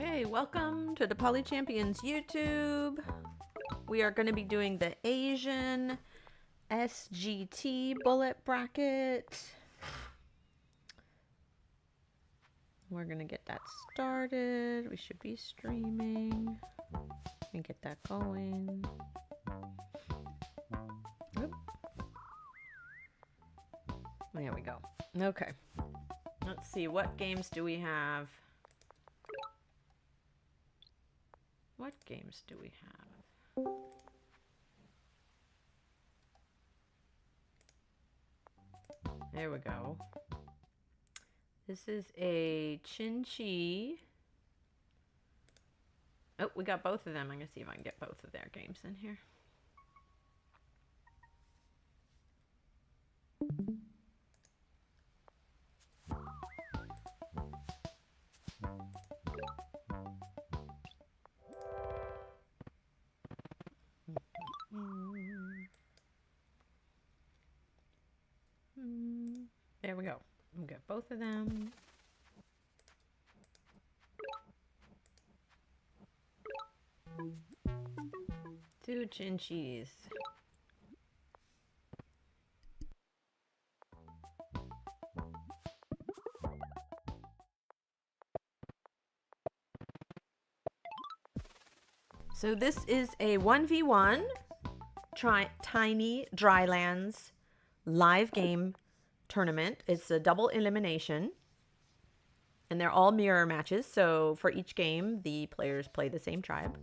Okay, welcome to the Poly Champions YouTube. We are going to be doing the Asian SGT bullet bracket. We're going to get that started. We should be streaming and get that going. Oop. There we go. Okay. Let's see, what games do we have? What games do we have? There we go. This is a Chin-Chi. Oh, we got both of them. I'm going to see if I can get both of their games in here. There we go. We'll get both of them. Two Chin-Chis. So this is a 1v1 tiny Drylands live game tournament. It's a double elimination, and they're all mirror matches. So for each game, the players play the same tribe.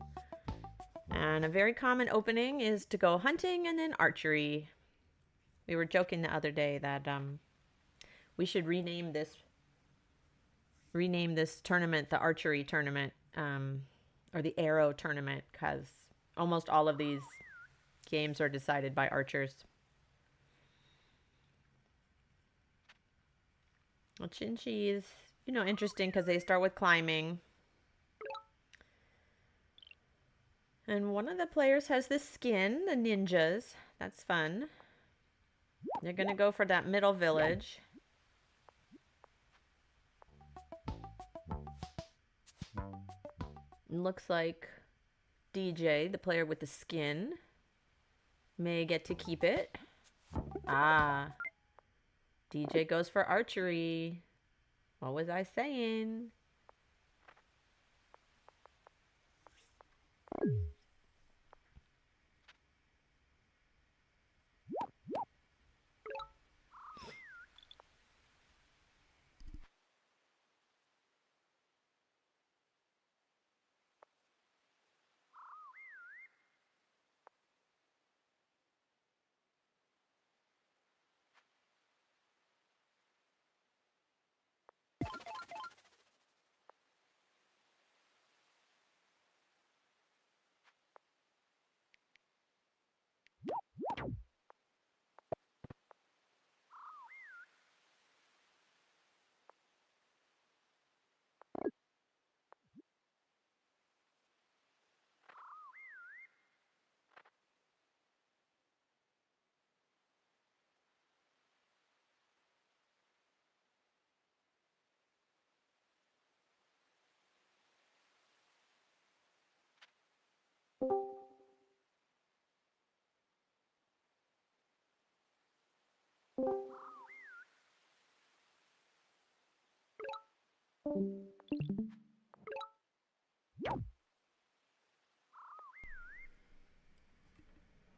And a very common opening is to go hunting and then archery. We were joking the other day that we should rename this tournament the archery tournament, or the arrow tournament, because almost all of these games are decided by archers. Well, Chin-Chi is, you know, interesting because they start with climbing. And one of the players has this skin, the ninjas. That's fun. They're going to go for that middle village. It looks like DJ, the player with the skin, may get to keep it. Ah. DJ goes for archery. What was I saying?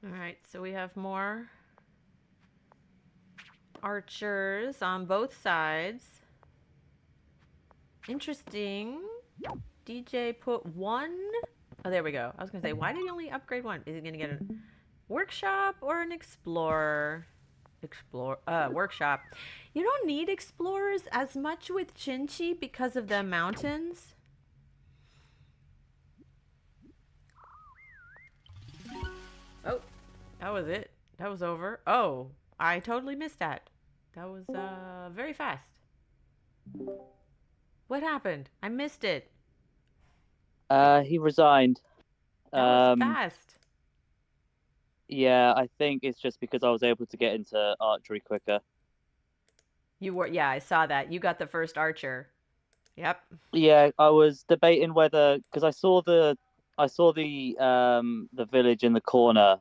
All right, so we have more archers on both sides. Interesting. DJ put one. Oh, there we go. I was going to say, why did he only upgrade one? Is he going to get a workshop or an explorer? Workshop. You don't need explorers as much with Chin-Chi because of the mountains. Oh, that was it. That was over. Oh, I totally missed that. That was very fast. What happened? I missed it. He resigned. That was fast. Yeah, I think it's just because I was able to get into archery quicker. You were, yeah, I saw that. You got the first archer. Yep. Yeah, I was debating whether because I saw the village in the corner,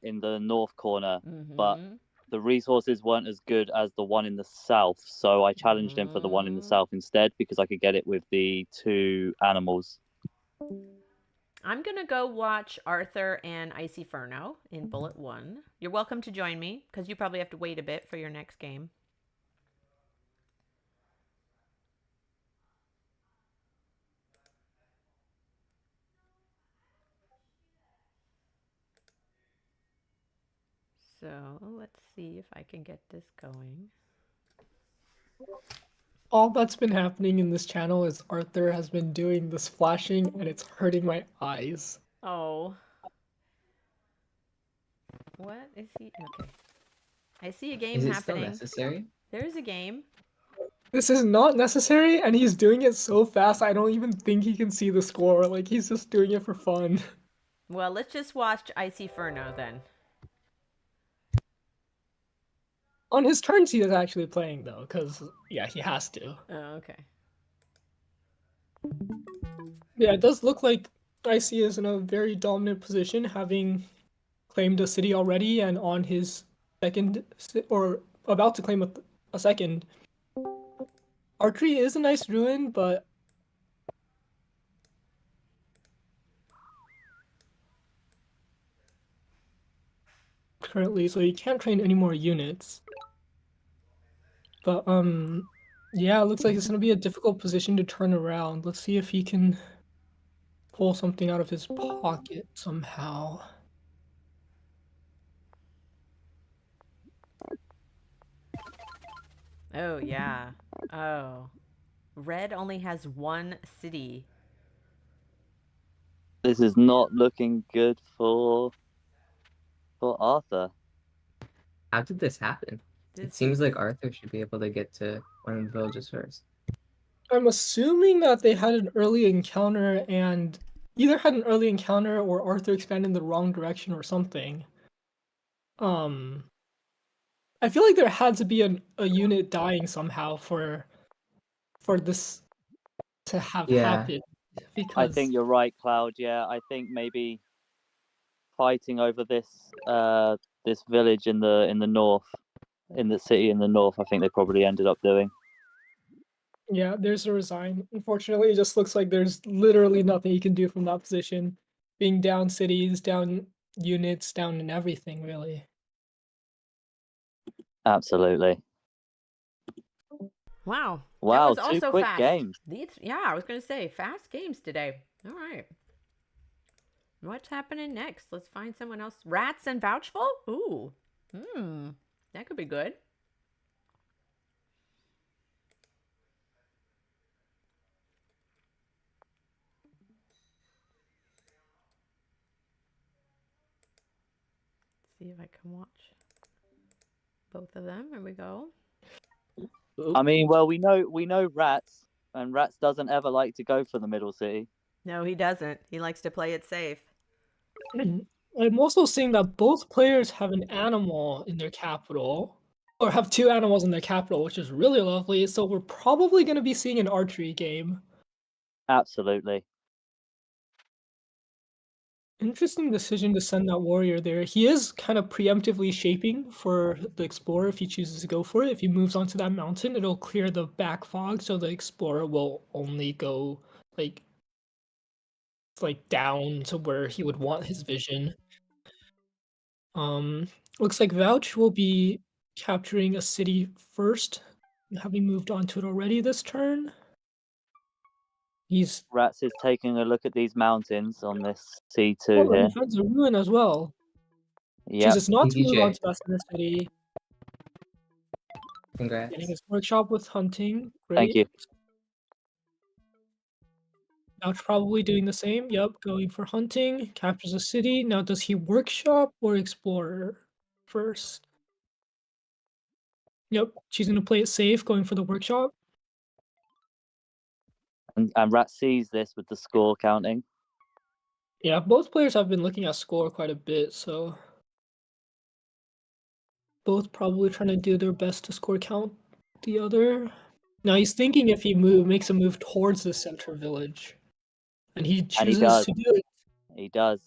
in the north corner, but Mm-hmm. the resources weren't as good as the one in the south. So I challenged him for the one in the south instead because I could get it with the 2 animals. I'm gonna go watch Arthur and Icy Furno in Bullet 1. You're welcome to join me because you probably have to wait a bit for your next game. So let's see if I can get this going. All that's been happening in this channel is Arthur has been doing this flashing and it's hurting my eyes. Oh. What is he? Okay. I see a game Is it still happening. necessary? There's a game. This is not necessary and he's doing it so fast I don't even think he can see the score. Like he's just doing it for fun. Well, let's just watch Icy Furno then. On his turns he is actually playing though, because yeah, he has to. Oh, okay. Yeah, it does look like Icy is in a very dominant position, having claimed a city already and on his second, or about to claim a second. Archery is a nice ruin, but currently, so you can't train any more units. But yeah, it looks like it's gonna be a difficult position to turn around. Let's see if he can pull something out of his pocket somehow. Oh, yeah. Oh. Red only has 1 city. This is not looking good for Arthur. How did this happen? It This seems is... like Arthur should be able to get to one of the villages first. I'm assuming that they had an early encounter and either had an early encounter or Arthur expanded in the wrong direction or something. I feel like there had to be a unit dying somehow for this to have Yeah. happened. I Because think you're right, Cloud. Yeah, I think maybe fighting over this this village in the north, in the city in the north, I think they probably ended up doing. yeah, there's a resign. Unfortunately, it just looks like there's literally nothing you can do from that position. Being down cities, down units, down in everything, really. Absolutely. Wow. Wow, That was 2 also quick fast. games. Yeah, I was going to say, fast games today. All right. What's happening next? Let's find someone else. Ratz and Vouchful? Ooh. That could be good. See if I can watch both of them. Here we go. I mean, well, we know Ratz, and Ratz doesn't ever like to go for the middle city. No, he doesn't. He likes to play it safe. I'm also seeing that both players have an animal in their capital, or have 2 animals in their capital, which is really lovely. So we're probably going to be seeing an archery game. Absolutely. Interesting decision to send that warrior there. He is kind of preemptively shaping for the explorer if he chooses to go for it. If he moves onto that mountain, it'll clear the back fog, so the explorer will only go like down to where he would want his vision. Looks like Vouch will be capturing a city first, having moved on to it already this turn. He's Ratz is taking a look at these mountains on this C2 here. he finds a ruin as well. Yep. Chooses not to move on DJ. to that center city. Congrats. Getting his workshop with hunting. Great. Thank you. Vouch probably doing the same. Yep, going for hunting. Captures a city. Now does he workshop or explorer first? Yep, she's gonna play it safe, going for the workshop. And Ratz sees this with the score counting. Yeah, both players have been looking at score quite a bit, so both probably trying to do their best to score count the other. Now he's thinking if he makes a move towards the center village, and he And he chooses does. to do it. He does.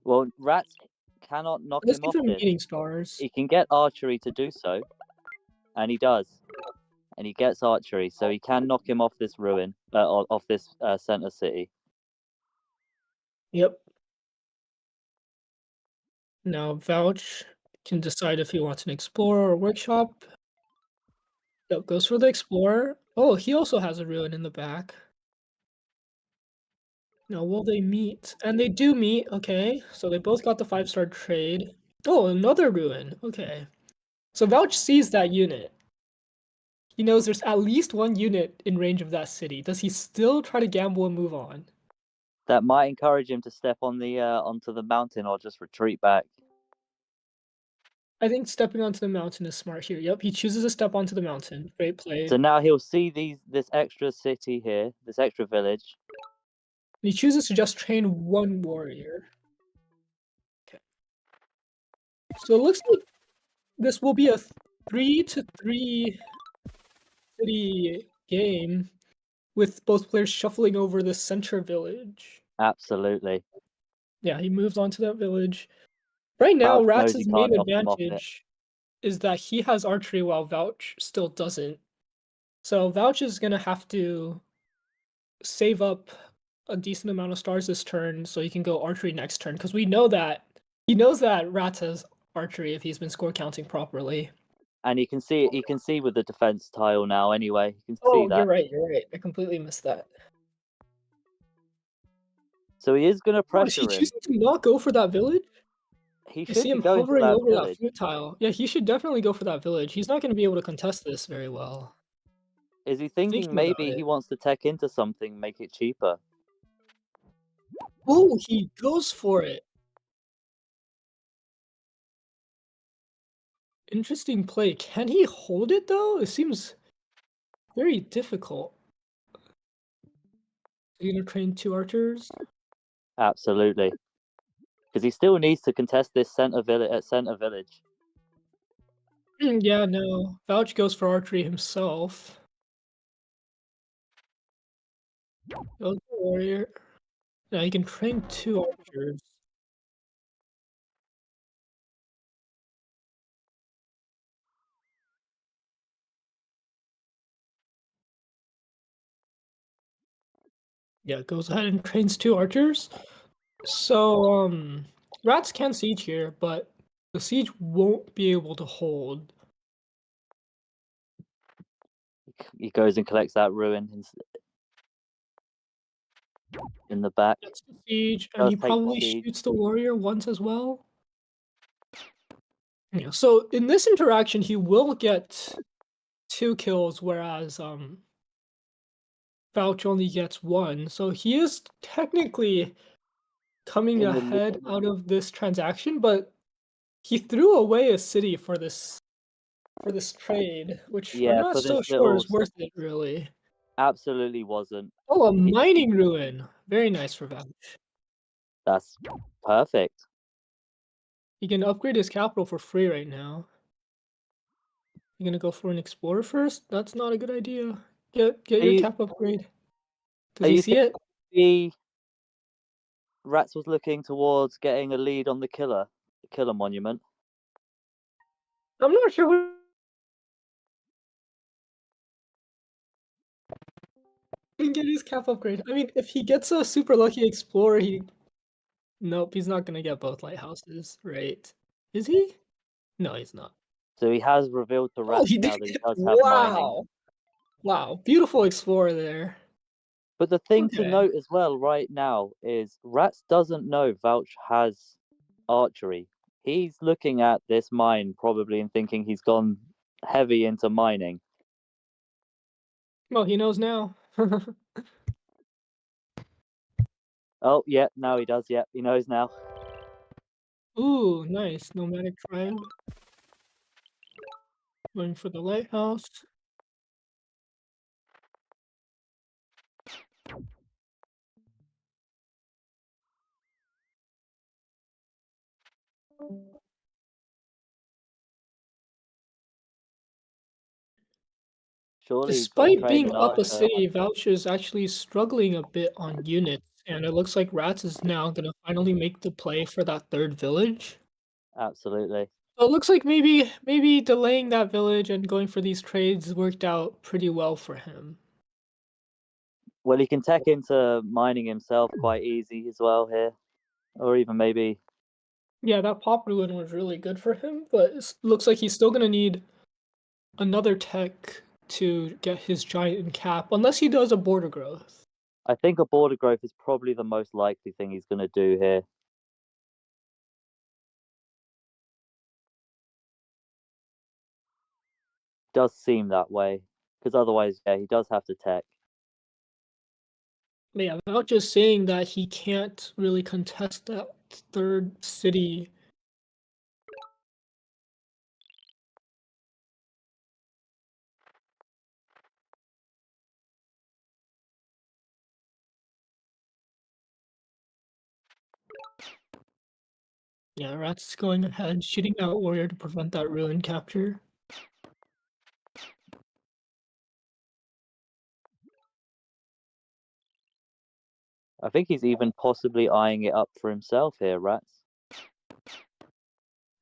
Well, Ratz cannot knock Let's him give off him this. meeting stars. He can get archery to do so, and he does. And he gets archery, so he can knock him off this ruin, off this center city. Yep. Now Vouch can decide if he wants an explorer or workshop. Yep, goes for the explorer. Oh, he also has a ruin in the back. Now will they meet? And they do meet, okay. So they both got the 5-star trade. Oh, another ruin. Okay. So Vouch sees that unit. He knows there's at least one unit in range of that city. Does he still try to gamble and move on? That might encourage him to step on the onto the mountain or just retreat back. I think stepping onto the mountain is smart here. Yep, he chooses to step onto the mountain. Great play. So now he'll see this extra city here, this extra village. And he chooses to just train one warrior. Okay. So it looks like this will be a 3-3 city game with both players shuffling over the center village. Absolutely. Yeah, he moves on to that village. Right now, Vouch knows he Ratz's main can't knock him off it. advantage is that he has archery while Vouch still doesn't. So Vouch is going to have to save up a decent amount of stars this turn so he can go archery next turn, because we know that he knows that Ratz has archery if he's been score counting properly. And he can see with the defense tile now anyway. You can see Oh, that. you're right. I completely missed that. So he is going to Oh, is pressure he him. choosing to not go for that village? He I should see be him going for hovering that over that village. fruit tile. Yeah, he should definitely go for that village. He's not going to be able to contest this very well. Is he thinking Thinking about maybe it. he wants to tech into something, make it cheaper? Oh, he goes for it. Interesting play. Can he hold it though? It seems very difficult. You're gonna train 2 archers? Absolutely. Because he still needs to contest this center village. Yeah, no. Vouch goes for archery himself. Goes for warrior. Now he can train 2 archers. Yeah, goes ahead and trains 2 archers. So, Ratz can siege here, but the siege won't be able to hold. He goes and collects that ruin in the back. Gets the siege, and Does he take the probably siege. shoots the warrior once as well. Yeah, so in this interaction, he will get 2 kills, whereas Vouch only gets 1. So he is technically coming In the ahead lead. out of this transaction, but he threw away a city for this trade, which I'm Yeah, not for so this sure is little worth it, really. absolutely wasn't. Oh, a mining ruin. Very nice for Vouch. That's perfect. He can upgrade his capital for free right now. You gonna go for an explorer first? That's not a good idea. Get your cap upgrade. Does are he you see it? The Ratz was looking towards getting a lead on the killer monument. I'm not sure what he can get his cap upgrade. I mean, if he gets a super lucky explorer, nope, he's not gonna get both lighthouses, right? Is he? No, he's not. So he has revealed to Oh, Ratz he now did. that he does have mining. Wow. Wow, beautiful explorer there. But the thing to Okay. note as well right now is Ratz doesn't know Vouch has archery. He's looking at this mine probably and thinking he's gone heavy into mining. Well, he knows now. Oh, yeah, now he does. Yeah, he knows now. Ooh, nice. Nomadic tribe. Going for the lighthouse. Surely he's got to Despite train being an up a archer. city, Vouch is actually struggling a bit on units, and it looks like Ratz is now gonna finally make the play for that third village. Absolutely. So it looks like maybe delaying that village and going for these trades worked out pretty well for him. Well, he can tech into mining himself quite easy as well here, or even maybe. Yeah, that pop ruin was really good for him, but it looks like he's still gonna need another tech to get his giant in cap, unless he does a border growth. I think a border growth is probably the most likely thing he's going to do here. Does seem that way, because otherwise, yeah, he does have to tech. But yeah, without just saying that he can't really contest that third city. Yeah, Rat's going ahead, shooting out warrior to prevent that ruin capture. I think he's even possibly eyeing it up for himself here, Ratz.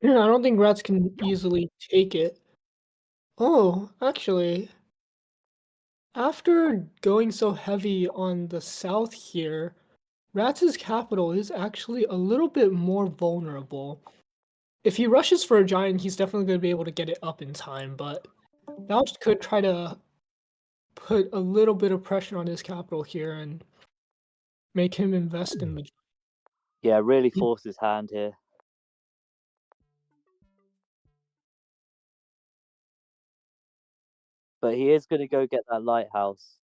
Yeah, I don't think Rat's can easily take it. Oh, actually, after going so heavy on the south here, Ratz's capital is actually a little bit more vulnerable. If he rushes for a giant, he's definitely going to be able to get it up in time, but Vouch could try to put a little bit of pressure on his capital here and make him invest in the. Yeah, really force his hand here. But he is going to go get that lighthouse.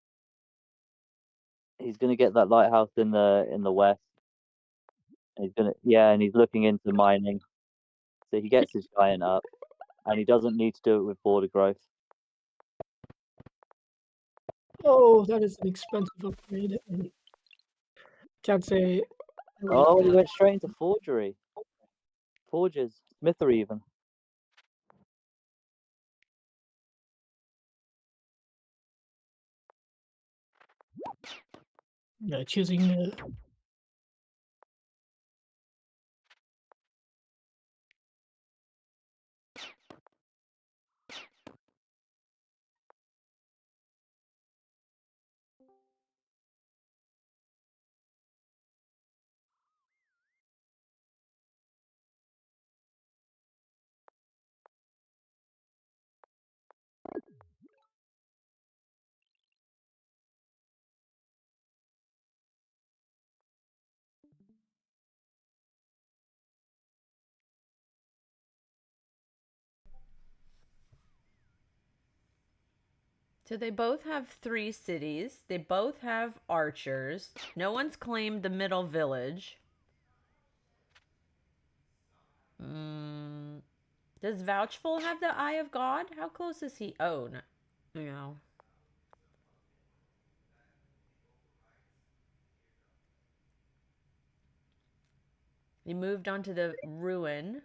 He's going to get that lighthouse in the west. And and he's looking into mining. So he gets his giant up, and he doesn't need to do it with border growth. Oh, that is an expensive upgrade. And can't say. I like Oh, he that. went straight into forgery. Forges, smithery even. Yeah, choosing the. So they both have 3 cities. They both have archers. No one's claimed the middle village. Does Vouchful have the Eye of God? How close is he? Oh, no. No. He moved on to the ruin.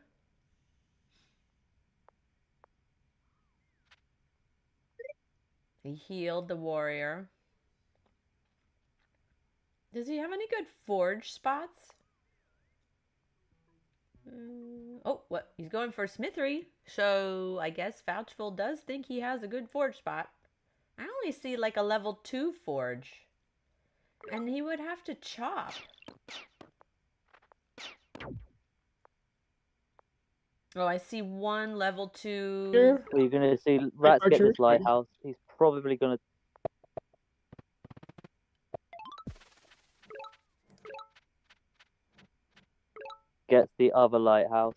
He healed the warrior. Does he have any good forge spots? Oh, what? He's going for smithery. So I guess Vouchful does think he has a good forge spot. I only see like a level 2 forge. And he would have to chop. Oh, I see one level 2. Here, Well, you're going to see Ratz get archer. this lighthouse. He's probably going to. Gets the other lighthouse.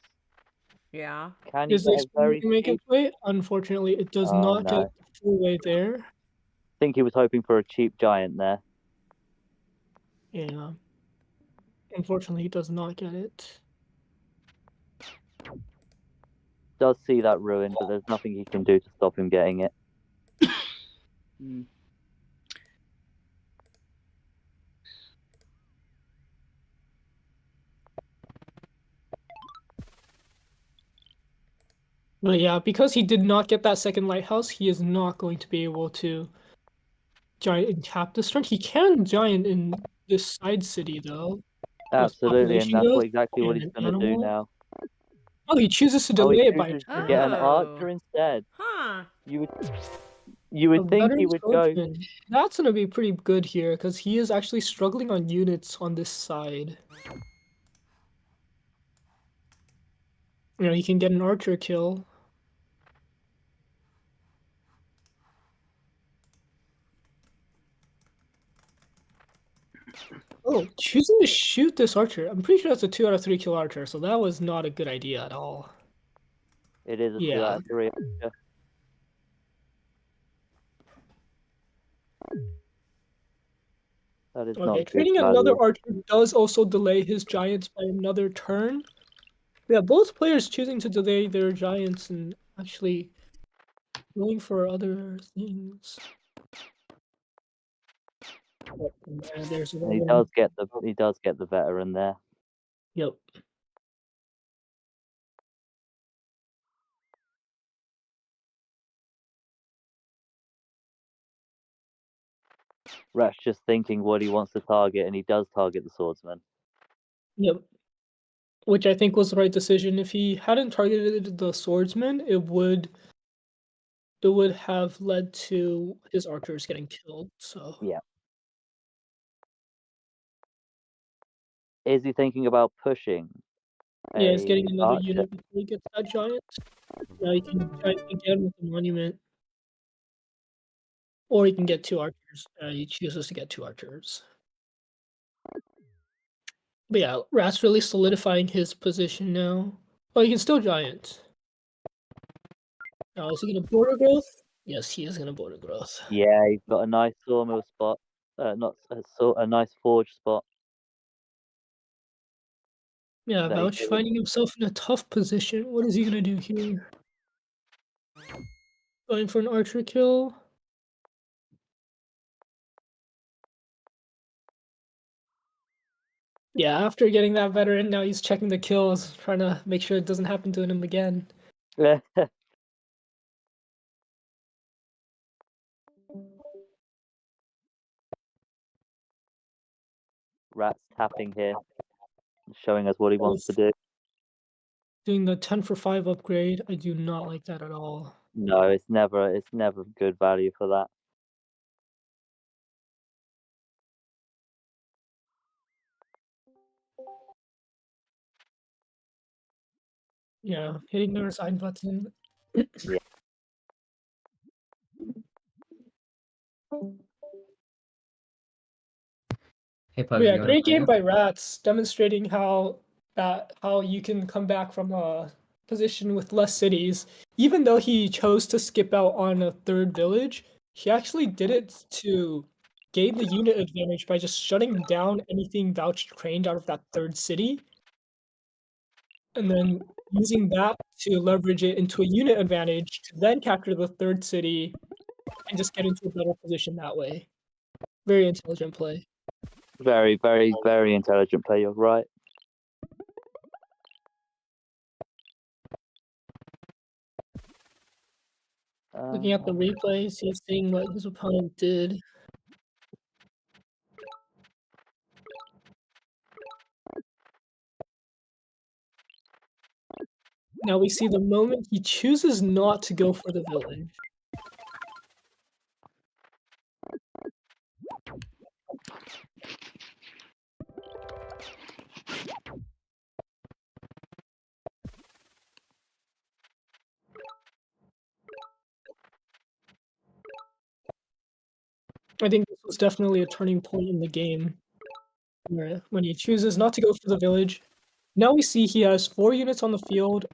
Yeah. Can he Is get this a very to make cheap? its way? Unfortunately, it does Oh, not no. get the full way there. I think he was hoping for a cheap giant there. Yeah. Unfortunately, he does not get it. Does see that ruin, but there's nothing he can do to stop him getting it. But yeah, because he did not get that second lighthouse, he is not going to be able to giant and tap this turn. He can giant in this side city though, with Absolutely, and population that's growth exactly what and he's an going to do animal. now. Oh, he chooses to Oh, he delay it by a chooses to turn. get an Oh. archer instead. Huh. You A would think he veteran would go. swordsman. That's gonna be pretty good here because he is actually struggling on units on this side. You know, he can get an archer kill. Oh, choosing to shoot this archer. I'm pretty sure that's a 2 out of 3 kill archer, so that was not a good idea at all. It is a 2 Yeah. out of 3 archer. That is Okay, not good trading another value. archer does also delay his giants by another turn. Yeah, both players choosing to delay their giants and actually going for other things. Oh, and there's And he one. does get the veteran there. Yep. Rat's just thinking what he wants to target, and he does target the swordsman. Yep. Which I think was the right decision. If he hadn't targeted the swordsman, it would have led to his archers getting killed. So Yeah. Is he thinking about pushing? yeah, he's getting another Archer? unit before he gets that giant. Now he can giant again with the monument. Or he can get 2 archers. He chooses to get 2 archers. But yeah, Rat's really solidifying his position now. Oh, he can still giant. Now, is he gonna border growth? Yes, he is gonna border growth. Yeah, he's got a nice sawmill spot. Not a nice forge spot. Yeah, that he Vouch can- finding himself in a tough position. What is he gonna do here? Going for an archer kill? Yeah, after getting that veteran, now he's checking the kills, trying to make sure it doesn't happen to him again. Rat's tapping here, showing us what he wants to do. Doing the 10 for 5 upgrade, I do not like that at all. No, it's never good value for that. Yeah, hitting the resign button. Yeah. Hey, But Pugs, yeah, you want to great play game now? by Ratz, demonstrating how you can come back from a position with less cities. Even though he chose to skip out on a third village, he actually did it to gain the unit advantage by just shutting down anything Vouch trained out of that third city, and then using that to leverage it into a unit advantage to then capture the third city and just get into a better position that way. Very intelligent play. Very, very, very intelligent play. You're right. Looking at the replays, he's seeing what his opponent did. Now we see the moment he chooses not to go for the village. I think this was definitely a turning point in the game, where when he chooses not to go for the village. Now we see he has 4 units on the field.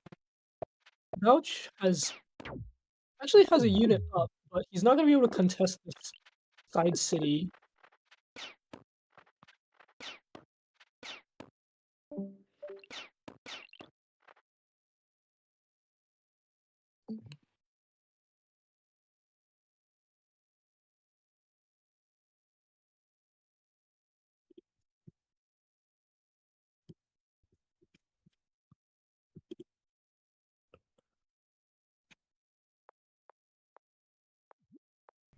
Vouch actually has a unit up, but he's not going to be able to contest this side city.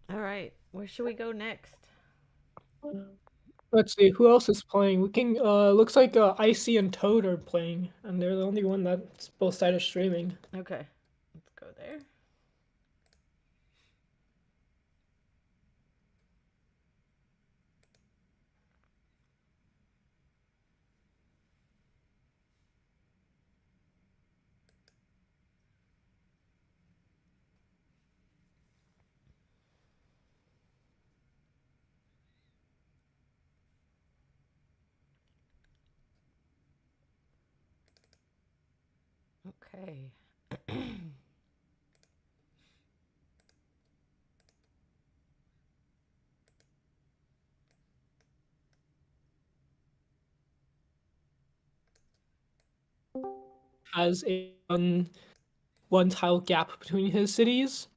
All right, where should we go next? Let's see who else is playing. We can. Looks like Icy and Toad are playing, and they're the only one that's both sides streaming. Okay, let's go there. Okay. Has a one tile gap between his cities.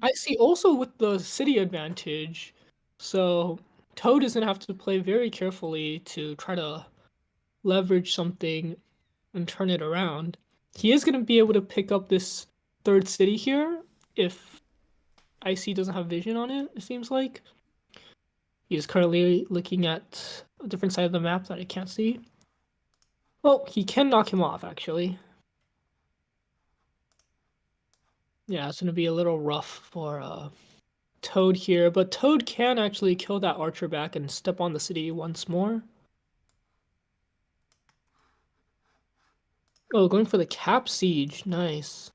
I see also with the city advantage, so Toad is gonna have to play very carefully to try to leverage something and turn it around. He is gonna be able to pick up this third city here if Icy doesn't have vision on it, it seems like. He is currently looking at a different side of the map that I can't see. Well, he can knock him off, actually. Yeah, it's going to be a little rough for Toad here, but Toad can actually kill that archer back and step on the city once more. Oh, going for the cap siege. Nice.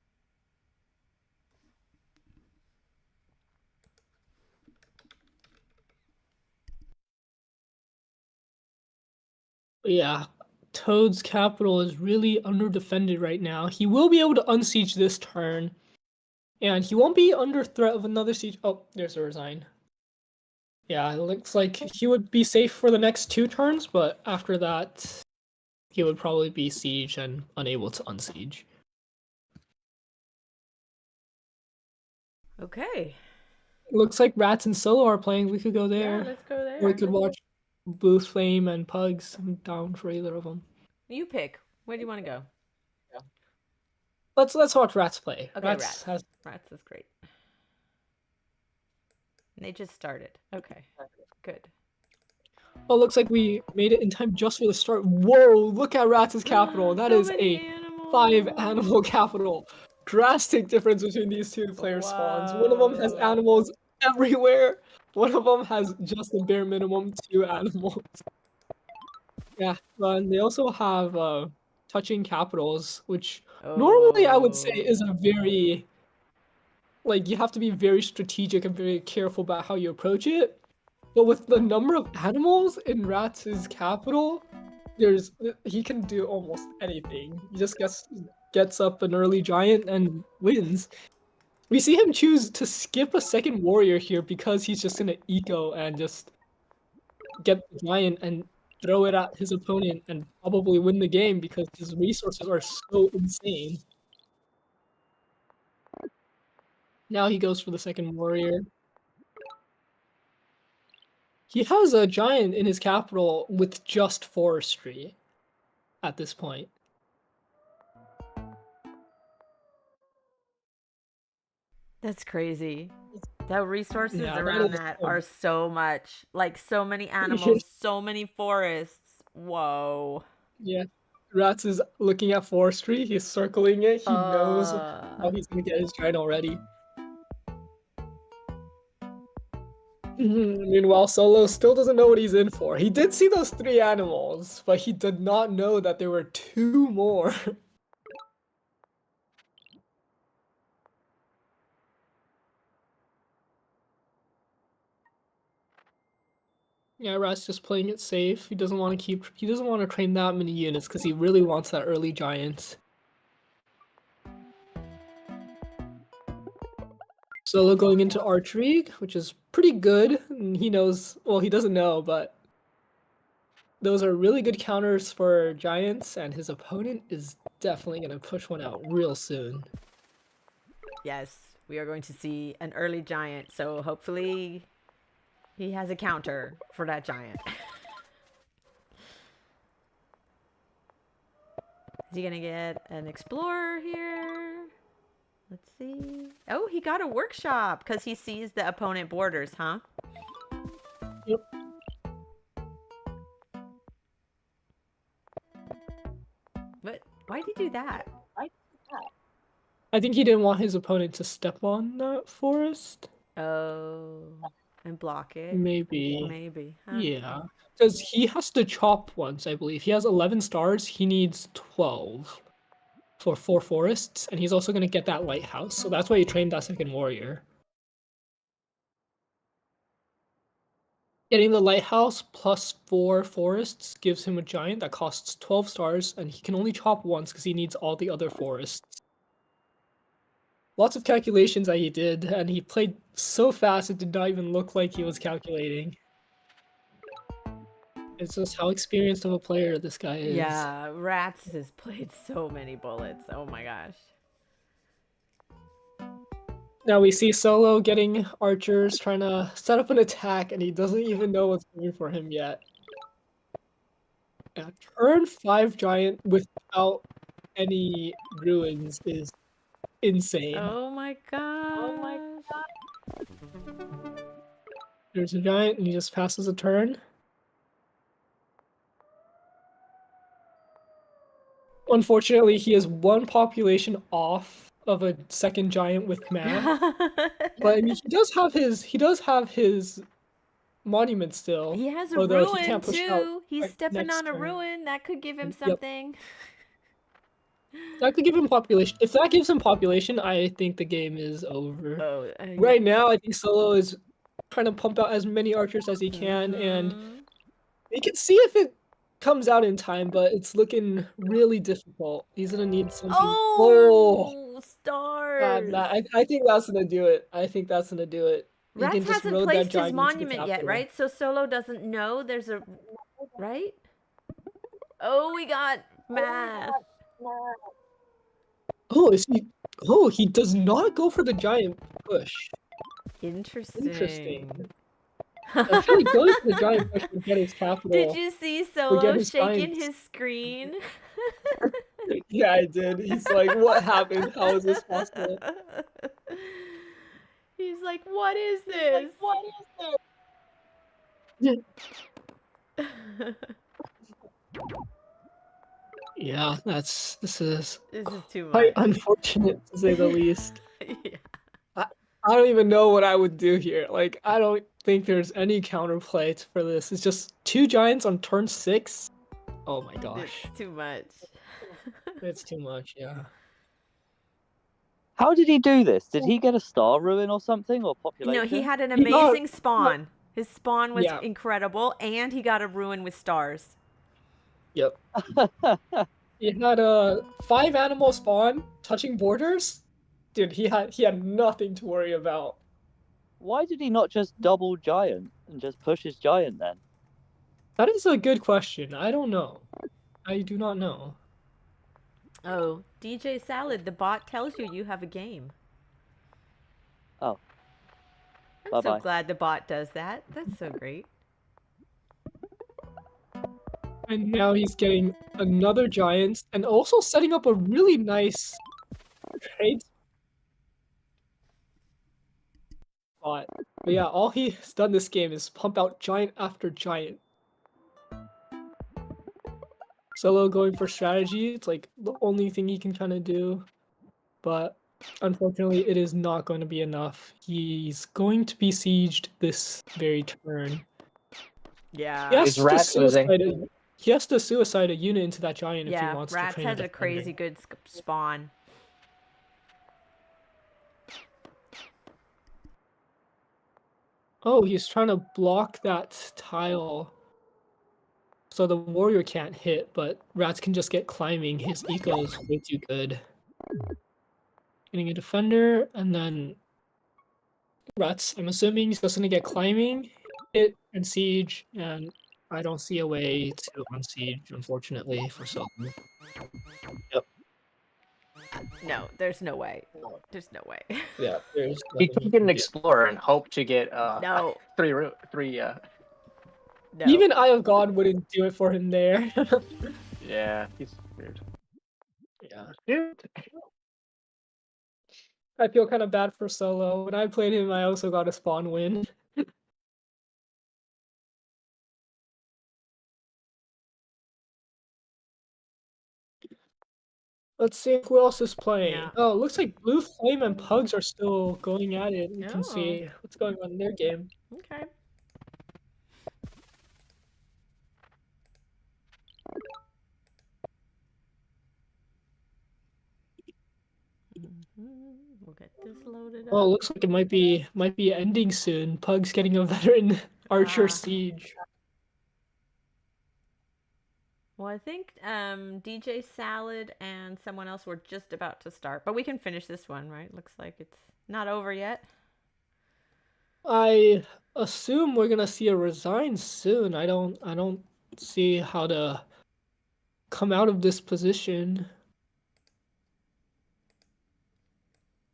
Yeah, Toad's capital is really underdefended right now. He will be able to unsiege this turn, and he won't be under threat of another siege. Oh, there's a resign. Yeah, it looks like he would be safe for the next 2 turns, but after that, he would probably be siege and unable to unsiege. Okay. Looks like Ratz and Solo are playing. We could go there. Yeah, let's go there. Or we could watch Boost Flame and Pugs. I'm down for either of them. You pick. Where do you want to go? Let's watch Ratz play. Okay, Ratz has Ratz is great. And they just started. Okay, good. Oh, looks like we made it in time just for the start. Whoa, look at Ratz's capital. That So is many a animals. 5-animal capital. Drastic difference between these two player spawns. One of them has Whoa. animals everywhere. One of them has just a bare minimum 2 animals. Yeah, and they also have touching capitals, which normally I would say is a very, like, you have to be very strategic and very careful about how you approach it. But with the number of animals in Ratz's capital, he can do almost anything. He just gets up an early giant and wins. We see him choose to skip a second warrior here because he's just gonna eco and just get the giant and throw it at his opponent and probably win the game because his resources are so insane. Now he goes for the second warrior. He has a giant in his capital with just forestry at this point. That's crazy. The resources Yeah, around that are so much. Like, so many animals, so many forests. Whoa. Yeah. Ratz is looking at forestry. He's circling it. He knows how he's going to get his giant already. Meanwhile, Solo still doesn't know what he's in for. He did see those 3 animals, but he did not know that there were 2 more. Yeah, Rat's just playing it safe. He doesn't want to train that many units because he really wants that early giant. Solo going into archery, which is pretty good. And he knows, well, he doesn't know, but those are really good counters for giants, and his opponent is definitely going to push one out real soon. Yes, we are going to see an early giant, so hopefully he has a counter for that giant. Is he gonna get an explorer here? Let's see. Oh, he got a workshop because he sees the opponent borders, huh? Yep. But why'd he do that? I think he didn't want his opponent to step on that forest. Oh, and block it. Maybe. Maybe. Huh? Yeah. Because he has to chop once, I believe. He has 11 stars. He needs 12 for 4 forests. And he's also going to get that lighthouse. So that's why he trained that second warrior. Getting the lighthouse plus 4 forests gives him a giant that costs 12 stars. And he can only chop once because he needs all the other forests. Lots of calculations that he did. And he played so fast it did not even look like he was calculating. It's just how experienced of a player this guy is. Yeah, Ratz has played so many bullets. Oh my gosh. Now we see Solo getting archers, trying to set up an attack, and he doesn't even know what's coming for him yet. Yeah, turn 5 giant without any ruins is insane. Oh my god. There's a giant, and he just passes a turn. Unfortunately, he is 1 population off of a second giant with math. But I mean, he does have his monument still. He has a although ruin he can't push out too. He's stepping next on a turn. ruin. That could give him Yep. something. That could give him population. If that gives him population, I think the game is over. Oh, Right now, I think Solo is trying to pump out as many archers as he can, and we can see if it comes out in time, but it's looking really difficult. He's gonna need something. Oh, stars. God, I think that's gonna do it. I think that's gonna do it. He Ratz can just hasn't road that placed his giant into the monument yet, capital. right? So Solo doesn't know there's a... Right? Oh, we got math. Oh, is he? Oh, he does not go for the giant push. Interesting. I feel like going for the giant push would get his capital. Did you see get Solo his shaking giants. his screen? Yeah, I did. He's like, what happened? How is this possible? He's like, what is this? Yeah, this is This is too quite much. unfortunate to say the least. Yeah. I don't even know what I would do here. Like, I don't think there's any counterplay for this. It's just 2 giants on turn 6. Oh my gosh. It's too much. It's too much, yeah. How did he do this? Did he get a star ruin or something, or population? No, he had an He got- amazing spawn. His spawn was Yeah. incredible, and he got a ruin with stars. Yep. He had a 5 animal spawn touching borders. Dude, he had nothing to worry about. Why did he not just double giant and just push his giant then? That is a good question. I don't know. I do not know. Oh, DJ Salad, the bot tells you have a game. Oh. I'm so Bye-bye. glad the bot does that. That's so great. And now he's getting another giant and also setting up a really nice trade spot. But yeah, all he's done this game is pump out giant after giant. Solo going for strategy, it's like the only thing he can kind of do. But unfortunately, it is not going to be enough. He's going to be sieged this very turn. Yeah. He has Is to Ratz losing? He has to suicide a unit into that giant if he Yeah, wants Ratz to train has a defender. crazy good spawn. Oh, he's trying to block that tile so the warrior can't hit, but Ratz can just get climbing. His eco is way too good. Getting a defender, and then Ratz, I'm assuming he's just going to get climbing, hit, and siege, and I don't see a way to unsiege, unfortunately, for Solo. No, there's no way. There's no way. Yeah, there's He can get an explorer and hope to get No. three. No. Even Eye of God wouldn't do it for him there. Yeah, he's weird. Yeah. Dude. I feel kind of bad for Solo. When I played him, I also got a spawn win. Let's see who else is playing. Yeah. Oh, it looks like Blue Flame and Pugs are still going at it. We can Oh. see what's going on in their game. Okay. We'll get this loaded Oh, it up. looks like it might be ending soon. Pugs getting a veteran archer Ah. siege. Well, I think DJ Salad and someone else were just about to start, but we can finish this one, right? Looks like it's not over yet. I assume we're gonna see a resign soon. I don't see how to come out of this position.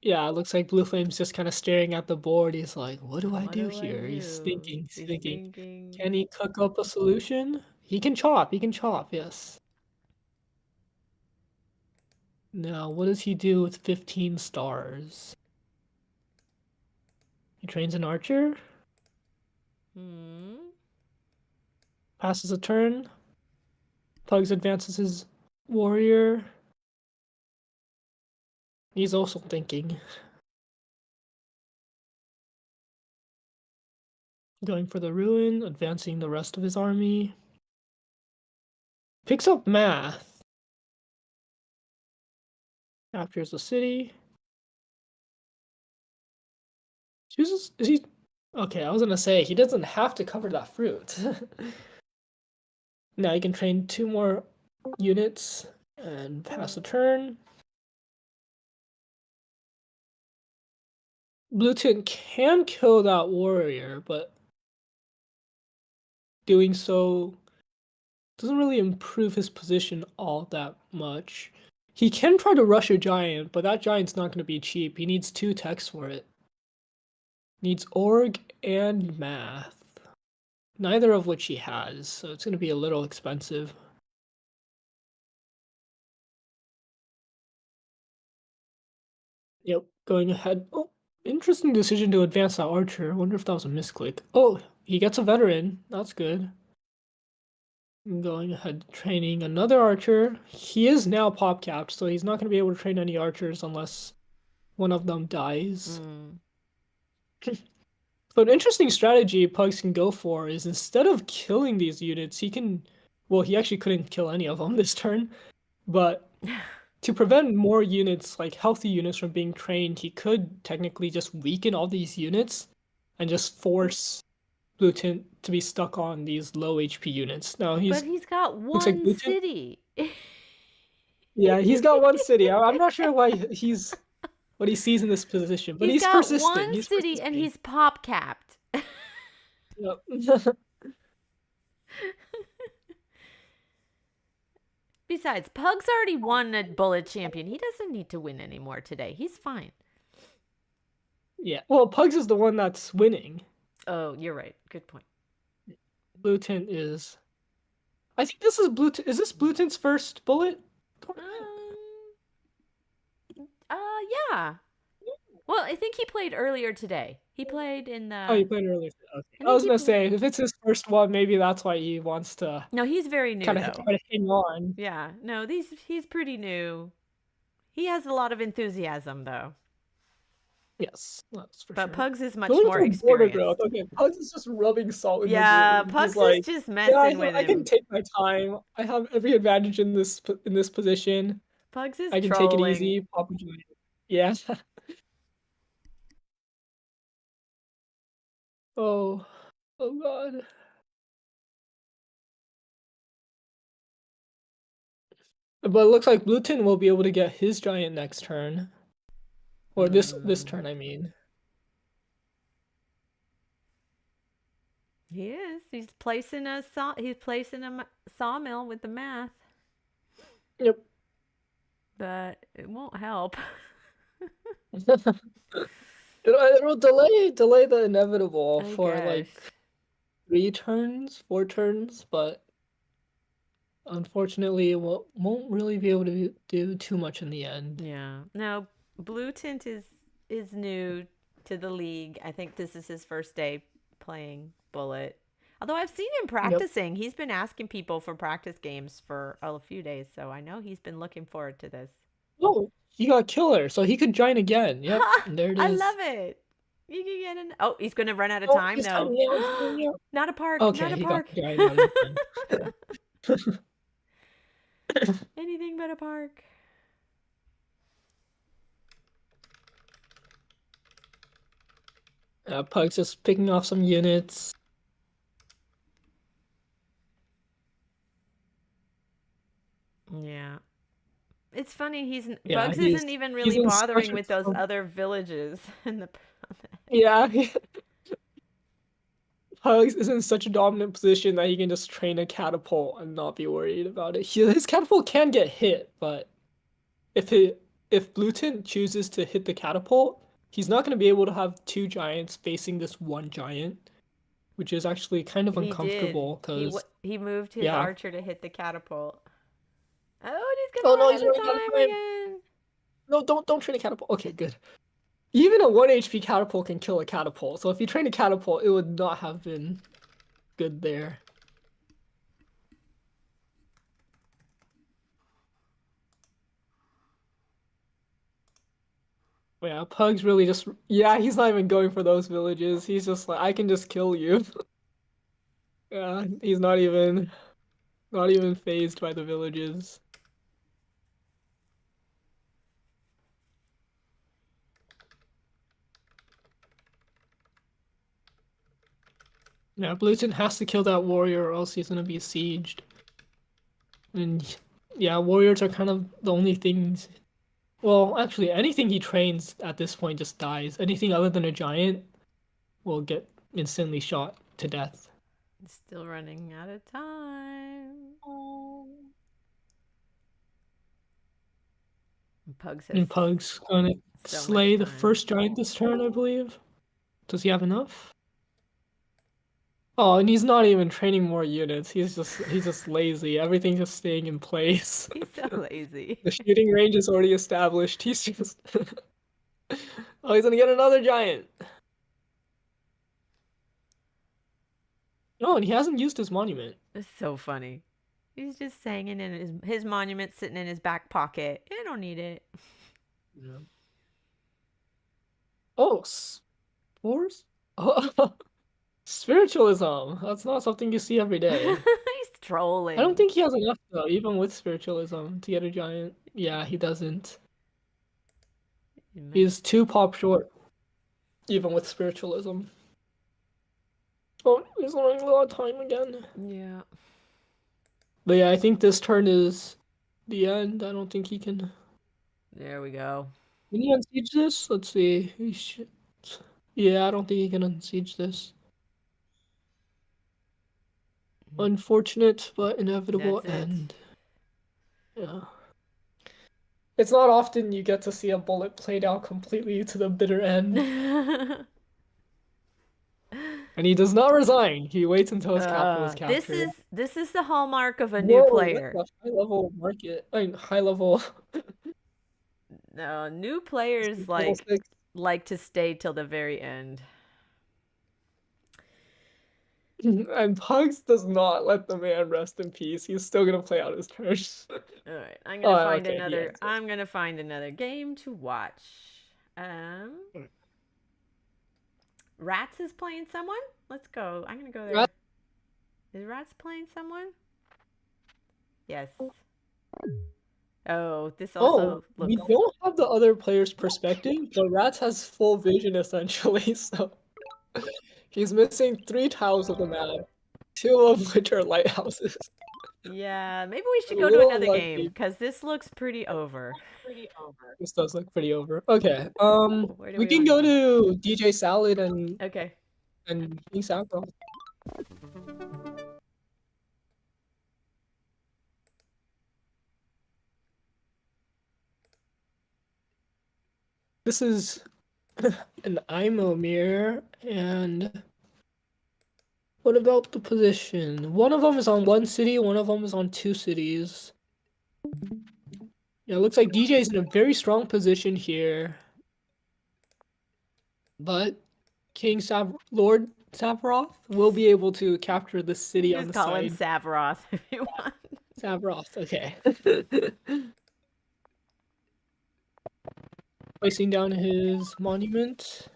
Yeah, it looks like Blue Flame's just kind of staring at the board. He's like, what do I What do do I here? He's do? thinking, he's He's thinking. thinking. Can he cook up a solution? He can chop, yes. Now, what does he do with 15 stars? He trains an archer, Hmm. passes a turn. Pugs advances his warrior. He's also thinking. Going for the ruin, advancing the rest of his army. Picks up math. Captures the city. Chooses. Is he? Okay, I was gonna say he doesn't have to cover that fruit. Now he can train 2 more units and pass a turn. Blue Tin can kill that warrior, but doing so doesn't really improve his position all that much. He can try to rush a giant, but that giant's not going to be cheap. He needs 2 techs for it. Needs org and math. Neither of which he has, so it's going to be a little expensive. Yep, going ahead. Oh, interesting decision to advance that archer. I wonder if that was a misclick. Oh, he gets a veteran. That's good. Going ahead, training another archer. He is now pop capped, so he's not going to be able to train any archers unless one of them dies. So an interesting strategy Pugs can go for is instead of killing these units, he can... Well, he actually couldn't kill any of them this turn, but to prevent more units, like healthy units, from being trained, he could technically just weaken all these units and just force Blue Tint to be stuck on these low HP units. Now But he's got looks like one Blue Tint. city. Yeah, he's got one city. I'm not sure why he's what he sees in this position, but he's got persistent. one He's city and persisting. he's pop capped. Yep. Besides, Pug's already won a bullet champion. He doesn't need to win anymore today. He's fine. Yeah. Well, Pugs is the one that's winning. Oh, you're right. Good point. Blue Tint is. I think this is Blue. Is this Blue Tint's first bullet? Yeah. Well, I think he played earlier today. He played in the... Oh, he played earlier. Okay. I was gonna say, if it's his first one, maybe that's why he wants to. No, he's very new, kind though. of try to hang on. Yeah. No, he's pretty new. He has a lot of enthusiasm, though. Yes, that's for but sure. Pugs is much Going more for border experienced. growth. Okay, Pugs is just rubbing salt in Yeah, the wound. Pugs He's like, is just messing with I can him. take my time. I have every advantage in this position. Pugs is I can trolling. take it easy. Pop a giant. Yeah. Oh God. But it looks like Blue Tin will be able to get his giant next turn. Or this turn, I mean. He is. He's placing a sawmill with the math. Yep. But it won't help. It'll delay the inevitable I for guess. like 3 turns, 4 turns, but unfortunately, won't really be able to do too much in the end. Yeah. No, Blue Tint is is new to the league. I think this is his first day playing Bullet. Although I've seen him practicing. He's been asking people for practice games for a few days, so I know he's been looking forward to this. Oh, he got killer, so he could join again. Yep, there it is. I love it. You can get in. Oh, he's going to run out of Oh, time? he's No. timing out, he's timing out. Not a park. Okay, not a he park. got giant out of time. Anything but a park. Pugs just picking off some units. Yeah. It's funny, Yeah, Bugs he's- isn't even he's really in such bothering a with those trouble. other villages in the Yeah. Pugs is in such a dominant position that he can just train a catapult and not be worried about it. His catapult can get hit, but if Blueton chooses to hit the catapult, he's not going to be able to have two giants facing this one giant, which is actually kind of uncomfortable because he moved his yeah. archer to hit the catapult. Oh, and he's Oh, gonna no, run he's out of running out of time time. again. No, don't train a catapult. Okay, good. Even a 1 HP catapult can kill a catapult, so if you train a catapult, it would not have been good there. Yeah, Pug's really just... Yeah, he's not even going for those villages. He's just like, I can just kill you. Yeah, he's not even phased by the villages. Yeah, Blueton has to kill that warrior or else he's gonna be sieged. And yeah, warriors are kind of the only things... Well, actually, anything he trains at this point just dies. Anything other than a giant will get instantly shot to death. Still running out of time. And Pug's gonna so slay much the time. first giant this turn, I believe. Does he have enough? Oh, and he's not even training more units. He's just lazy. Everything's just staying in place. He's so lazy. The shooting range is already established. He's just oh, he's gonna get another giant. No, and he hasn't used his monument. It's so funny. He's just hanging in his monument sitting in his back pocket. I don't need it. Yeah. Oh, spores? Oh, spiritualism. That's not something you see every day. He's trolling. I don't think he has enough though, even with spiritualism, to get a giant. Yeah, he doesn't. He's 2 pop short, even with spiritualism. Oh, he's running a lot of time again. Yeah. But yeah, I think this turn is the end. I don't think he can. There we go. Can he unsiege this? Let's see. He should... Yeah, I don't think he can unsiege this. Unfortunate, but inevitable That's it. end. Yeah. It's not often you get to see a bullet played out completely to the bitter end. And he does not resign. He waits until his capital is captured. This is the hallmark of a new player. That's a high level market. I mean, high level. No, new players level 6. like to stay till the very end. And Pugs does not let the man rest in peace. He's still gonna play out his turn. All right, I'm gonna find okay, another. yes. I'm gonna find another game to watch. Ratz is playing someone. Let's go. I'm gonna go there. Is Ratz playing someone? Yes. Oh, this also looks. We don't have the other player's perspective, but Ratz has full vision essentially, so he's missing 3 tiles of the map, 2 of which are lighthouses. Yeah, maybe we should go A to little another lucky. game because this looks pretty over. This does look pretty over. Okay, Where do we can wanna go to DJ Salad and Okay. King Sackroll. This is an IMO mirror, and what about the position? One of them is on 1 city, one of them is on 2 cities. Yeah, it looks like DJ is in a very strong position here. But Lord Savath will be able to capture the city on Just the call him side. Savath if you want. Savath, okay. Placing down his monument.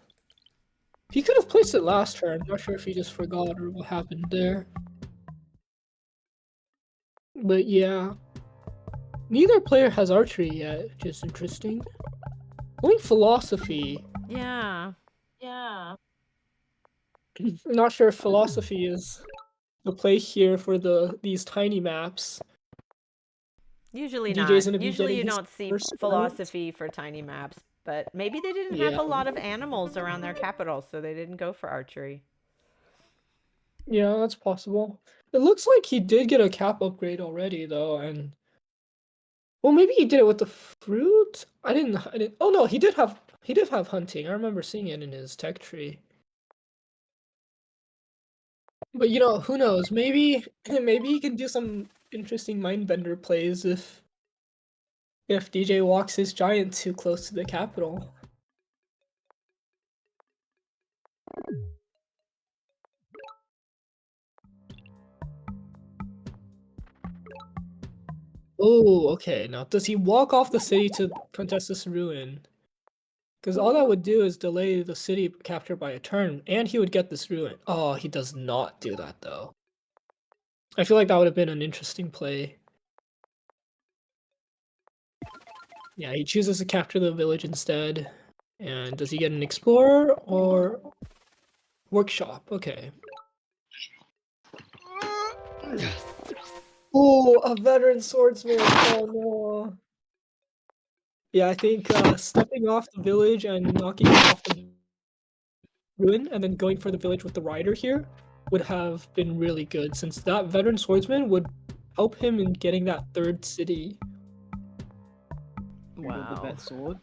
He could have placed it last turn. I'm not sure if he just forgot or what happened there. But yeah. Neither player has archery yet, which is interesting. Only philosophy. Yeah. I'm not sure if philosophy is the play here for these tiny maps. Usually DJ's not. gonna be Usually getting you his don't see first philosophy for tiny maps, but maybe they didn't have Yeah. a lot of animals around their capital, so they didn't go for archery. Yeah, that's possible. It looks like he did get a cap upgrade already, though, and well, maybe he did it with the fruit. I didn't. Oh no, he did have hunting. I remember seeing it in his tech tree. But who knows? Maybe maybe he can do some interesting mindbender plays if DJ walks his giant too close to the capital. Oh, okay. Now, does he walk off the city to contest this ruin? Because all that would do is delay the city capture by a turn, and he would get this ruin. Oh, he does not do that, though. I feel like that would have been an interesting play. Yeah, he chooses to capture the village instead. And does he get an explorer or workshop? Okay. Oh, a veteran swordsman. Oh no. Yeah, I think stepping off the village and knocking off the ruin and then going for the village with the rider here would have been really good, since that veteran swordsman would help him in getting that third city. Wow. The vet sword.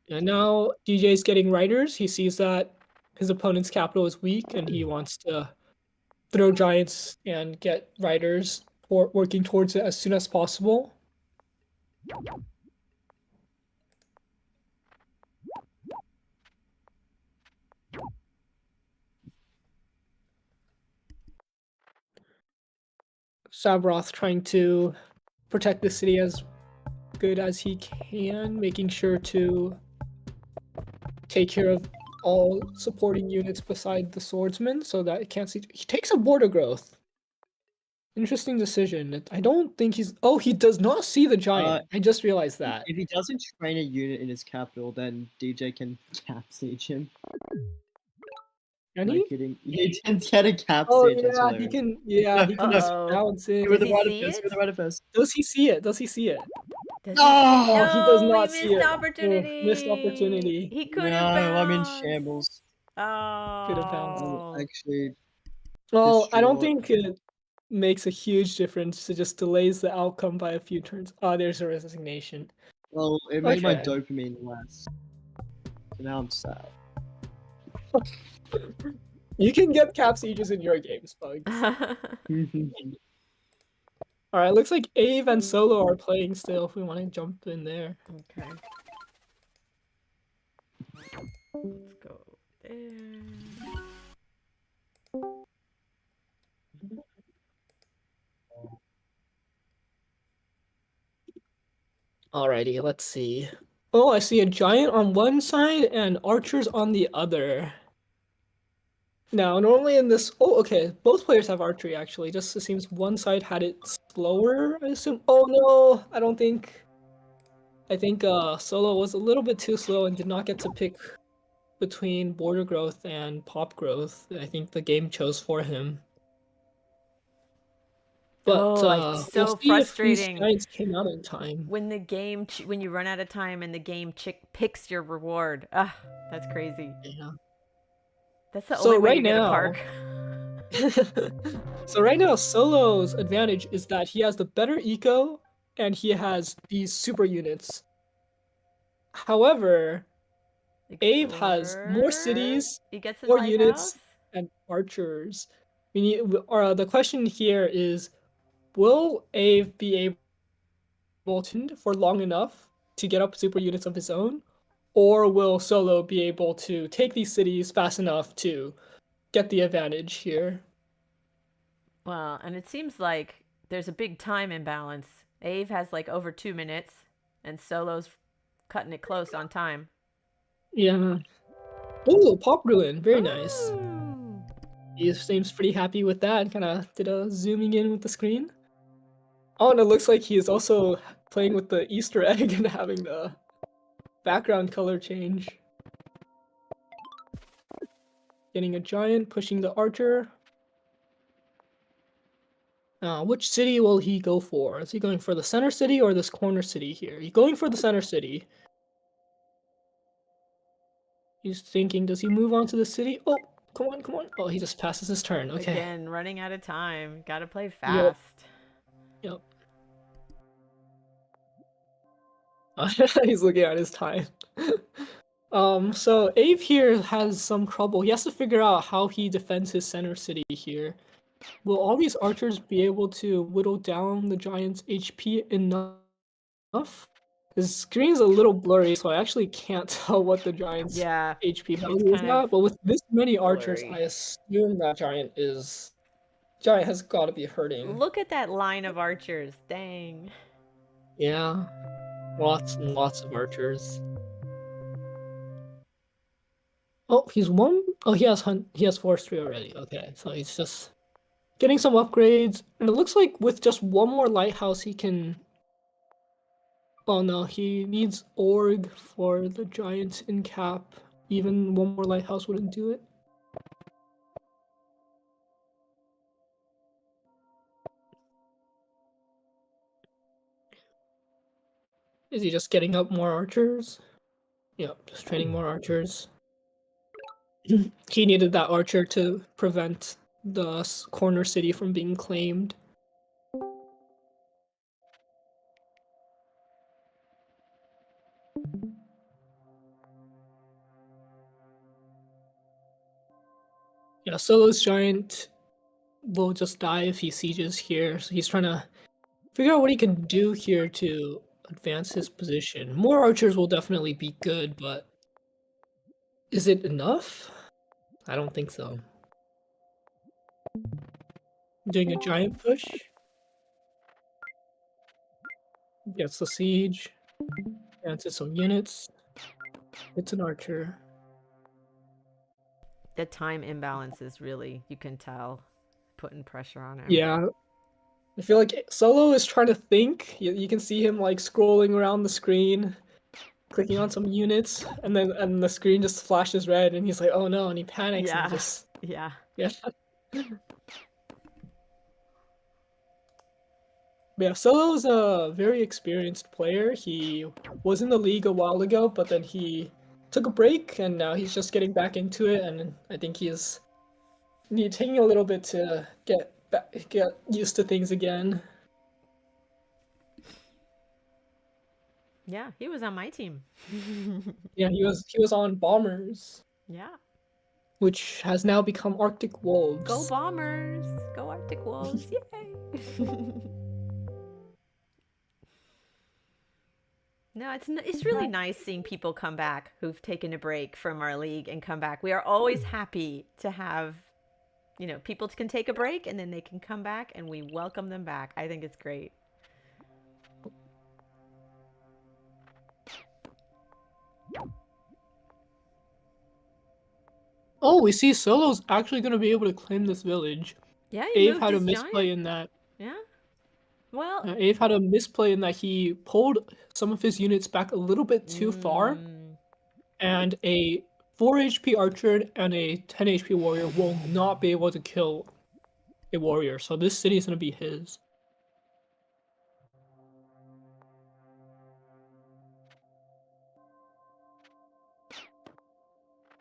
And now DJ's getting riders. He sees that his opponent's capital is weak and he wants to throw giants and get riders working towards it as soon as possible. Sabroth trying to protect the city as good as he can, making sure to take care of all supporting units beside the swordsman so that it can't see. He takes a border growth. Interesting decision. I don't think he's. Oh, he does not see the giant. I just realized that. If he doesn't train a unit in his capital, then DJ can cap siege him. Can No he? kidding. He can get a cap Oh siege. That's yeah, he hilarious. can. Yeah, he can just Uh-oh. bounce in. Give her Does the he right see of first. it? Give her the right of first. Does he see it? Does he see it? Does Oh, he does no, not he see missed it. the Oh, opportunity. missed opportunity. He could No, have I'm in bounced. shambles. Could have bounced. Oh. Actually, Well, I don't distraught. think it makes a huge difference. It just delays the outcome by a few turns. Oh, there's a resignation. Well, it made my Okay. dopamine less. So now I'm sad. You can get cap sieges in your games, Pugs. Alright, looks like Ave and Solo are playing still if we want to jump in there. Okay. Let's go there. Alrighty, let's see. Oh, I see a giant on one side and archers on the other. Now, normally in this... Oh, okay. Both players have archery, actually. Just it seems one side had it slower, I assume. Oh, no! I don't think... I think Solo was a little bit too slow and did not get to pick between border growth and pop growth. I think the game chose for him. But Oh, it's so we'll see if these frustrating. giants came out in time. When the game, when you run out of time and the game picks your reward. Ah, that's crazy. Yeah. That's the So only way to right get a now- park. So right now, Solo's advantage is that he has the better eco and he has these super units. However, Ave has more cities, He gets a more lighthouse? units, and archers. We need. The question here is, will Ave be able to for long enough to get up super units of his own, or will Solo be able to take these cities fast enough to get the advantage here? Well, and it seems like there's a big time imbalance. Ave has like over 2 minutes, and Solo's cutting it close on time. Yeah. Oh, Pop Ruin. Very nice. Ooh. He seems pretty happy with that. Kind of did a zooming in with the screen. Oh, and it looks like he is also playing with the Easter egg and having the background color change. Getting a giant, pushing the archer. Which city will he go for? Is he going for the center city or this corner city here? He's going for the center city. He's thinking, does he move on to the city? Oh, come on, come on. Oh, he just passes his turn. Okay. Again, running out of time. Gotta play fast. Yep. He's looking at his time. So Ave here has some trouble. He has to figure out how he defends his center city here. Will all these archers be able to whittle down the giant's HP enough? The screen's a little blurry, so I actually can't tell what the giant's Yeah. HP value is kind of at. But with this many archers, blurry. I assume that giant has got to be hurting. Look at that line of archers. Dang. Yeah, lots and lots of archers. Oh, he's one. Oh, he has forestry already. Okay, so he's just getting some upgrades, and it looks like with just one more lighthouse, he can. Oh no, he needs org for the giants in cap. Even one more lighthouse wouldn't do it. Is he just getting up more archers? Yep, just training more archers. He needed that archer to prevent the corner city from being claimed. Yeah, Solo's giant will just die if he sieges here. So he's trying to figure out what he can do here to advance his position. More archers will definitely be good, but is it enough? I don't think so. Doing a giant push. Gets the siege. Advances some units. It's an archer. The time imbalance is really, you can tell, putting pressure on him. Yeah. I feel like Solo is trying to think. You can see him like scrolling around the screen, clicking on some units, and then the screen just flashes red, and he's like, "Oh no!" and he panics Yeah. and just Yeah. yeah. Yeah, Solo's a very experienced player. He was in the league a while ago, but then he took a break, and now he's just getting back into it. And I think he's taking a little bit to get used to things again. Yeah, he was on my team. Yeah, he was on Bombers, Yeah. which has now become Arctic Wolves. Go Bombers! Go Arctic Wolves! Yay! No, it's really nice seeing people come back who've taken a break from our league and come back. We are always happy to have, people can take a break and then they can come back, and we welcome them back. I think it's great. Oh, we see Solo's actually going to be able to claim this village. Yeah, he Ave moved had a his misplay giant. in that. Yeah. Well, Ave had a misplay in that he pulled some of his units back a little bit too far, and a 4 HP archer and a 10 HP warrior will not be able to kill a warrior, so this city is going to be his.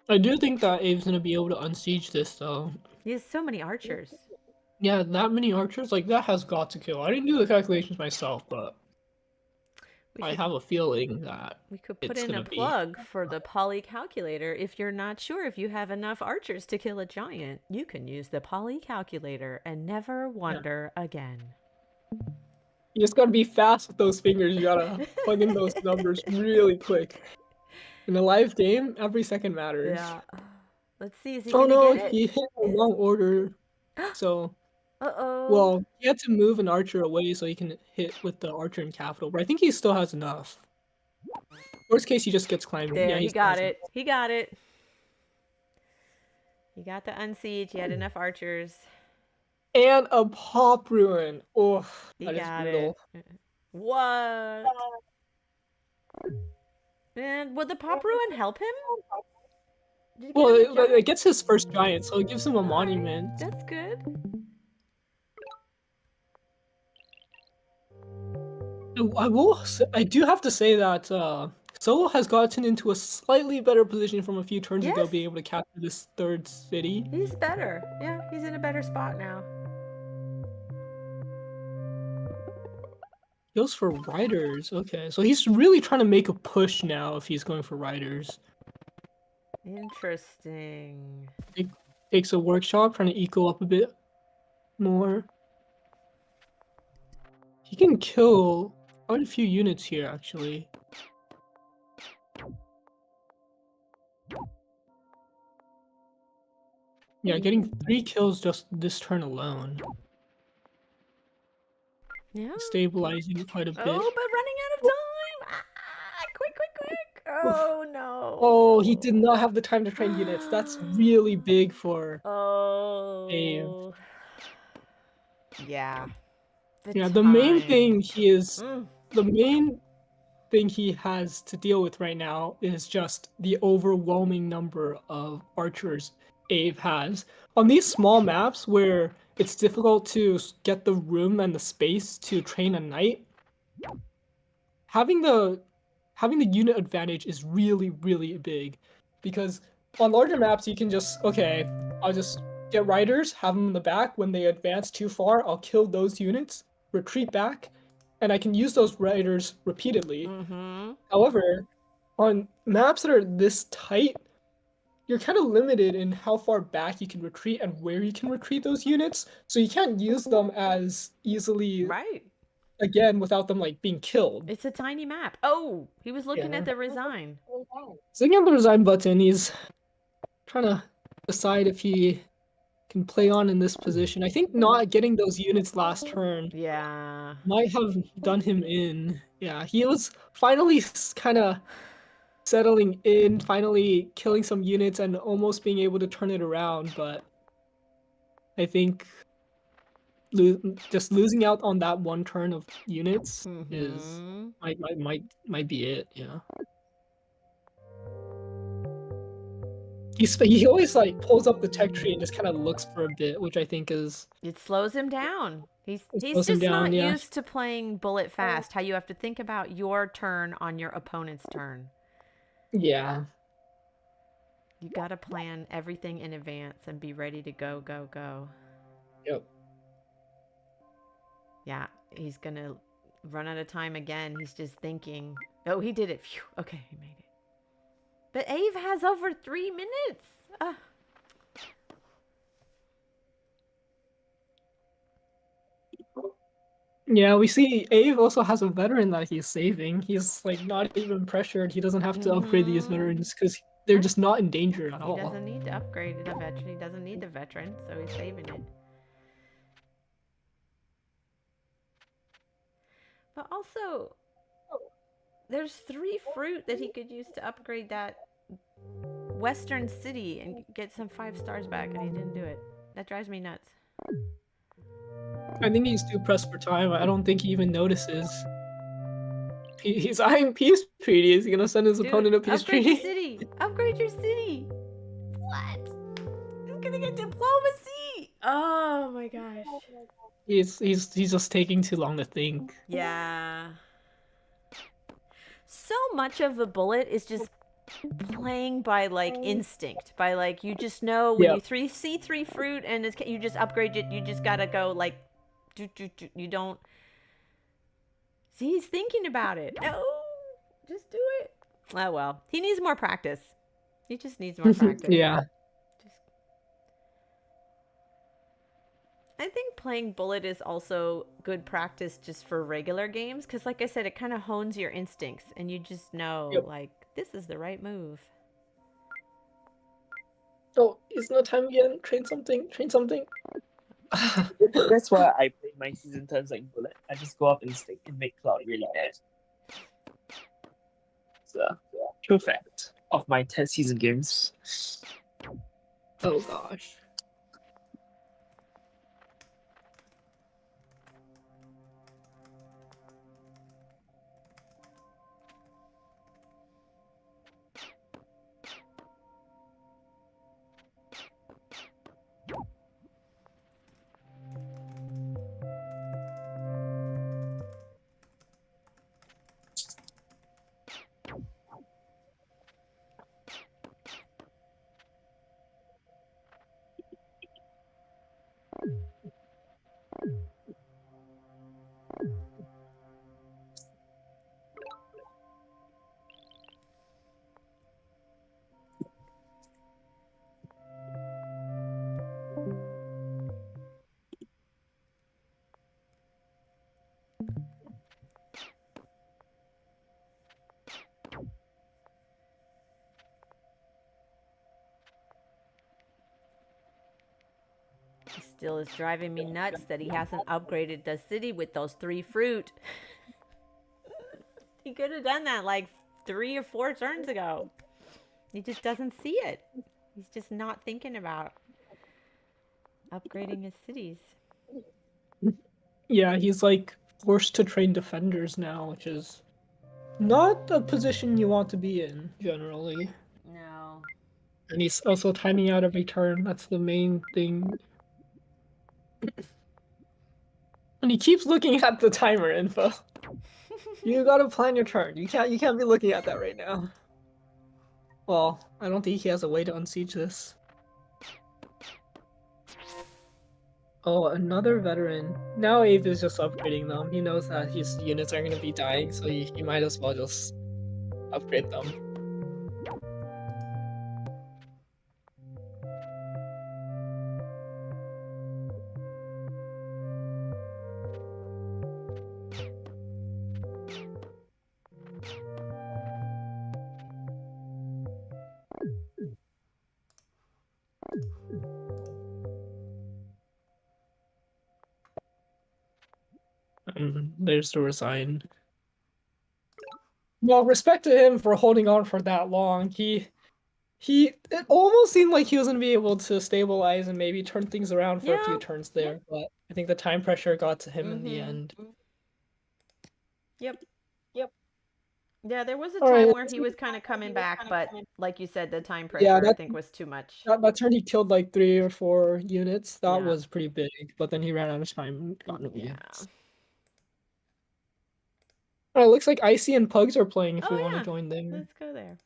I do think that Ave's going to be able to unsiege this, though. he has so many archers. Yeah, that many archers, like, that has got to kill. I didn't do the calculations myself, but I have a feeling that we could put it's in a gonna be- plug for the poly calculator. If you're not sure if you have enough archers to kill a giant, you can use the poly calculator and never wonder again. You just gotta be fast with those fingers. You gotta plug in those numbers really quick. In a live game, every second matters. Yeah. Let's see. Is he Oh gonna no, get it? he hit a wrong order. So, Uh-oh. well, he had to move an archer away so he can hit with the archer in capital. But I think he still has enough. Worst case, he just gets climbing. There, Yeah, he still has got it. He got it. He got the unsiege. He had enough archers. And a pop ruin. Oh, He that is got brutal. it. What? And would the pop ruin help him? Did he get Well, him a giant? it gets his first giant, so it gives him a monument. That's good. I do have to say that Solo has gotten into a slightly better position from a few turns ago, Yes. being able to capture this third city. He's better. Yeah, he's in a better spot now. Goes for riders. Okay, so he's really trying to make a push now if he's going for riders. Interesting. Takes a workshop, trying to eco up a bit more. He can kill quite a few units here, actually. Yeah, getting 3 kills just this turn alone. Yeah. Stabilizing quite a bit. Oh, but running out of time. Ah, quick. Oh, no. Oh, he did not have the time to train units. That's really big for Oh. Yeah. the main time. thing he is Mm. the main thing he has to deal with right now is just the overwhelming number of archers Ave has. On these small maps where it's difficult to get the room and the space to train a knight, having the unit advantage is really, really big. Because on larger maps you can just, okay, I'll just get riders, have them in the back. When they advance too far, I'll kill those units, retreat back, and I can use those riders repeatedly. Mm-hmm. However, on maps that are this tight, you're kind of limited in how far back you can retreat and where you can retreat those units. So you can't use them as easily Right. again without them like being killed. It's a tiny map. Oh, he was looking Yeah. at the resign. Clicking on the resign button, he's trying to decide if he can play on in this position. I think not getting those units last turn Yeah. might have done him in. Yeah, he was finally kind of settling in, finally killing some units and almost being able to turn it around, but I think just losing out on that one turn of units is Mhm. might be it. Yeah. He always like pulls up the tech tree and just kind of looks for a bit, which I think is It slows him down. He's slows him just down, not yeah. used to playing bullet fast. How you have to think about your turn on your opponent's turn. yeah. You got to plan everything in advance and be ready to go. Yep. Yeah, he's gonna run out of time again. He's just thinking. Oh, he did it. Phew. Okay, he made it. But Ave has over 3 minutes. Ah. Yeah, we see Ave also has a veteran that he's saving. He's like not even pressured. He doesn't have to upgrade these veterans because they're just not in danger at He all. doesn't need to upgrade the veteran. He doesn't need the veteran, so he's saving it. But also, there's 3 fruit that he could use to upgrade that western city and get some 5 stars back, and he didn't do it. That drives me nuts. I think he's too pressed for time. I don't think he even notices. He's eyeing peace treaty. Is he gonna send his opponent a peace upgrade treaty? your city. Upgrade your city. What? He's gonna get diplomacy. Oh my gosh. He's just taking too long to think. Yeah. So much of the bullet is just playing by like instinct, by like you just know when you see 3 fruit and you just upgrade it. You just gotta go like, you don't. See, he's thinking about it. No, just do it. Oh well, he needs more practice. He just needs more practice. Yeah. I think playing bullet is also good practice just for regular games because, like I said, it kind of hones your instincts and you just know like this is the right move. Oh, it's no time again. Train something. Train something. That's why I play my season turns like bullet. I just go up and stick and make Cloud really mad. It's a true fact of my 10 season games. Oh gosh. Still is driving me nuts that he hasn't upgraded the city with those 3 fruit. He could have done that like 3 or 4 turns ago. He just doesn't see it. He's just not thinking about upgrading his cities. Yeah, he's like forced to train defenders now, which is not a position you want to be in generally. No. And he's also timing out every turn. That's the main thing. And he keeps looking at the timer info. You gotta plan your turn. You can't be looking at that right now. Well, I don't think he has a way to unsiege this. Oh, another veteran. Now Abe is just upgrading them. He knows that his units are gonna be dying, so he might as well just upgrade them. There's the resign. Well, respect to him for holding on for that long. It almost seemed like he was gonna be able to stabilize and maybe turn things around for a few turns there, but I think the time pressure got to him in the end. Yep. Yeah, there was a All time right, where he was kind of coming back, but like you said, the time pressure I think was too much. That turn he killed like 3 or 4 units. That Yeah. was pretty big, but then he ran out of time and got no units. Alright, looks like Icy and Pugs are playing if we want to join them. Let's go there.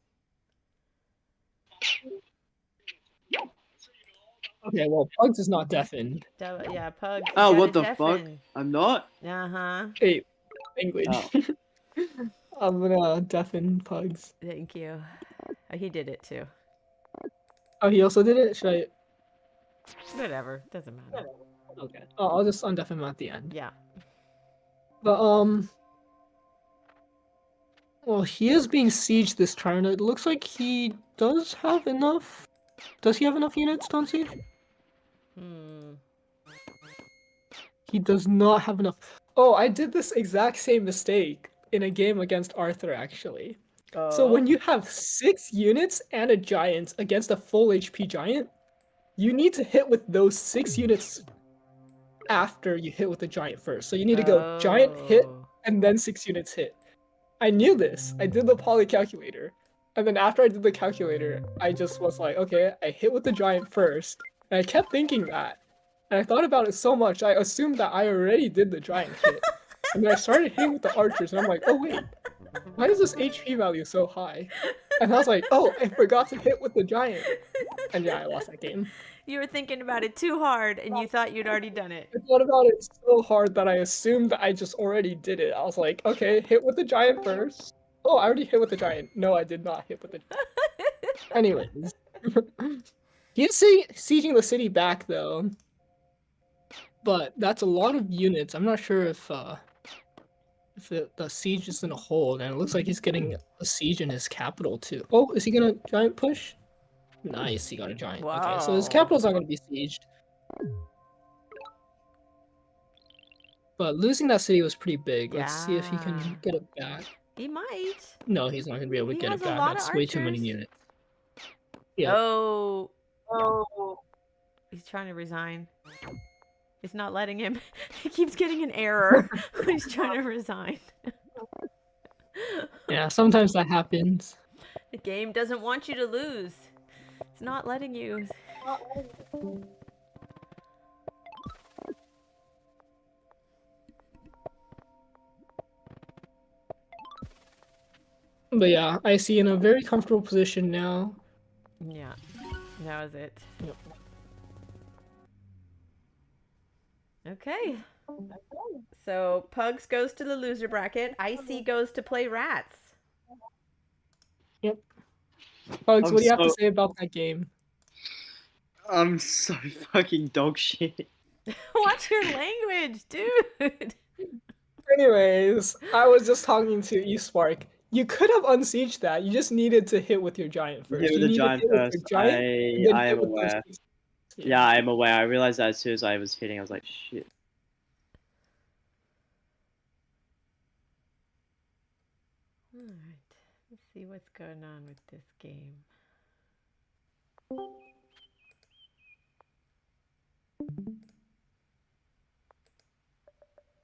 Okay, well, Pugs is not deafened. Yeah, Pugs. Oh, what the fuck? I'm not? Uh-huh. Hey, language. Oh. I'm gonna deafen Pugs. Thank you. Oh, he did it too. Oh, he also did it? Should I? Whatever. Doesn't matter. Okay. Oh, I'll just undeafen him at the end. Yeah. But, well, he is being sieged this turn. It looks like he does have enough. Does he have enough units to unsiege? He does not have enough. Oh, I did this exact same mistake in a game against Arthur, actually. So when you have 6 units and a giant against a full HP giant, you need to hit with those 6 units after you hit with the giant first. So you need to go giant hit and then 6 units hit. I knew this. I did the poly calculator. And then after I did the calculator, I just was like, okay, I hit with the giant first. And I kept thinking that. And I thought about it so much, I assumed that I already did the giant hit. And then I started hitting with the archers, and I'm like, oh wait, why is this HP value so high? And I was like, oh, I forgot to hit with the giant. And yeah, I lost that game. You were thinking about it too hard, and you thought you'd already done it. I thought about it so hard that I assumed that I just already did it. I was like, okay, hit with the giant first. Oh, I already hit with the giant. No, I did not hit with the giant. Anyways. He's sieging the city back, though. But that's a lot of units. I'm not sure if if the siege is gonna hold, and it looks like he's getting a siege in his capital too. Oh, is he gonna giant push? Nice, he got a giant. Okay, so his Wow. capital's not gonna be sieged. But losing that city was pretty big. Let's see if he Yeah. can get it back. He might. No, he's not gonna be able to He get has it a back. lot of That's way too many archers. units. Yeah. Oh. He's trying to resign. It's not letting him. He keeps getting an error when he's trying to resign. Yeah, sometimes that happens. The game doesn't want you to lose. It's not letting you. But yeah, I see in a very comfortable position now. Yeah, that was it. Yep. Okay. So Pugs goes to the loser bracket. Icy goes to play Ratz. Yep. Pugs, I'm what do you have to so- say about that game? I'm so fucking dog shit. Watch your language, dude. Anyways, I was just talking to eSpark. You could have unsieged that. You just needed to hit with your giant first. Hit with You the needed giant to hit with first. your giant, and then I hit am with those aware. pieces. Yeah, I'm aware. I realized that as soon as I was hitting, I was like, shit. Alright, let's see what's going on with this game.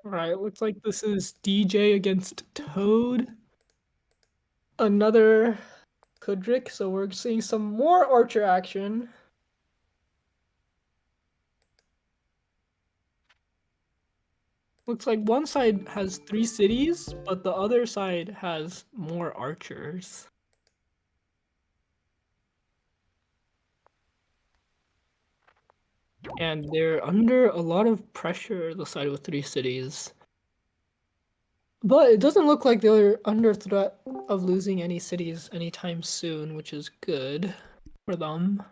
Alright, looks like this is DJ against Toad. Another Hoodrick, so we're seeing some more archer action. Looks like one side has 3 cities, but the other side has more archers. And they're under a lot of pressure, the side with 3 cities. But it doesn't look like they're under threat of losing any cities anytime soon, which is good for them.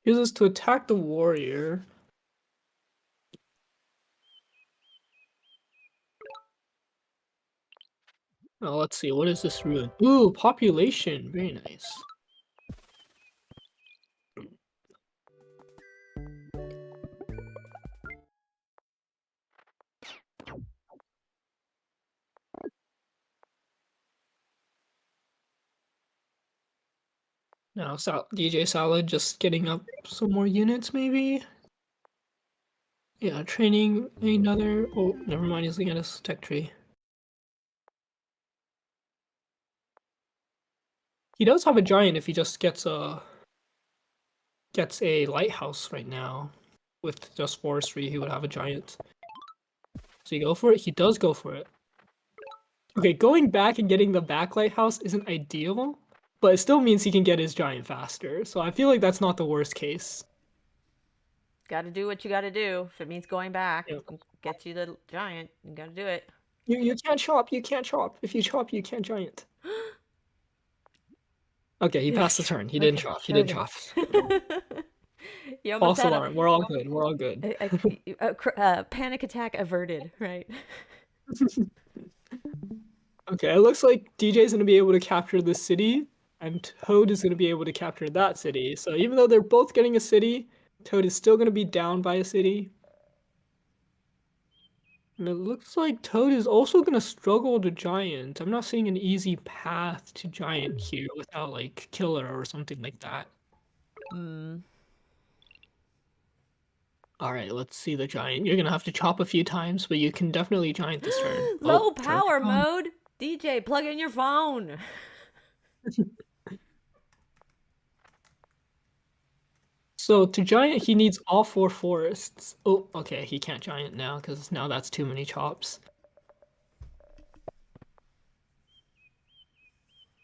Uses to attack the warrior. Now let's see, what is this ruin? Ooh, population, very nice. Now DJ Salad just getting up some more units maybe? Yeah, training another, oh, never mind, he's looking at his tech tree. He does have a giant if he just gets a lighthouse right now. With just forestry, he would have a giant. So you go for it? He does go for it. Okay, going back and getting the back lighthouse isn't ideal, but it still means he can get his giant faster. So I feel like that's not the worst case. Gotta do what you gotta do. If it means going back, Yep. get you the giant, you gotta do it. You can't chop, you can't chop. If you chop, you can't giant. Okay, he passed the turn. He didn't chop. He didn't chop. You almost False had alarm. We're all good. We're all good. a panic attack averted, right? Okay, it looks like DJ's gonna be able to capture this city, and Toad is gonna be able to capture that city. So even though they're both getting a city, Toad is still gonna be down by a city. And it looks like Toad is also gonna struggle to giant. I'm not seeing an easy path to giant here without like killer or something like that. Alright, let's see the giant. You're gonna have to chop a few times, but you can definitely giant this turn. Low Oh, power turn on. mode. DJ, plug in your phone. So to giant, he needs all 4 forests. Oh, okay, he can't giant now because now that's too many chops.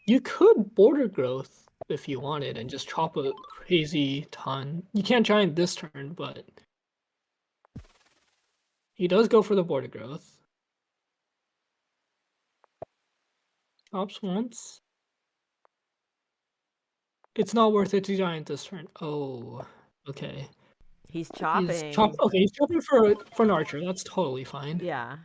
You could border growth if you wanted and just chop a crazy ton. You can't giant this turn, but he does go for the border growth. Chops once. It's not worth it to giant this turn. Oh, okay. He's chopping. Okay, he's chopping for an archer. That's totally fine. Yeah.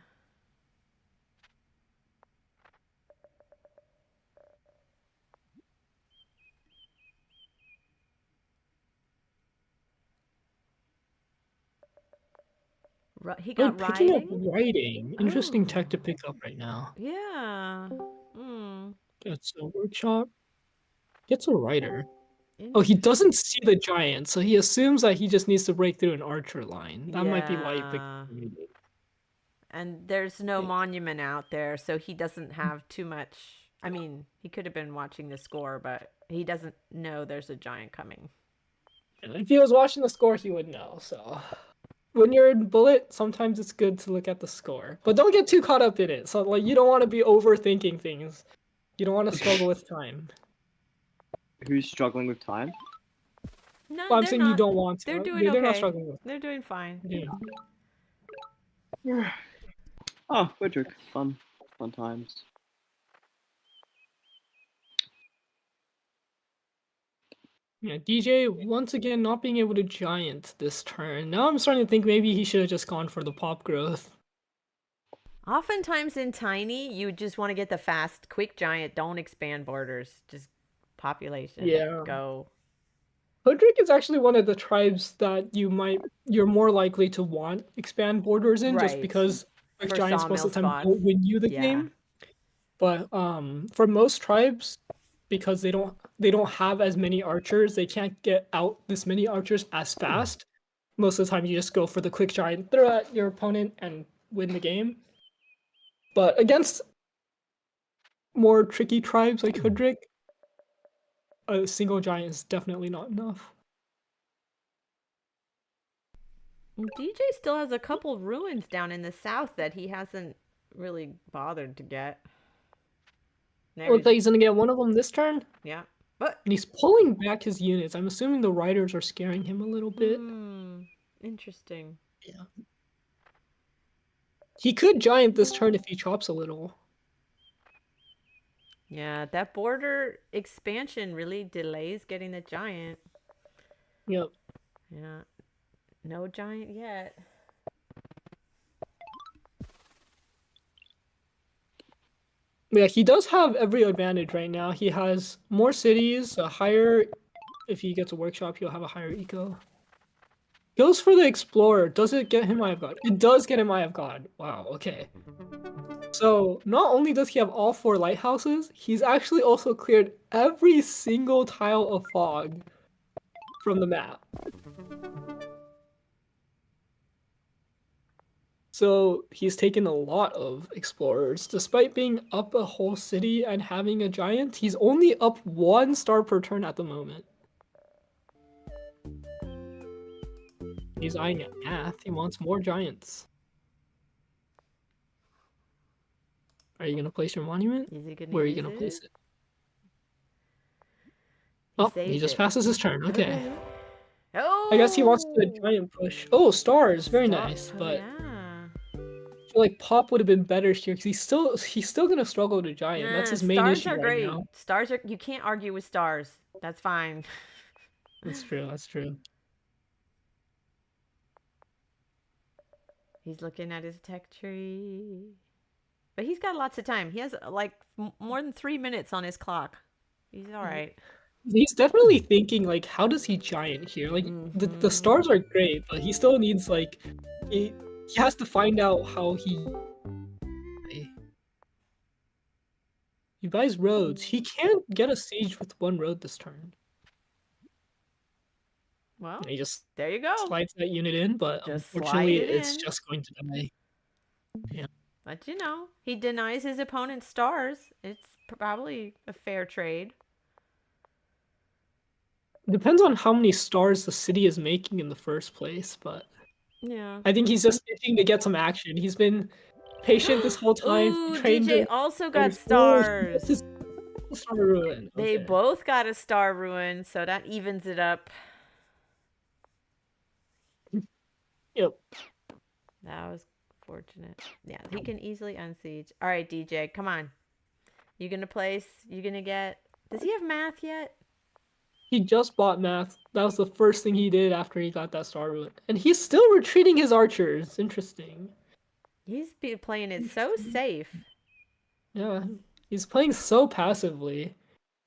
He got picking up riding? writing. Interesting tech Oh. to pick up right now. Yeah. Hmm. Gets a workshop. Gets a writer. Oh, he doesn't see the giant, so he assumes that he just needs to break through an archer line. That might be why he picked Yeah. up writing. And there's no monument out there, so he doesn't have too much. I mean, he could have been watching the score, but he doesn't know there's a giant coming. And if he was watching the score, he would know. So when you're in bullet, sometimes it's good to look at the score, but don't get too caught up in it. So like you don't want to be overthinking things. You don't want to struggle with time. Who's struggling with time? No, Well, I'm they're saying not. you don't want to. They're doing They're not okay. struggling with. They're doing fine. Yeah. Oh, Hoodrick. Fun times. Yeah, DJ once again not being able to giant this turn. Now I'm starting to think maybe he should have just gone for the pop growth. Oftentimes in Tiny, you just want to get the fast, quick giant. Don't expand borders. Just population. Yeah. Go. Hoodrick is actually one of the tribes that you're more likely to want expand borders in, just Right. because quick For giants most of the sawmill time spots. don't win you the Yeah. game. But for most tribes, because they don't have as many archers, they can't get out this many archers as fast. Most of the time you just go for the quick giant, throw at your opponent and win the game. But against more tricky tribes like Hoodrick, a single giant is definitely not enough. DJ still has a couple ruins down in the south that he hasn't really bothered to get. Looks like he's gonna get one of them this turn. Yeah. But And he's pulling back his units. I'm assuming the riders are scaring him a little bit. Interesting. Yeah. He could giant this turn if he chops a little. Yeah, that border expansion really delays getting the giant. Yep. Yeah. No giant yet. Yeah, he does have every advantage right now. He has more cities, a higher... If he gets a workshop, he'll have a higher eco. Goes for the explorer. Does it get him Eye of God? It does get him Eye of God. Wow, okay. So, not only does he have all 4 lighthouses, he's actually also cleared every single tile of fog from the map. So, he's taken a lot of explorers. Despite being up a whole city and having a giant, he's only up 1 star per turn at the moment. He's eyeing at math. He wants more giants. Are you gonna place your monument? Is he gonna Where are you use gonna place it? He Oh, saved he just it. passes his turn. Okay. Oh! I guess he wants the giant push. Oh, stars. Very nice. Oh, But yeah. I feel like Pop would have been better here because he's still gonna struggle to giant. That's his main stars issue are right great. now. Stars are. You can't argue with stars. That's fine. That's true. That's true. He's looking at his tech tree. But he's got lots of time. He has like more than 3 minutes on his clock. He's all right. He's definitely thinking like, how does he giant here? Like the stars are great, but he still needs like he has to find out how he buys roads. He can't get a siege with 1 road this turn. Well, And he just there you go. slides that unit in, but Just unfortunately slide it it's in. just going to die. Yeah. But you know, he denies his opponent's stars. It's probably a fair trade. Depends on how many stars the city is making in the first place, but Yeah. I think he's just itching to get some action. He's been patient this whole time. Ooh, trained DJ to- also got Oh, stars. a Star Ruin. They Okay. both got a star ruin, so that evens it up. Yep. That was fortunate. Yeah, he can easily unsiege. All right, DJ, come on. You gonna place? You gonna get? Does he have math yet? He just bought math. That was the first thing he did after he got that Star Ruin. And he's still retreating his archers. Interesting. He's playing it so safe. Yeah. He's playing so passively.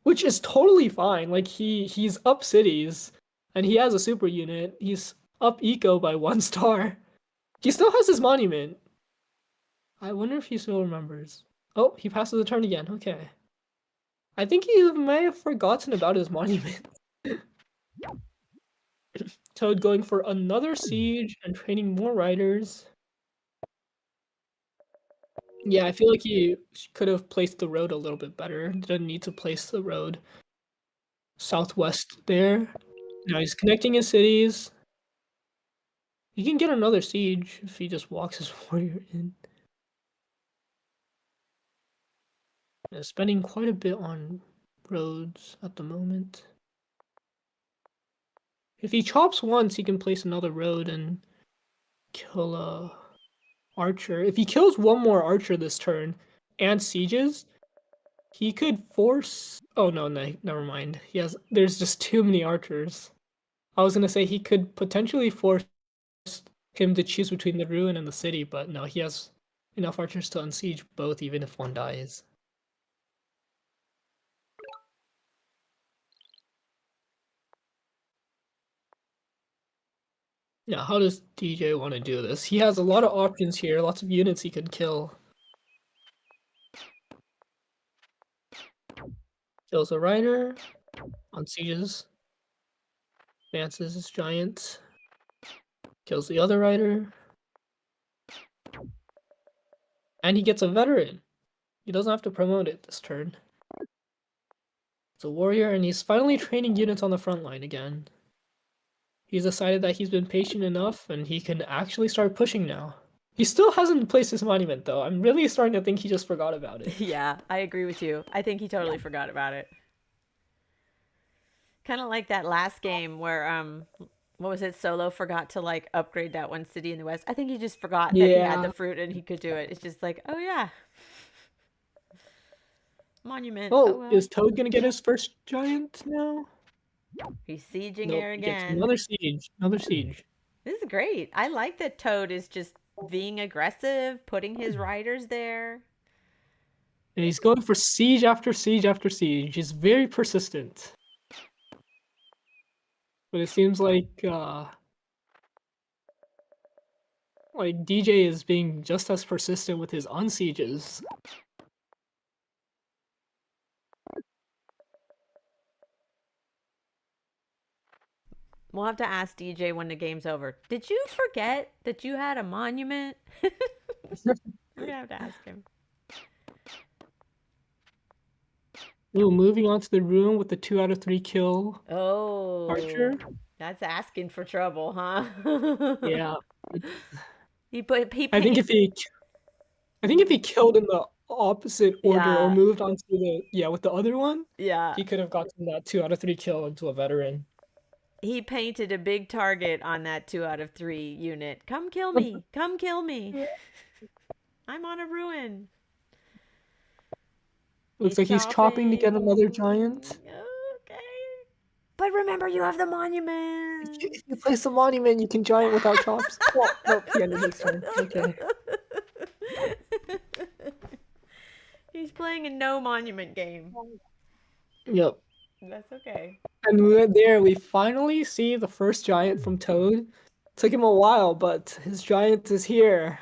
Which is totally fine. Like he's up cities and he has a super unit. He's up eco by 1 star. He still has his monument. I wonder if he still remembers. Oh, he passes the turn again. Okay. I think he may have forgotten about his monument. Toad going for another siege and training more riders. Yeah, I feel like he could have placed the road a little bit better. Didn't need to place the road southwest there. Now he's connecting his cities. He can get another siege if he just walks his warrior in. Yeah, spending quite a bit on roads at the moment. If he chops once, he can place another road and kill a archer. If he kills one more archer this turn and sieges, he could force. Oh no, never mind. There's just too many archers. I was gonna say he could potentially force him to choose between the ruin and the city, but no, he has enough archers to unsiege both, even if one dies. Yeah, how does DJ want to do this? He has a lot of options here, lots of units he could kill. Kills a rider, unsieges, advances his giant, kills the other rider, and he gets a veteran. He doesn't have to promote it this turn. It's a warrior, and he's finally training units on the front line again. He's decided that he's been patient enough, and he can actually start pushing now. He still hasn't placed his monument, though. I'm really starting to think he just forgot about it. Yeah, I agree with you. I think he totally forgot about it. Kind of like that last game where what was it? Solo forgot to like upgrade that one city in the west. I think he just forgot that he had the fruit and he could do it. It's just like, oh yeah, monument. Oh, well. is Toad gonna get his first giant now? He's sieging Nope, here he gets again. another siege. Another siege. This is great. I like that Toad is just being aggressive, putting his riders there. And he's going for siege after siege after siege. He's very persistent. But it seems like DJ is being just as persistent with his unsieges. We'll have to ask DJ when the game's over. Did you forget that you had a monument? We're gonna have to ask him. Ooh, moving on to the room with the 2 out of 3 kill. Oh, Archer? That's asking for trouble, huh? Yeah. He put. I think if he killed in the opposite order or Yeah. moved on to with the other one, Yeah. he could have gotten that 2 out of 3 kill into a veteran. He painted a big target on that 2 out of 3 unit. Come kill me. Come kill me. I'm on a ruin. Looks like he's chopping to get another giant. Okay. But remember, you have the monument. If you place the monument, you can giant without chops. Oh, nope, he ended his turn. Okay. He's playing a no monument game. Yep. That's okay. And there we finally see the first giant from Toad. Took him a while, but his giant is here.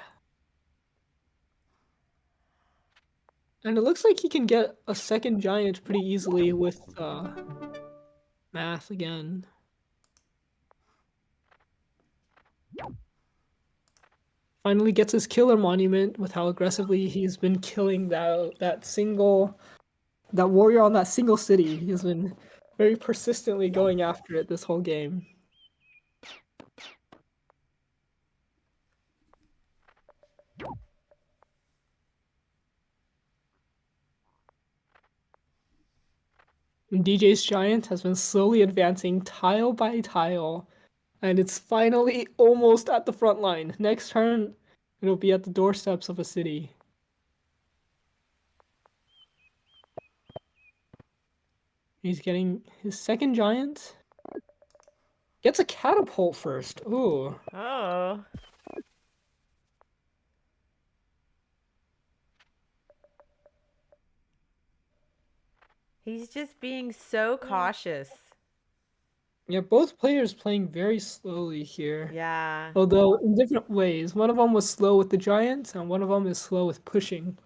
And it looks like he can get a second giant pretty easily with math again. Finally gets his killer monument with how aggressively he's been killing that warrior on that single city. He's been very persistently going after it this whole game. DJ's giant has been slowly advancing tile by tile, and it's finally almost at the front line. Next turn, it'll be at the doorsteps of a city. He's getting his second giant. Gets a catapult first. Ooh. Oh. He's just being so cautious. Yeah, both players playing very slowly here. Yeah. Although in different ways. One of them was slow with the giants, and one of them is slow with pushing.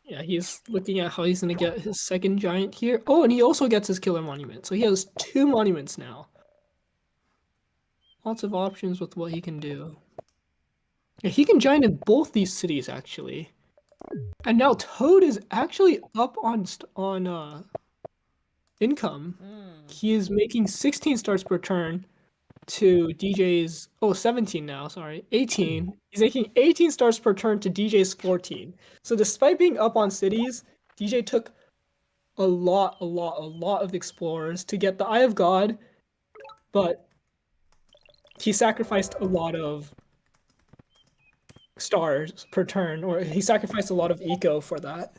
Yeah, he's looking at how he's going to get his second giant here. Oh, and he also gets his killer monument. So he has 2 monuments now. Lots of options with what he can do. Yeah, he can giant in both these cities, actually. And now Toad is actually up on income. He is making 16 starts per turn to DJ's 17 now, sorry. 18. He's making 18 starts per turn to DJ's 14. So despite being up on cities, DJ took a lot of explorers to get the Eye of God, but he sacrificed a lot of stars per turn, or he sacrificed a lot of eco for that.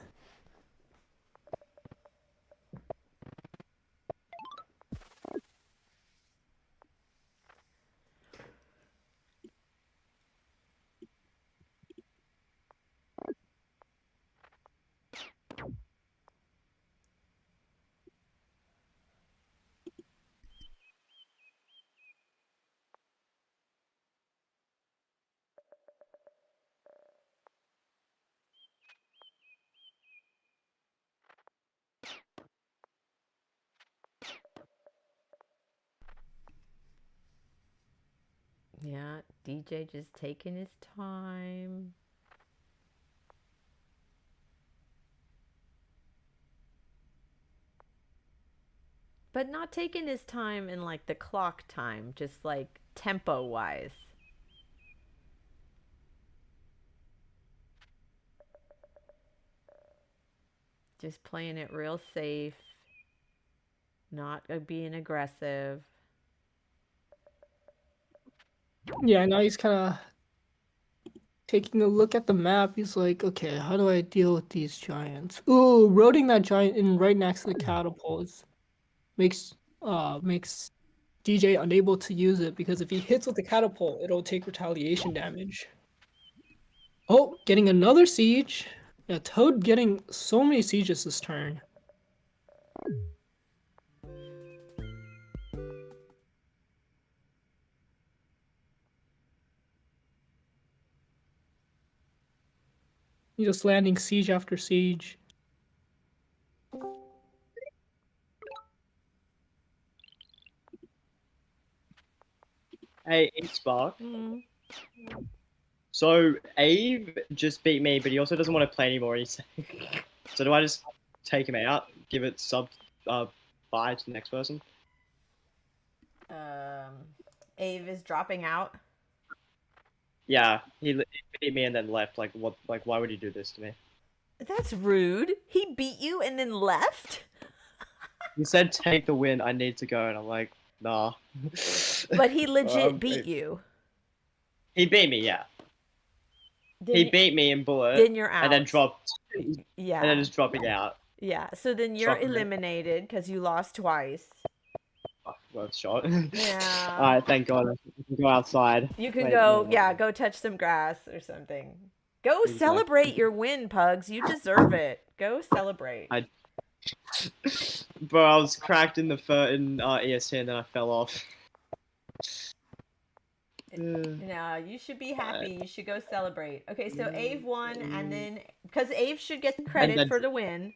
Yeah, DJ just taking his time. But not taking his time in like the clock time, just like tempo wise. Just playing it real safe. Not being aggressive. Yeah, now he's kind of taking a look at the map. He's like, okay, how do I deal with these giants? Ooh, roading that giant in right next to the catapults makes DJ unable to use it, because if he hits with the catapult, it'll take retaliation damage. Oh, getting another siege. Yeah, Toad getting so many sieges this turn. He's just landing siege after siege. Hey, Spark. So Ave just beat me, but he also doesn't want to play anymore. So do I just take him out, give it bye to the next person? Ave is dropping out. Yeah, he beat me and then left. Like what? Like why would he do this to me? That's rude. He beat you and then left? He said take the win. I need to go, and I'm like, nah. But he legit beat you. He beat me, yeah. Then he beat me in bullet. Then you're out. And then dropped. Yeah. And then just dropping out. Yeah. So then you're eliminated because you lost twice. Worth shot. Yeah. All right, thank God. I can go outside. You can go, go touch some grass or something. Go celebrate your win, Pugs. You deserve it. Go celebrate. Bro, I was cracked in the EST and then I fell off. No, you should be happy. You should go celebrate. Okay, so Ave won, and then because Ave should get credit for the win.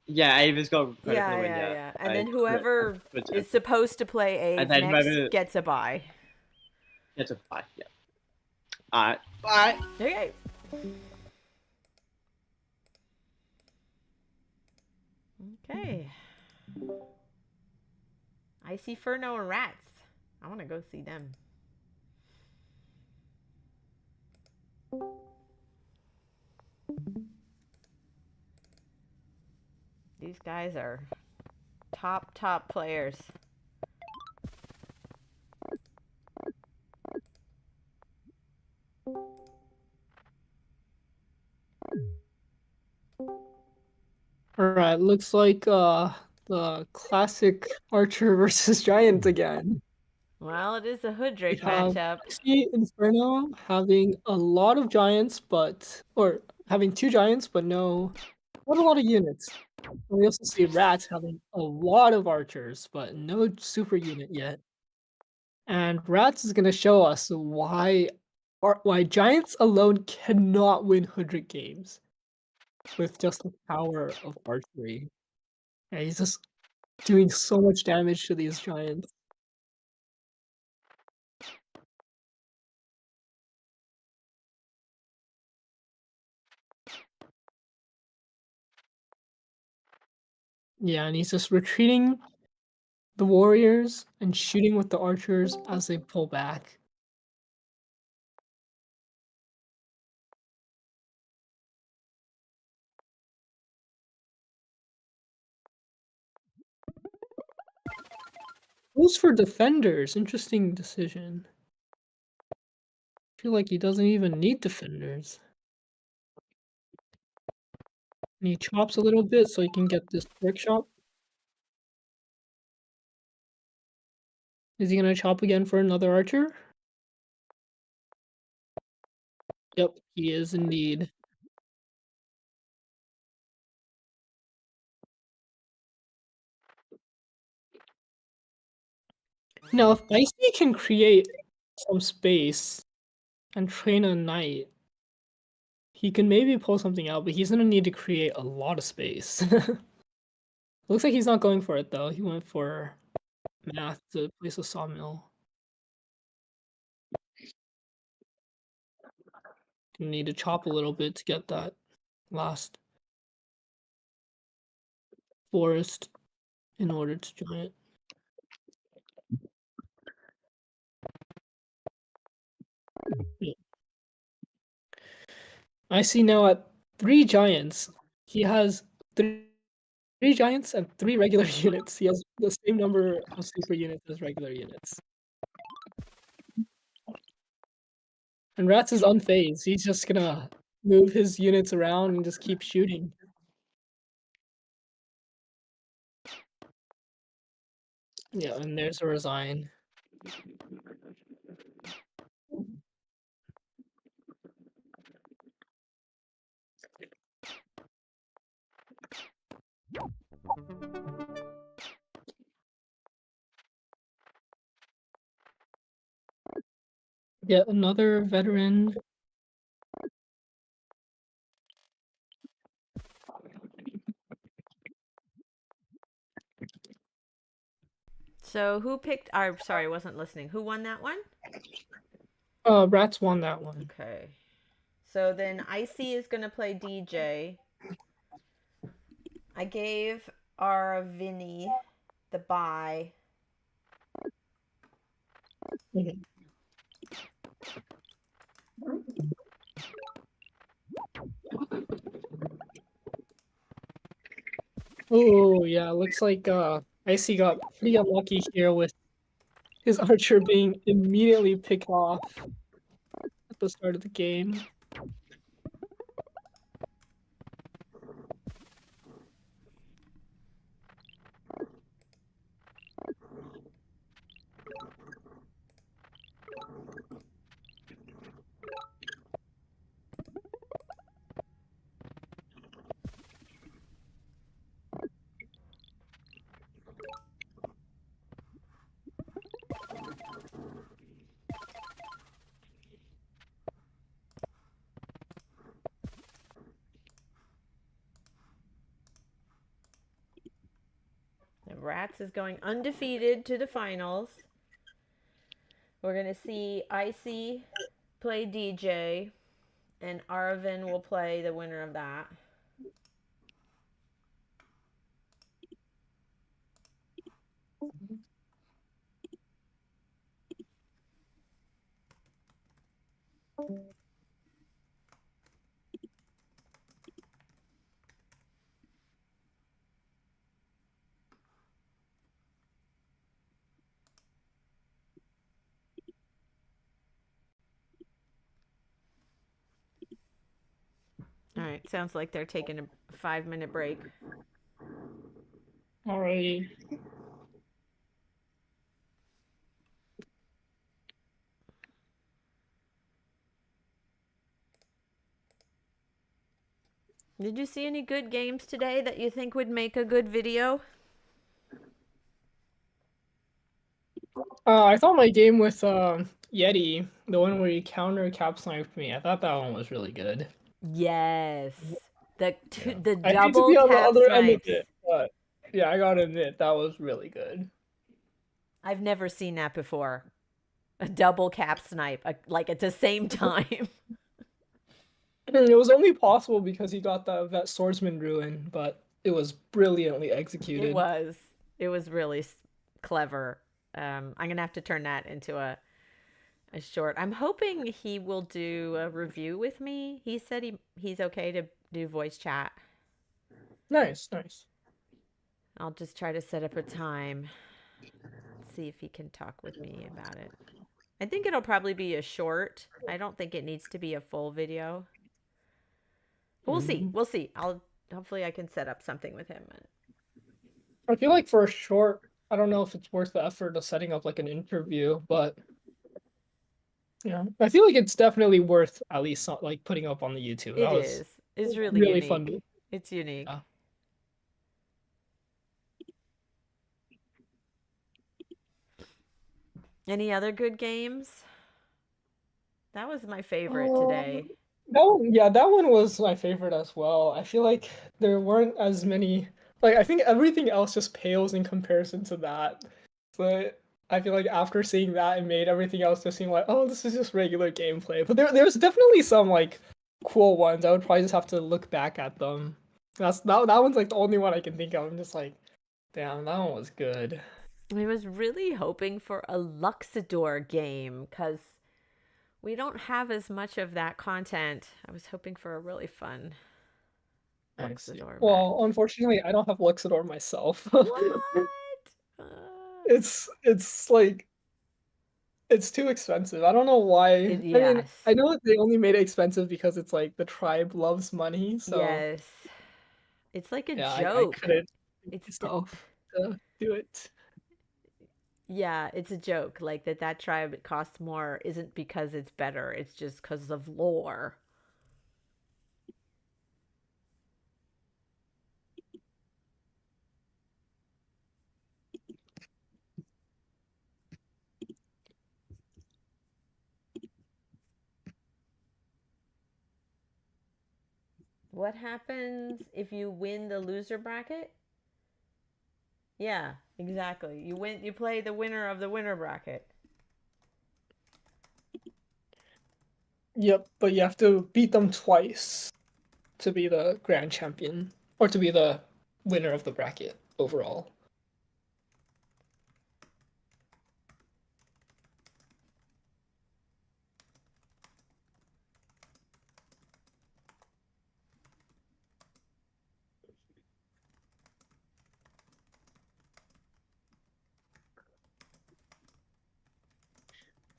Yeah, Ava's got credit for the win. Yeah. And then whoever is supposed to play Ave next gets a bye. Gets a bye. Yeah. All right. Bye. Okay. Okay. I see Furno and Ratz. I want to go see them. These guys are top players. Alright, looks like the classic Archer versus Giant again. Well, it is a We Hoodrick have matchup. Icy Inferno having a lot of giants, or having 2 giants, but not a lot of units. And we also see Ratz having a lot of archers, but no super unit yet. And Ratz is gonna show us why giants alone cannot win Hoodrick games with just the power of archery. Yeah, he's just doing so much damage to these giants. Yeah, and he's just retreating the warriors and shooting with the archers as they pull back. Goes for defenders. Interesting decision. I feel like he doesn't even need defenders. And he chops a little bit so he can get this workshop. Is he gonna chop again for another archer? Yep, he is indeed. Now, if Icy can create some space and train a knight, he can maybe pull something out, but he's gonna need to create a lot of space. Looks like he's not going for it though. He went for math to place a sawmill. You need to chop a little bit to get that last forest in order to join it. Yeah. I see now at 3 giants, he has 3 giants and 3 regular units. He has the same number of super units as regular units. And Ratz is unfazed. He's just gonna move his units around and just keep shooting. Yeah, and there's a resign. Yet another veteran. So who picked? Sorry, I wasn't listening. Who won that one? Ratz won that one. Okay. So then Icy is gonna play DJ. I gave Aravan the bye. Okay. Oh yeah, looks like Icy got pretty unlucky here with his archer being immediately picked off at the start of the game. The Ratz is going undefeated to the finals. We're going to see Icy play DJ, and Aravan will play the winner of that. right, sounds like they're taking a 5-minute break. Alrighty. Did you see any good games today that you think would make a good video? I thought my game with Yeti, the one where you counter cap sniped me, I thought that one was really good. Yes. The I hate to double be on the cap other end of snipes. it, but yeah, I gotta admit that was really good. I've never seen that before. A double cap snipe, like at the same time. It was only possible because he got that swordsman ruin, but it was brilliantly executed. It was. It was really clever. I'm gonna have to turn that into a short. I'm hoping he will do a review with me. He said he's okay to do voice chat. Nice, nice. I'll just try to set up a time. See if he can talk with me about it. I think it'll probably be a short. I don't think it needs to be a full video. We'll see. We'll see. Hopefully I can set up something with him. I feel like for a short, I don't know if it's worth the effort of setting up like an interview, but yeah, I feel like it's definitely worth at least like putting up on the YouTube. It is. It's really unique. Fun. It's unique. Yeah. Any other good games? That was my favorite today. That one was my favorite as well. I feel like there weren't as many. Like I think everything else just pales in comparison to that. So I feel like after seeing that, it made everything else just seem like, oh, this is just regular gameplay. But there's definitely some like cool ones. I would probably just have to look back at them. That one's like the only one I can think of. I'm just like, damn, that one was good. I was really hoping for a Luxidoor game because we don't have as much of that content. I was hoping for a really fun Luxidoor. Well, unfortunately, I don't have Luxidoor myself. What? It's like it's too expensive. I don't know why. Yes. I mean, I know that they only made it expensive because it's like the tribe loves money. So yes, it's like a yeah, joke. I couldn't It's myself to do it. Yeah, it's a joke. Like that tribe costs more isn't because it's better. It's just because of lore. What happens if you win the loser bracket? Yeah, exactly. You play the winner of the winner bracket. Yep, but you have to beat them twice to be the grand champion or to be the winner of the bracket overall.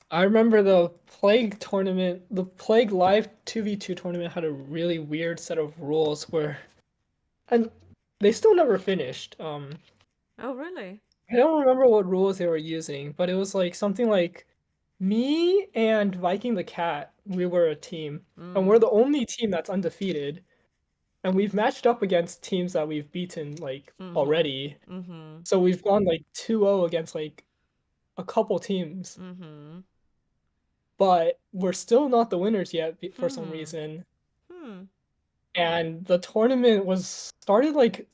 I remember the Plague tournament, the Plague Live 2v2 tournament had a really weird set of rules where, and they still never finished. Oh, really? I don't remember what rules they were using, but it was like something like me and Viking the Cat, we were a team, and we're the only team that's undefeated. And we've matched up against teams that we've beaten like already. So we've gone like 2-0 against like a couple teams. But we're still not the winners yet for some reason. And the tournament was started like,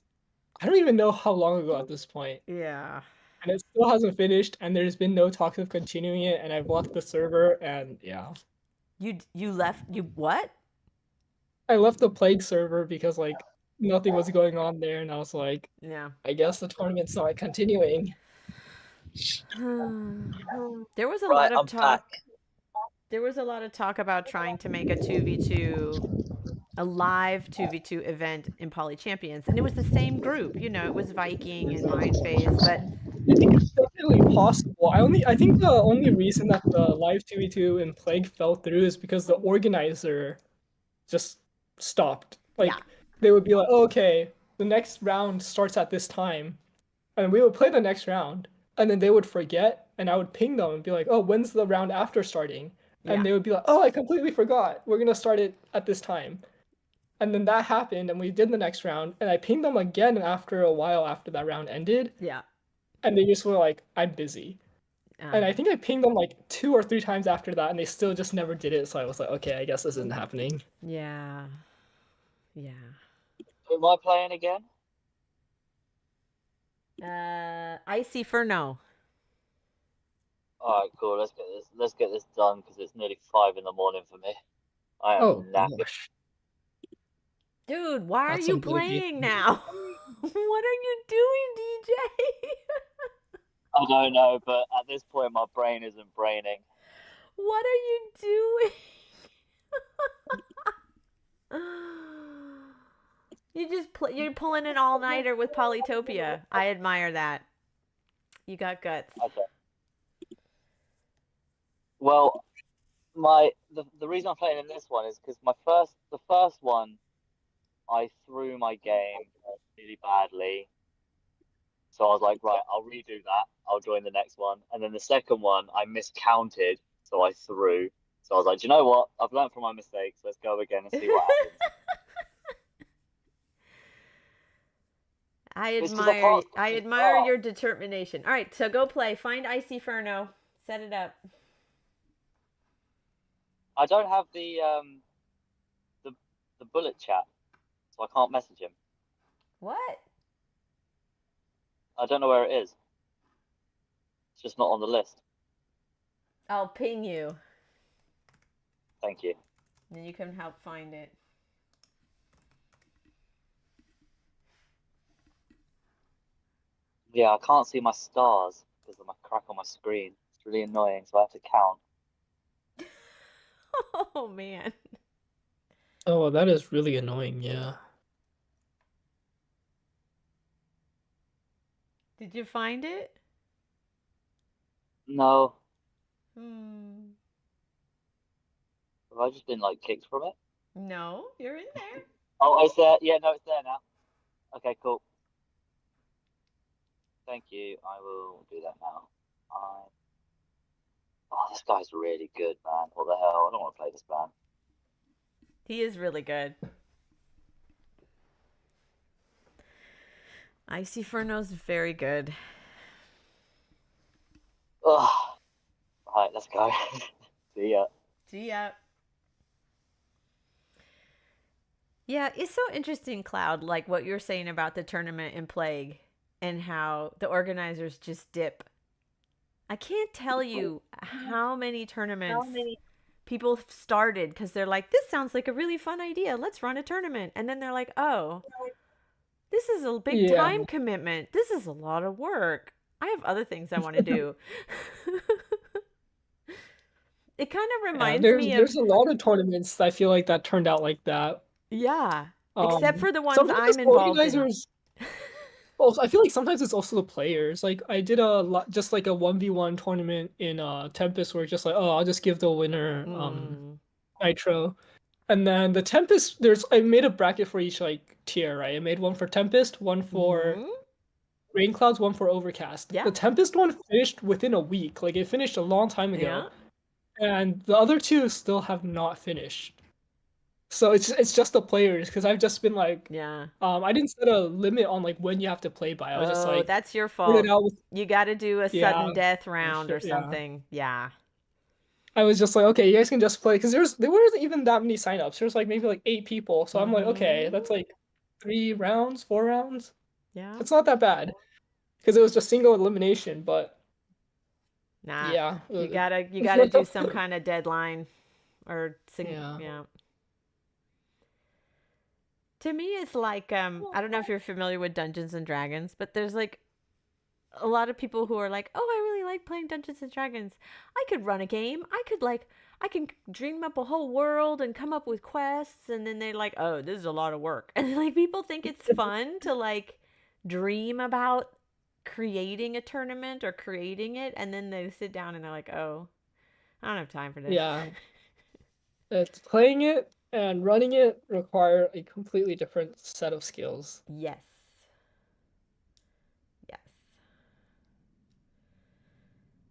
I don't even know how long ago at this point. Yeah. And it still hasn't finished, and there's been no talk of continuing it, and I've left the server, and yeah. You left, what? I left the Plague server because like nothing was going on there, and I was like, yeah, I guess the tournament's not continuing. There was a Right, lot of I'm talk. back. There was a lot of talk about trying to make a 2v2, a live 2v2 event in Poly Champions, and it was the same group. You know, it was Viking and Mindphase, but I think it's definitely possible. I think the only reason that the live 2v2 in Plague fell through is because the organizer just stopped Like Yeah. they would be like, oh, okay, the next round starts at this time, and we would play the next round, and then they would forget, and I would ping them and be like, oh, when's the round after starting? And Yeah. they would be like, oh, I completely forgot. We're gonna start it at this time. And then that happened, and we did the next round, and I pinged them again after a while after that round ended, Yeah. and they just were like, I'm busy. And I think I pinged them like 2 or 3 times after that, and they still just never did it. So I was like, okay, I guess this isn't happening. Yeah. Yeah. Who am I playing again? Icy for no. All right, cool. Let's get this done because it's nearly 5 in the morning for me. I am Oh, knackered. gosh. Dude, why are That's you some dedication. playing now? What are you doing, DJ? I don't know, but at this point, my brain isn't braining. What are you doing? You're pulling an all-nighter with Polytopia. I admire that. You got guts. Okay. Well, the reason I'm playing in this one is because the first one, I threw my game really badly. So I was like, right, I'll redo that. I'll join the next one. And then the second one, I miscounted, so I threw. So I was like, do you know what? I've learned from my mistakes. Let's go again and see what happens. I admire your determination. All right, so go play. Find Icy Furno. Set it up. I don't have the bullet chat, so I can't message him. What? I don't know where it is. It's just not on the list. I'll ping you. Thank you. And you can help find it. Yeah, I can't see my stars because of my crack on my screen. It's really annoying, so I have to count. Oh, man. Oh, that is really annoying, yeah. Did you find it? No. Hmm. Have I just been like kicked from it? No, you're in there. Oh, it's there. Yeah, no, it's there now. Okay, cool. Thank you. I will do that now. Oh, this guy's really good, man. What the hell? I don't want to play this man. He is really good. Icy Furno's very good. Ugh. Right, let's go. See ya. See ya. Yeah, it's so interesting, Cloud, like what you're saying about the tournament in Plague and how the organizers just dip. I can't tell you how many tournaments people started because they're like, this sounds like a really fun idea. Let's run a tournament. And then they're like, oh, this is a big time commitment. This is a lot of work. I have other things I want to do. It kind of reminds me of... There's a lot of tournaments I feel like that turned out like that. Yeah, except for the ones sometimes I'm involved organizers, in. Well, I feel like sometimes it's also the players. Like I did just like a 1v1 tournament in Tempest where it's just like, oh, I'll just give the winner Nitro. And then the Tempest, I made a bracket for each like tier, right? I made one for Tempest, one for Rain Clouds, one for Overcast. Yeah. The Tempest one finished within a week. Like it finished a long time ago. Yeah. And the other two still have not finished. So it's just the players, because I've just been like, I didn't set a limit on like when you have to play by. I was just like, that's your fault. You got to do a sudden death round or something. Yeah. I was just like, okay, you guys can just play, because there weren't even that many signups. There was like maybe like 8 people. So I'm like, okay, that's like 3 rounds, 4 rounds. Yeah. It's not that bad, because it was just single elimination. But nah, yeah, you gotta do some kind of deadline or yeah. To me, it's like, I don't know if you're familiar with Dungeons and Dragons, but there's like a lot of people who are like, oh, I really like playing Dungeons and Dragons. I could run a game. I can dream up a whole world and come up with quests. And then they're like, oh, this is a lot of work. And like people think it's fun to like dream about creating a tournament or creating it. And then they sit down and they're like, oh, I don't have time for this. Yeah. It's playing it. And running it require a completely different set of skills. Yes. Yes.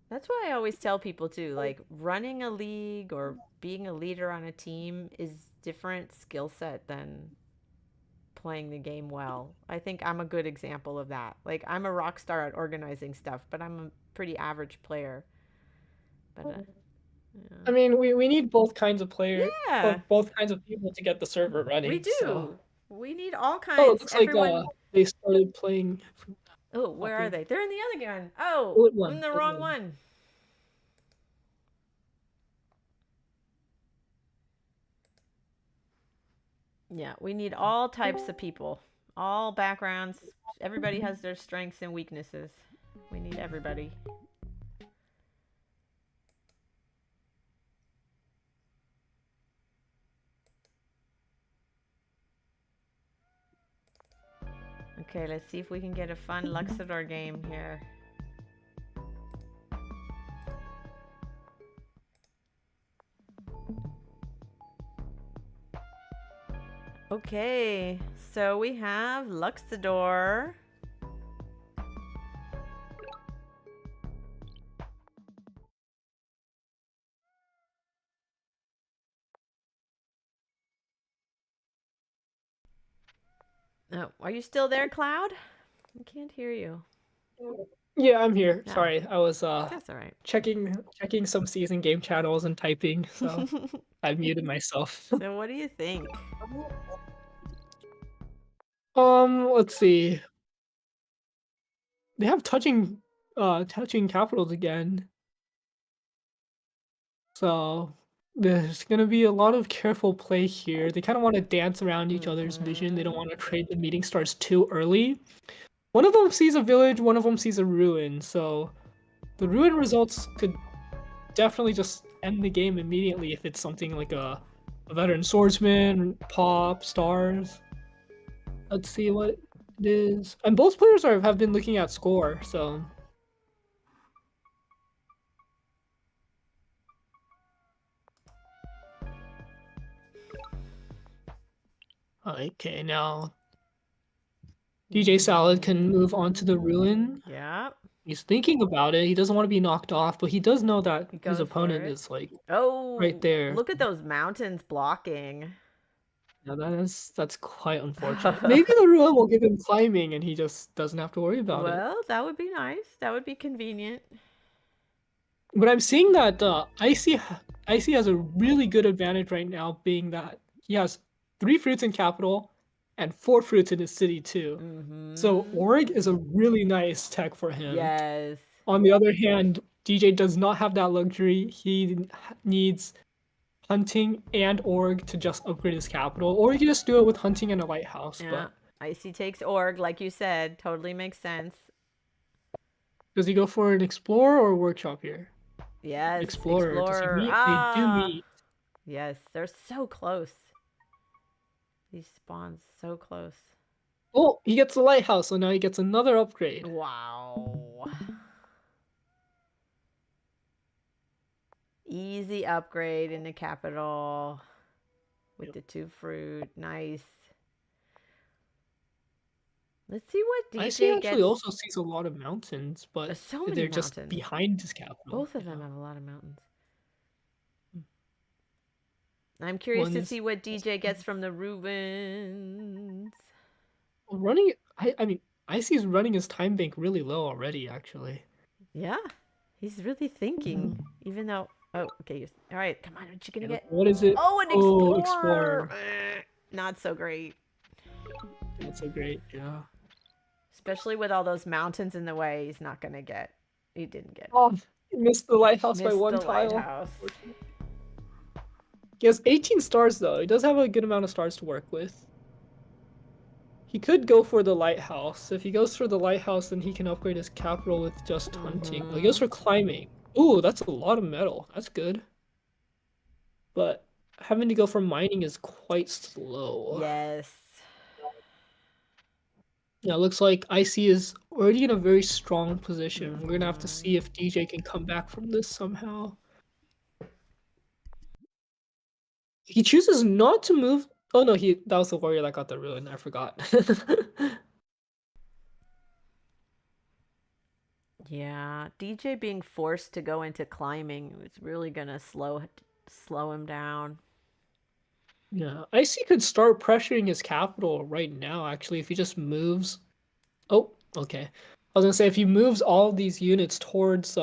That's why I always tell people too, like running a league or being a leader on a team is different skill set than playing the game well. I think I'm a good example of that. Like I'm a rock star at organizing stuff, but I'm a pretty average player. But yeah. I mean, we need both kinds of players, Yeah. or both kinds of people to get the server running. We do. So. We need all kinds. Oh, it looks Everyone... like they started playing. Oh, where are they? They're in the other gun. Oh, Bullet one, I'm the bullet wrong one. one. Yeah, we need all types of people, all backgrounds. Everybody has their strengths and weaknesses. We need everybody. Okay, let's see if we can get a fun Luxidoor game here. Okay, so we have Luxidoor. Oh, are you still there, Cloud? I can't hear you. Yeah, I'm here. No. Sorry, I was That's all right. checking some season game channels and typing, so I muted myself. So what do you think? Let's see. They have touching capitals again. So there's gonna be a lot of careful play here. They kind of want to dance around each other's vision. They don't want to trade the meeting stars too early. One of them sees a village, one of them sees a ruin. So the ruin results could definitely just end the game immediately if it's something like a veteran swordsman, pop, stars. Let's see what it is. And both players have been looking at score, so. Okay, now DJ Salad can move on to the ruin. Yeah. He's thinking about it. He doesn't want to be knocked off, but he does know that He his goes opponent for it. is like Oh, right there. Look at those mountains blocking. Yeah, that's quite unfortunate. Maybe the ruin will give him climbing and he just doesn't have to worry about it. Well, that would be nice. That would be convenient. But I'm seeing that Icy has a really good advantage right now, being that he has 3 fruits in capital and 4 fruits in his city too. So Org is a really nice tech for him. Yes. On the other hand, DJ does not have that luxury. He needs hunting and Org to just upgrade his capital. Or you can just do it with hunting and a lighthouse. Yeah. But Icy takes Org, like you said. Totally makes sense. does he go for an explorer or workshop here? Yes. Explorer. Does he meet? Ah. They do meet. Yes, they're so close. These spawns so close. Oh, he gets the lighthouse, so now he gets another upgrade. Wow. Easy upgrade in the capital with the 2 fruit. Nice. Let's see what I DJ actually gets. also sees a lot of mountains, but There's so many they're just mountains. behind his capital. Both of them have a lot of mountains. I'm curious One to is- see what DJ gets from the ruins. Running, I mean, Icy's running his time bank really low already, actually. Yeah, he's really thinking, even though. Oh, okay. All right, come on. What you gonna get? What is it? Oh, an Oh, explorer. explorer. Not so great, That's so great, yeah. especially with all those mountains in the way. He's not gonna get. He didn't get. Oh, he missed the lighthouse by Missed one the tile. lighthouse. He has 18 stars, though. He does have a good amount of stars to work with. He could go for the lighthouse. If he goes for the lighthouse, then he can upgrade his capital with just hunting. But he goes for climbing. Ooh, that's a lot of metal. That's good. But having to go for mining is quite slow. Yes. Yeah, it looks like Icy is already in a very strong position. We're gonna have to see if DJ can come back from this somehow. He chooses not to move. Oh no, that was the warrior that got the ruin. I forgot. Yeah, DJ being forced to go into climbing is really gonna slow him down. Yeah, Icy could start pressuring his capital right now, actually, if he just moves. Oh, okay. I was gonna say if he moves all these units towards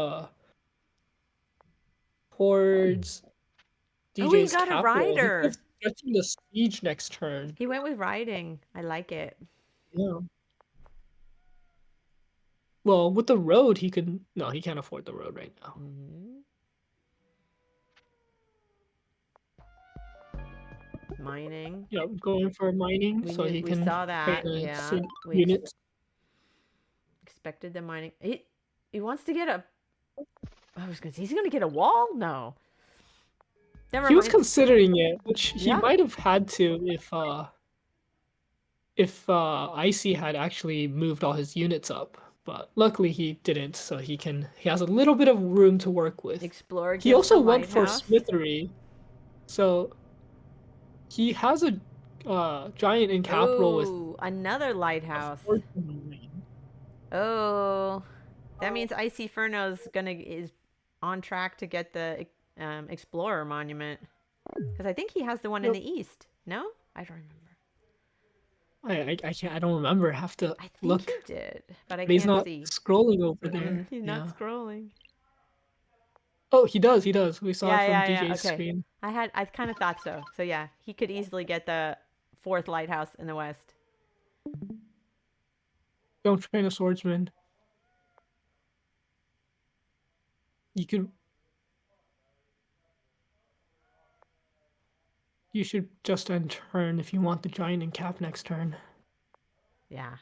Oh, he DJ's got a capital, he rider. could threaten the siege next turn. He went with riding. I like it. Yeah. Well, with the road, he could. No, he can't afford the road right now. Mining. Yeah, going for mining so he We can saw that. create a Yeah, unit. expected the mining. He wants to get a. I was gonna say he's gonna get a wall. No. Never He was mind. considering it, which he Yeah. might have had to if Icy had actually moved all his units up. But luckily he didn't, so he has a little bit of room to work with. Explorer. He gives also the went for lighthouse. smithery, so he has a giant in capital with Ooh, another lighthouse. fortune. Oh, that means Icy Furno's is on track to get the Explorer monument, because I think he has the one in the east. No, I don't remember. I can't. I don't remember. Have to I think look. he did, but I But he's can't not see. scrolling over there. He's Yeah. not scrolling. Oh, he does. He does. We saw it from Yeah. DJ's Okay. screen. I kind of thought so. So yeah, he could easily get the 4th lighthouse in the west. Don't train a swordsman. You should just end turn if you want the giant in cap next turn. Yeah.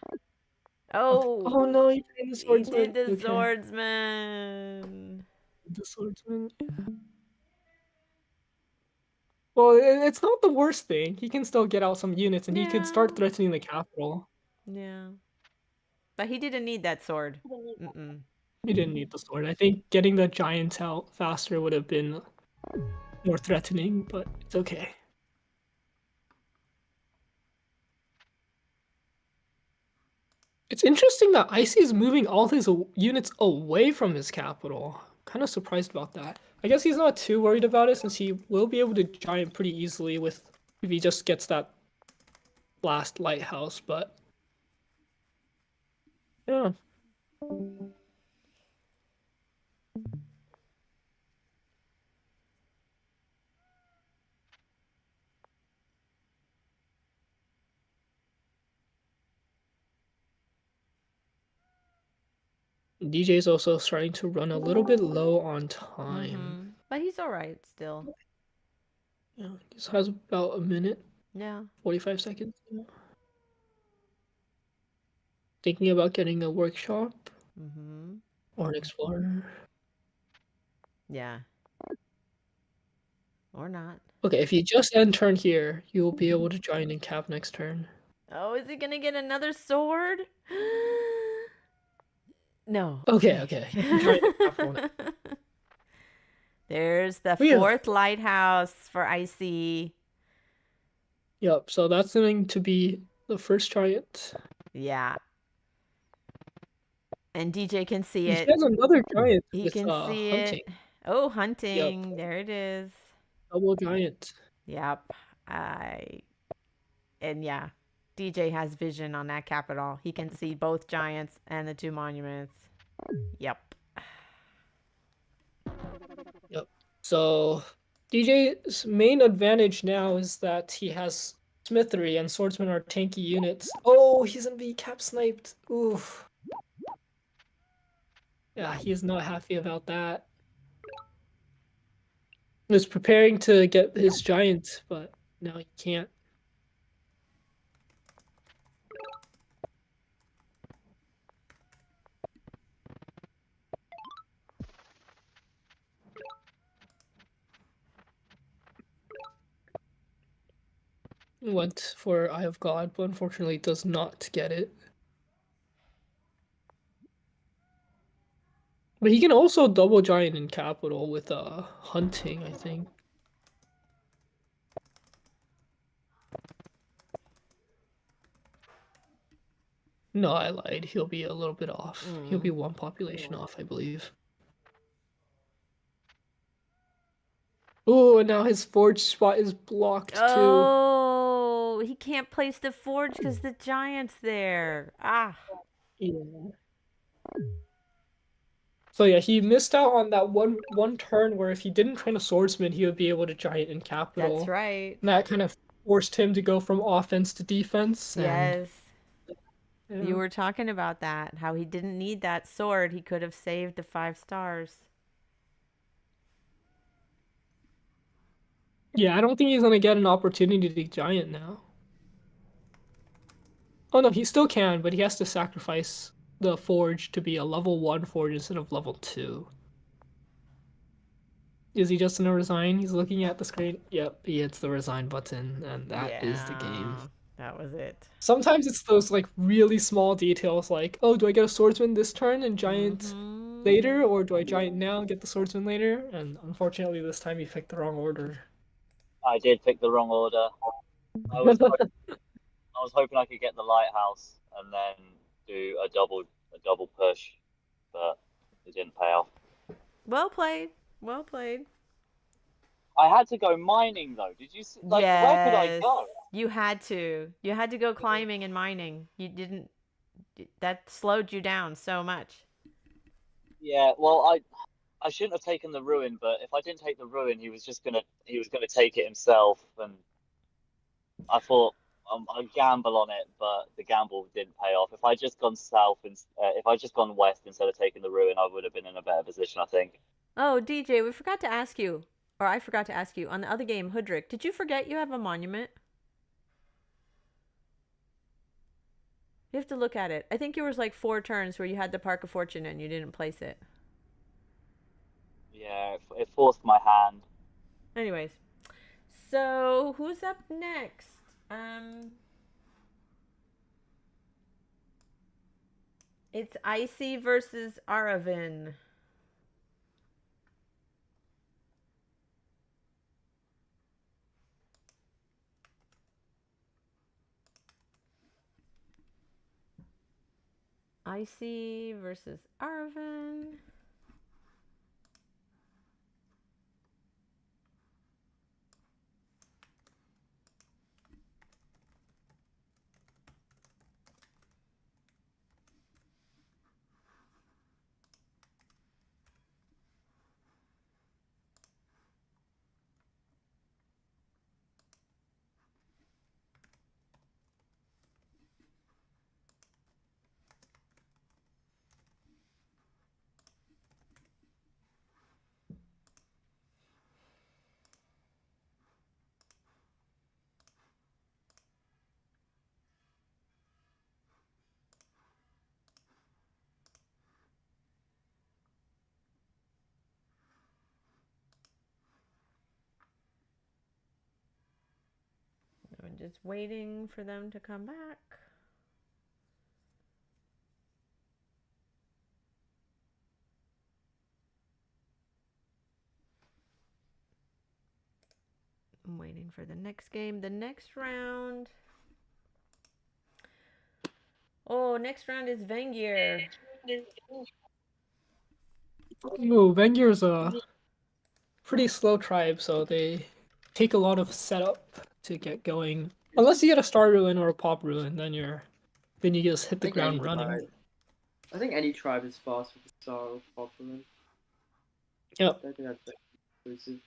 Oh. Oh no, he trained the He swordsman. did the Okay. swordsman. The swordsman. Yeah. Well, it's not the worst thing. He can still get out some units, and he could start threatening the capital. Yeah. But he didn't need that sword. He didn't need the sword. I think getting the giants out faster would have been more threatening, but it's okay. It's interesting that Icy is moving all his units away from his capital. Kind of surprised about that. I guess he's not too worried about it since he will be able to giant pretty easily if he just gets that last lighthouse, but yeah. DJ's also starting to run a little bit low on time. But he's all right still. Yeah, he has about a minute. Yeah. 45 seconds. Yeah. Thinking about getting a workshop or an explorer. Yeah. Or not. Okay, if you just end turn here, you will be able to giant in cap next turn. Oh, is he gonna get another sword? No. Okay. There's the 4th lighthouse for Icy. Yep, so that's going to be the first giant. Yeah. And DJ can see He it. has another giant He with, can see hunting. it. Oh, hunting. Yep. There it is. Double giant. Yep. And yeah, DJ has vision on that capital. He can see both giants and the 2 monuments. Yep. So DJ's main advantage now is that he has smithery and swordsmen are tanky units. Oh, he's gonna be cap sniped. Oof. Yeah, he is not happy about that. He was preparing to get his giant, but now he can't. Went for Eye of God, but unfortunately does not get it. But he can also double giant in capital with hunting, I think. No, I lied. He'll be a little bit off. He'll be Mm. one population off, I believe. Oh, and now his forge spot is blocked too. Oh, he can't place the forge because the giant's there. Ah. Yeah. So yeah, he missed out on that one turn where if he didn't train a swordsman, he would be able to giant in capital. That's right. And that kind of forced him to go from offense to defense. Yes. And, You were talking about that, how he didn't need that sword. He could have saved the 5 stars. yeah, I don't think he's gonna get an opportunity to giant now. Oh no, he still can, but he has to sacrifice the forge to be a level 1 forge instead of level 2. Is he just gonna resign? He's looking at the screen. Yep, he hits the resign button, and that is the game. That was it. Sometimes it's those like really small details, like, oh, do I get a swordsman this turn and giant later, or do I giant now and get the swordsman later? And unfortunately, this time he picked the wrong order. I did pick the wrong order. I was hoping I could get the lighthouse and then do a double push, but it didn't pay off. Well played. Well played. I had to go mining though. Did you see? Like, where could I go? You had to. You had to go climbing and mining. You didn't. That slowed you down so much. Yeah. Well, I shouldn't have taken the ruin, but if I didn't take the ruin, he was gonna take it himself, and I thought I'd gamble on it, but the gamble didn't pay off. If I just gone south and if I just gone west instead of taking the ruin, I would have been in a better position, I think. Oh, DJ, we forgot to ask you, or I forgot to ask you on the other game, Hoodrick. Did you forget you have a monument? You have to look at it. I think there was like 4 turns where you had the Park of Fortune and you didn't place it. Yeah, it forced my hand. Anyways, so who's up next? It's Icy versus Aravan. Icy versus Aravan. I'm just waiting for them to come back. I'm waiting for the next game. The next round. Oh, next round is Vengir. Oh, Vengir's a pretty slow tribe, so they take a lot of setup to get going. Unless you get a star ruin or a pop ruin, then you just hit the ground running. I think any tribe is fast with the star or popular. Yep. I don't think that's exclusive.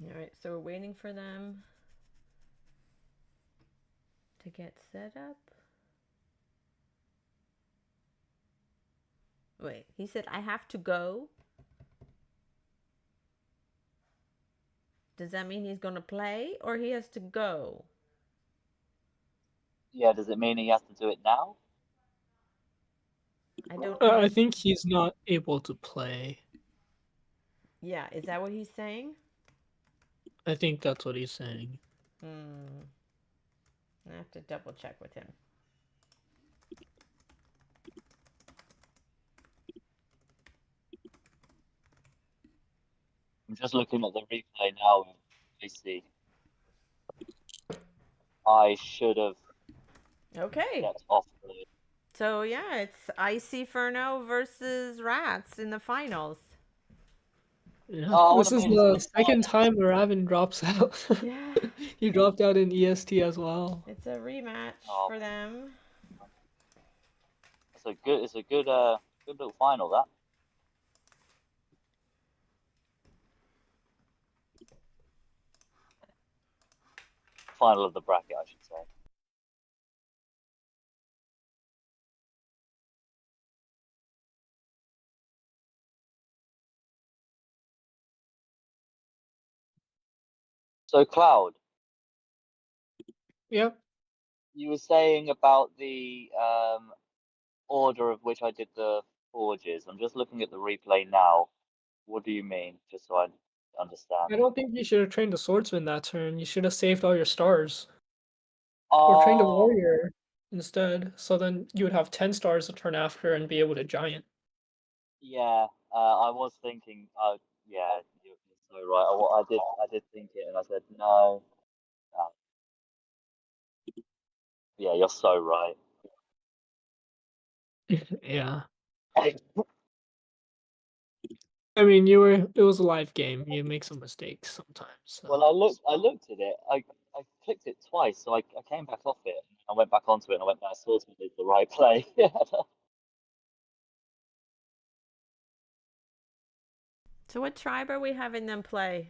All right, so we're waiting for them to get set up. Wait, he said I have to go. Does that mean he's going to play or he has to go? Yeah, does it mean he has to do it now? I don't I think he's not able to play. Yeah, is that what he's saying? I think that's what he's saying. I have to double check with him. I'm just looking at the replay now. I see. I should have Okay. kept off the. So yeah, it's Icy Furno versus Ratz in the finals. Yeah. Oh, This is the second time Aravan drops out. Yeah. He dropped out in EST as well. It's a rematch for them. It's a good good little final, that. Final of the bracket, I should say. So, Cloud. Yep. You were saying about the order of which I did the forges. I'm just looking at the replay now. What do you mean? Just so I understand. I don't think you should have trained a swordsman that turn. You should have saved all your stars. Or trained a warrior instead. So then you would have 10 stars to turn after and be able to giant. Yeah, I was thinking. Yeah, you're so right. I did think it, and I said no. Yeah, you're so right. Yeah. I mean, it was a live game. You make some mistakes sometimes. So. Well, I looked at it. I clicked it twice, so I came back off it. I went back onto it, and I went, "No, Swordsman did the right play." So what tribe are we having them play?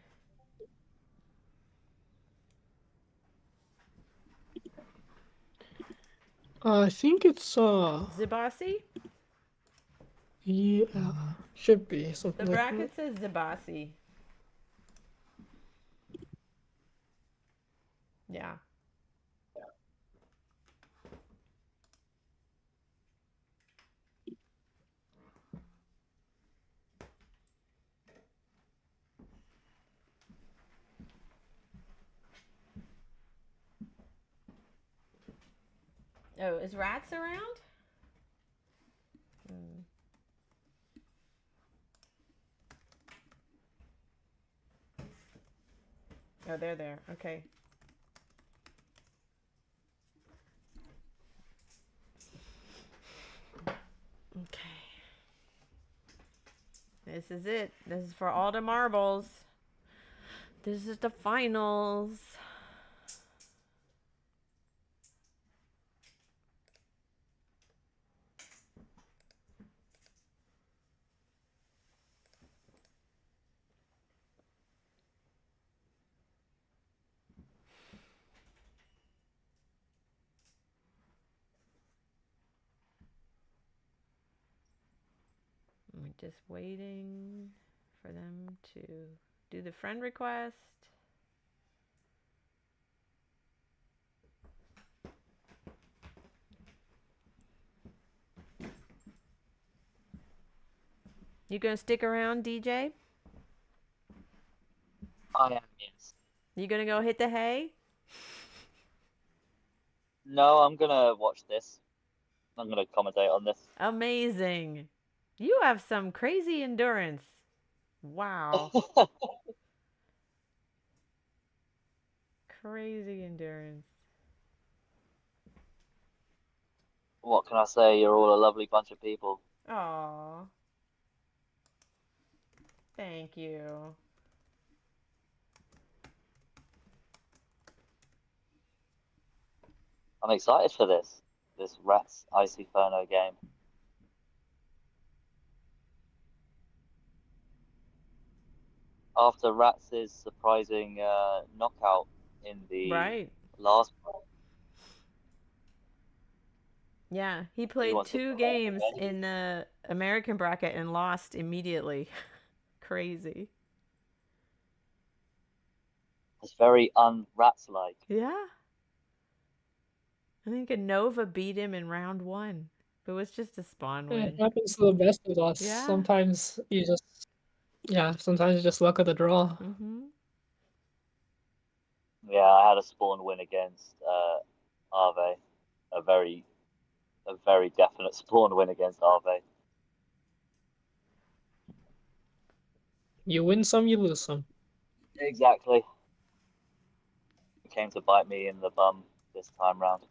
I think it's Zebasi? Yeah, should be The something like bracket says Zebasi. Yeah. Oh, is Ratz around? Oh, they're there. Okay. Okay. This is it. This is for all the marbles. This is the finals. I'm just waiting for them to do the friend request. You gonna stick around, DJ? I am, yes. You gonna go hit the hay? No, I'm gonna watch this. I'm gonna commentate on this. Amazing. You have some crazy endurance. Wow. Crazy endurance. What can I say? You're all a lovely bunch of people. Aw. Thank you. I'm excited for this Ratz Icy Furno game. after Ratz's surprising knockout in the Right. last. Yeah, he played wants to 2 try games again. in the American bracket and lost immediately. Crazy. It's very un-Ratz-like. Yeah. I think a Nova beat him in round 1. It was just a spawn Yeah, win. it happens to the best of us. Yeah. Sometimes you just, sometimes it's just luck of the draw. Mm-hmm. Yeah, I had a spawn win against Arve. A very definite spawn win against Arve. You win some, you lose some. Exactly. It came to bite me in the bum this time round.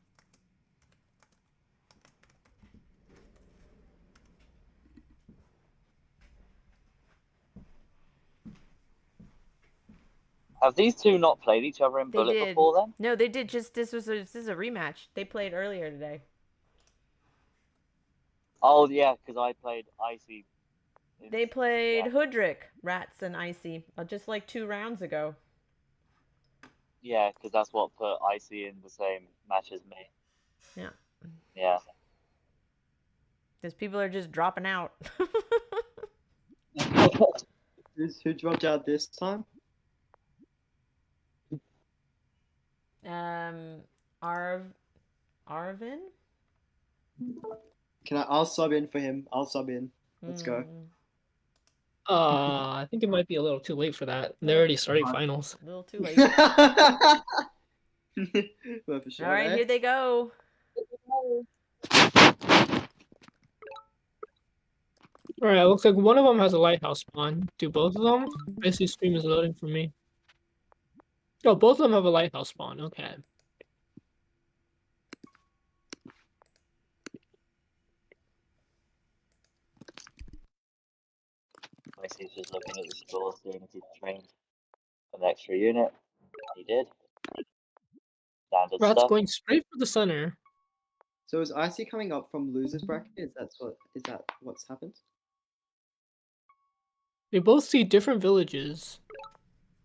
Have these two not played each other in They Bullet did. before then? No, they did. Just this is a rematch. They played earlier today. Oh yeah, because I played Icy. They played Hoodrick, Ratz, and Icy just like 2 rounds ago. Yeah, because that's what put Icy in the same match as me. Yeah. Yeah. Because people are just dropping out. Who dropped out this time? Aravan? I'll sub in for him. I'll sub in. Let's go. I think it might be a little too late for that. They're already starting finals. A little too late. Well, for sure, All right, eh? here they go. Alright, looks like one of them has a lighthouse spawn. Do both of them? I see stream is loading for me. Oh, both of them have a lighthouse spawn. Okay. Icy's just looking at the score, seeing if he trained an extra unit. He did. Standard Rat's stuff. going straight for the center. So is Icy coming up from losers bracket? Is that what's happened? They both see different villages.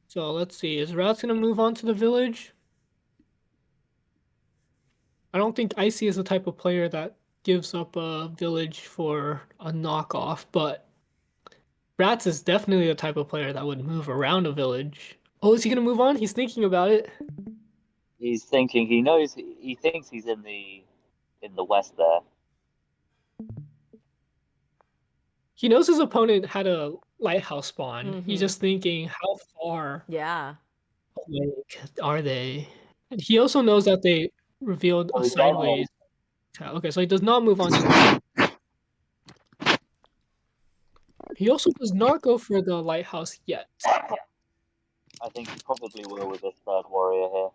So let's see. Is Rat's gonna move on to the village? I don't think Icy is the type of player that gives up a village for a knockoff, but Ratz is definitely the type of player that would move around a village. Oh, is he gonna move on? He's thinking about it. He's thinking. He knows. He thinks he's in the west there. He knows his opponent had a lighthouse spawn. He's Mhm. just thinking, how far Yeah. away are they? And he also knows that they revealed Oh, a he's got sideways. Okay, so he does not move on to He also does not go for the lighthouse yet. I think he probably will with this third warrior here.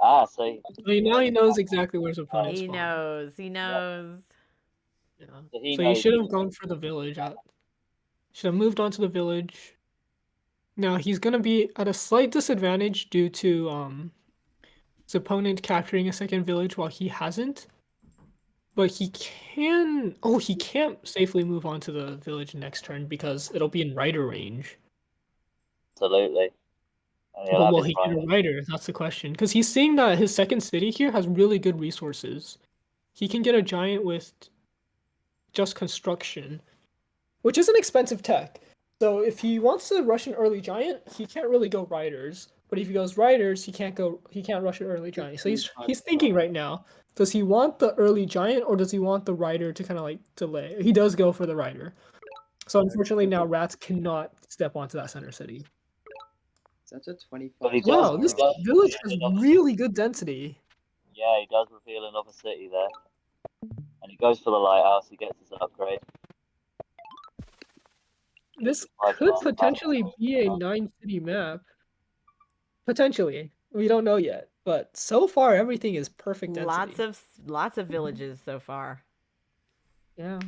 Ah, so I mean, now he knows exactly where his opponent He spawned. knows. He knows. Yeah. So he So he knows should have he's- gone for the village. Should have moved on to the village. Now he's gonna be at a slight disadvantage due to his opponent capturing a second village while he hasn't. But he can. Oh, he can't safely move on to the village next turn because it'll be in rider range. Absolutely. And he'll But have will his he get a rider. rider? That's the question. Because he's seeing that his second city here has really good resources. He can get a giant with just construction, which is an expensive tech. So if he wants to rush an early giant, he can't really go riders. But if he goes riders, he can't rush an early giant. So he's thinking right now, does he want the early giant or does he want the rider to kind of like delay? He does go for the rider. So unfortunately now Ratz cannot step onto that center city. That's a 25. But he Wow, does- this he does village reveal has another- really good density. Yeah, he does reveal another city there. And he goes for the lighthouse, he gets his upgrade. This could potentially be a 9-city map. Potentially. We don't know yet. But so far everything is perfect density. Lots of villages so far. Yeah.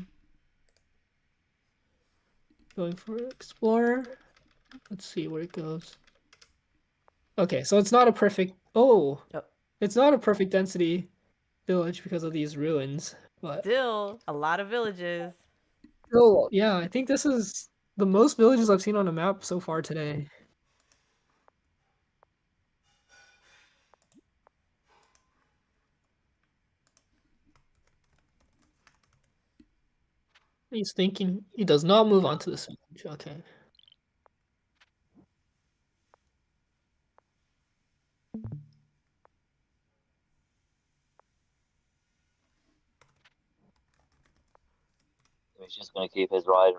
Going for Explorer. Let's see where it goes. Okay, so it's not a perfect... Oh! It's not a perfect density village because of these ruins. But Still, a lot of villages. still, yeah, I think this is the most villages I've seen on a map so far today. He's thinking he does not move on to this village. Okay. He's just going to keep his rider.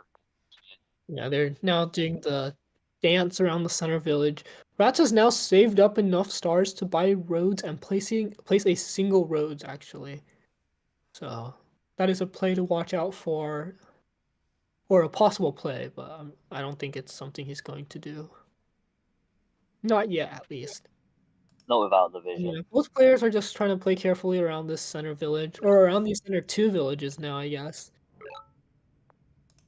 Yeah, they're now doing the dance around the center village. Ratz has now saved up enough stars to buy roads and place a single roads actually. So that is a play to watch out for, or a possible play, but I don't think it's something he's going to do. Not yet, at least. Not without the vision. Yeah, both players are just trying to play carefully around this center village, or around these center two villages now, I guess.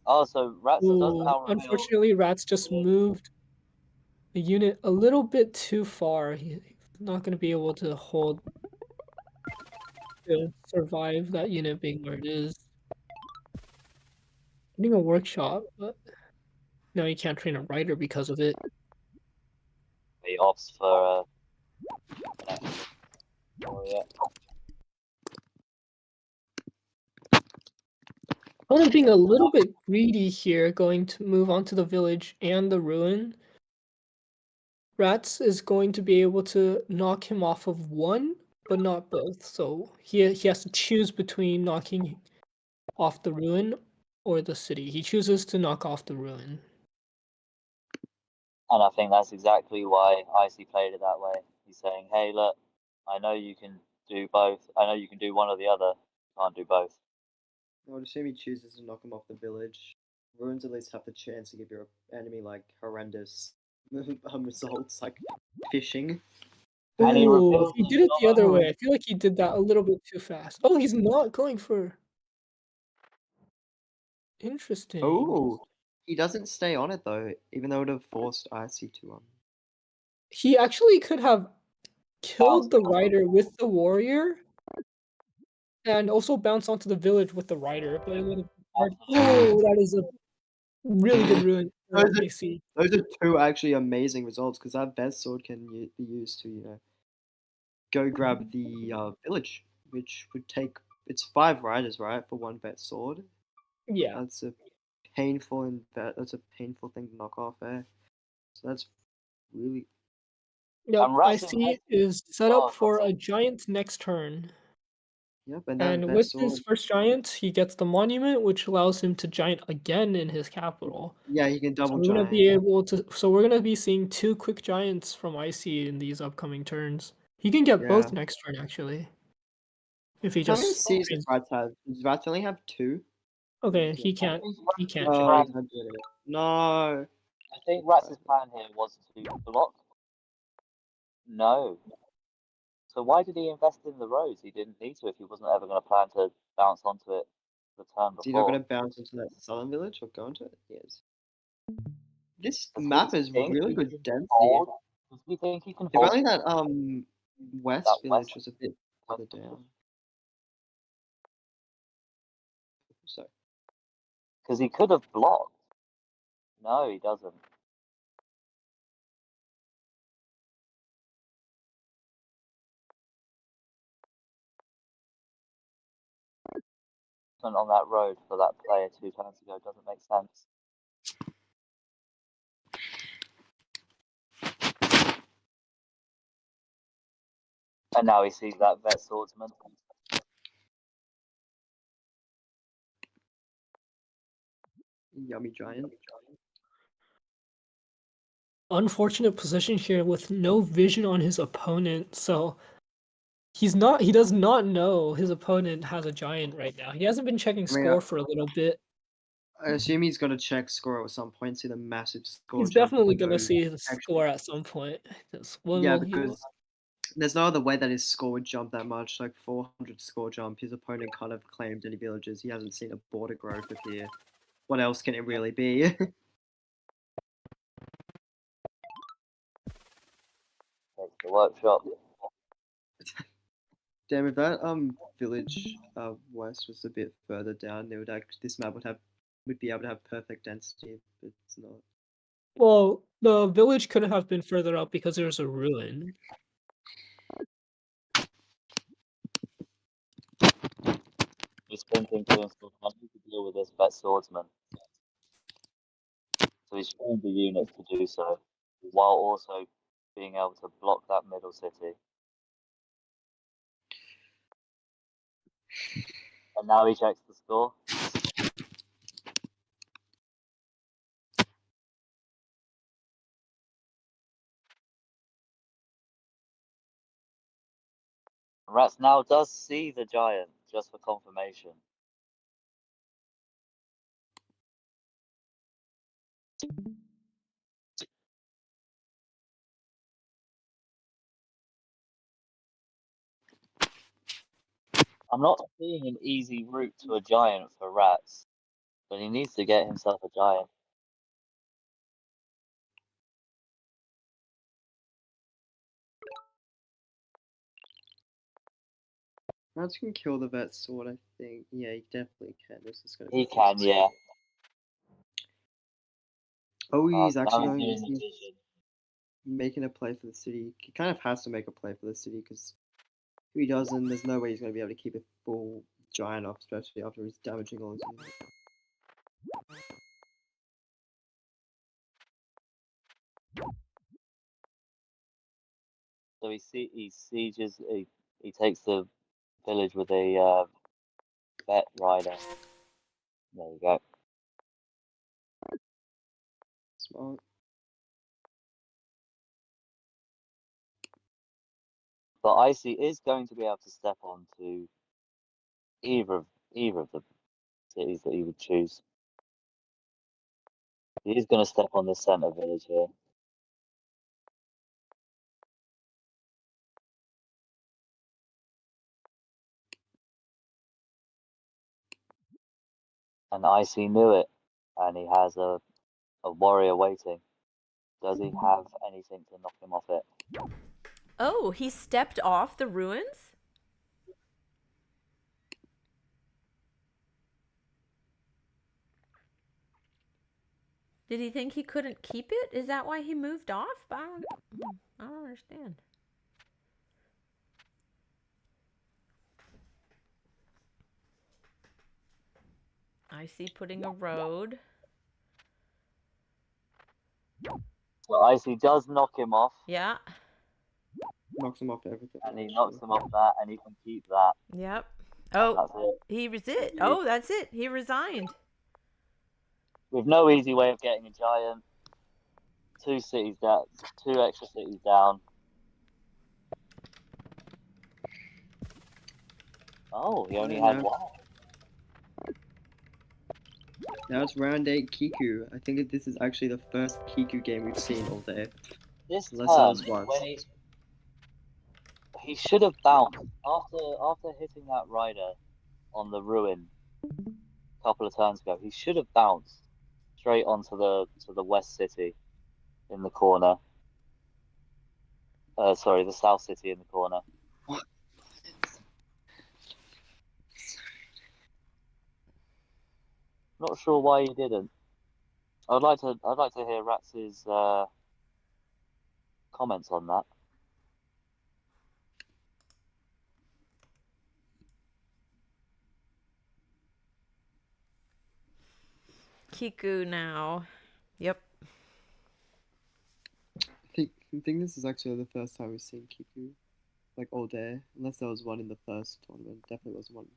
Oh, so Ratz does Ooh, now reveal. unfortunately, Ratz just moved the unit a little bit too far. He's not going to be able to survive that unit being where it is. Getting a workshop, but now you can't train a rider because of it. He opts for yeah. Opponent being a little bit greedy here, going to move on to the village and the ruin. Ratz is going to be able to knock him off of one, but not both. So he has to choose between knocking off the ruin or the city. He chooses to knock off the ruin. And I think that's exactly why Icy played it that way. He's saying, hey, look, I know you can do both. I know you can do one or the other. You can't do both. I would assume he chooses to knock him off the village. Ruins at least have the chance to give your enemy like horrendous results, like fishing. And he Ooh, reveals he the did it the other other- way. I feel like he did that a little bit too fast. Oh, he's not going for... Interesting. Oh, he doesn't stay on it though, even though it would have forced Icy to He actually could have killed the rider with the warrior and also bounce onto the village with the rider, but it would have been hard. Oh, that is a really good ruin for Those are- AC. Those are two actually amazing results because that best sword can be used to, go grab the village, which would take. It's 5 riders, right, for one vet sword. Yeah. That's a painful That's a painful thing to knock off there. So that's really. Yep, And Ratz IC is set up for a giant next turn. Yep, and that And vet with sword. his first giant, he gets the monument, which allows him to giant again in his capital. Yeah, he can So double we're gonna giant. be able to. So we're gonna be seeing 2 quick giants from IC in these upcoming turns. He can get both Yeah. next turn actually. If he How many just C's does Ratz have? Does Ratz only have 2? okay, he can't. He can't. Oh, Ratz- he's not doing it. No. I think Ratz's plan here was to block. No. So why did he invest in the roads? He didn't need to if he wasn't ever going to plan to bounce onto it the turn Is he not before. going to bounce into that southern village or go into it? Yes. This Does he map is think really he good can density. hold? Does he think he can If hold? only that west That village west- was a bit further down. So Because he could have blocked. No, he doesn't. On that road for that player 2 turns ago doesn't make sense. And now he sees that vet swordsman. yummy giant. Unfortunate position here with no vision on his opponent, so he does not know his opponent has a giant right now. He hasn't been checking score for a little bit. I assume he's going to check score at some point, see the massive score. He's jump definitely with gonna those see his extra- score at some point. Because there's no other way that his score would jump that much. Like 400 score jump, his opponent can't have claimed any villages. He hasn't seen a border growth appear. What else can it really be? It's the workshop. Damn, if that village west was a bit further down, this map would have would be able to have perfect density, but it's not. Well, the village couldn't have been further up because there's a ruin. He's thinking to himself, I need to deal with this best swordsman. So he's trained the units to do so, while also being able to block that middle city. And now he checks the score. Ratz now does see the giant, just for confirmation. I'm not seeing an easy route to a giant for Ratz, but he needs to get himself a giant. Ratz can kill the vet sword, I think. Yeah, he definitely can. This is gonna. He can, yeah. Oh, he's Now actually he's going. doing the vision. Making a play for the city. He kind of has to make a play for the city because if he doesn't, there's no way he's going to be able to keep a full giant up, especially after he's damaging all his units. So he sieges, he takes the village with a vet rider. There we go. Smart. But Icy is going to be able to step on to either of the cities that he would choose. He is going to step on this center village here. And Icy knew it, and he has a warrior waiting. Does he have anything to knock him off it? Oh, he stepped off the ruins? Did he think he couldn't keep it? Is that why he moved off? I don't understand. I see putting a road. So Icy does knock him off. Yeah. Knocks him off everything. And he knocks him off that, and he can keep that. Yep. That's Oh, it. he resigned. Oh, that's it. He resigned. With no easy way of getting a giant. 2 cities down, 2 extra cities down. Oh, he only had one. Now it's round 8 Kickoo. I think this is actually the first Kickoo game we've seen all day. This Unless that was turn, once. when he should have bounced after hitting that rider on the ruin a couple of turns ago. He should have bounced straight onto the west city in the corner. Sorry, the south city in the corner. What? Not sure why he didn't. I'd like to hear Ratz's comments on that. Kickoo now. Yep. I think this is actually the first time we've seen Kickoo, like all day. Unless there was one in the first tournament. Definitely was one.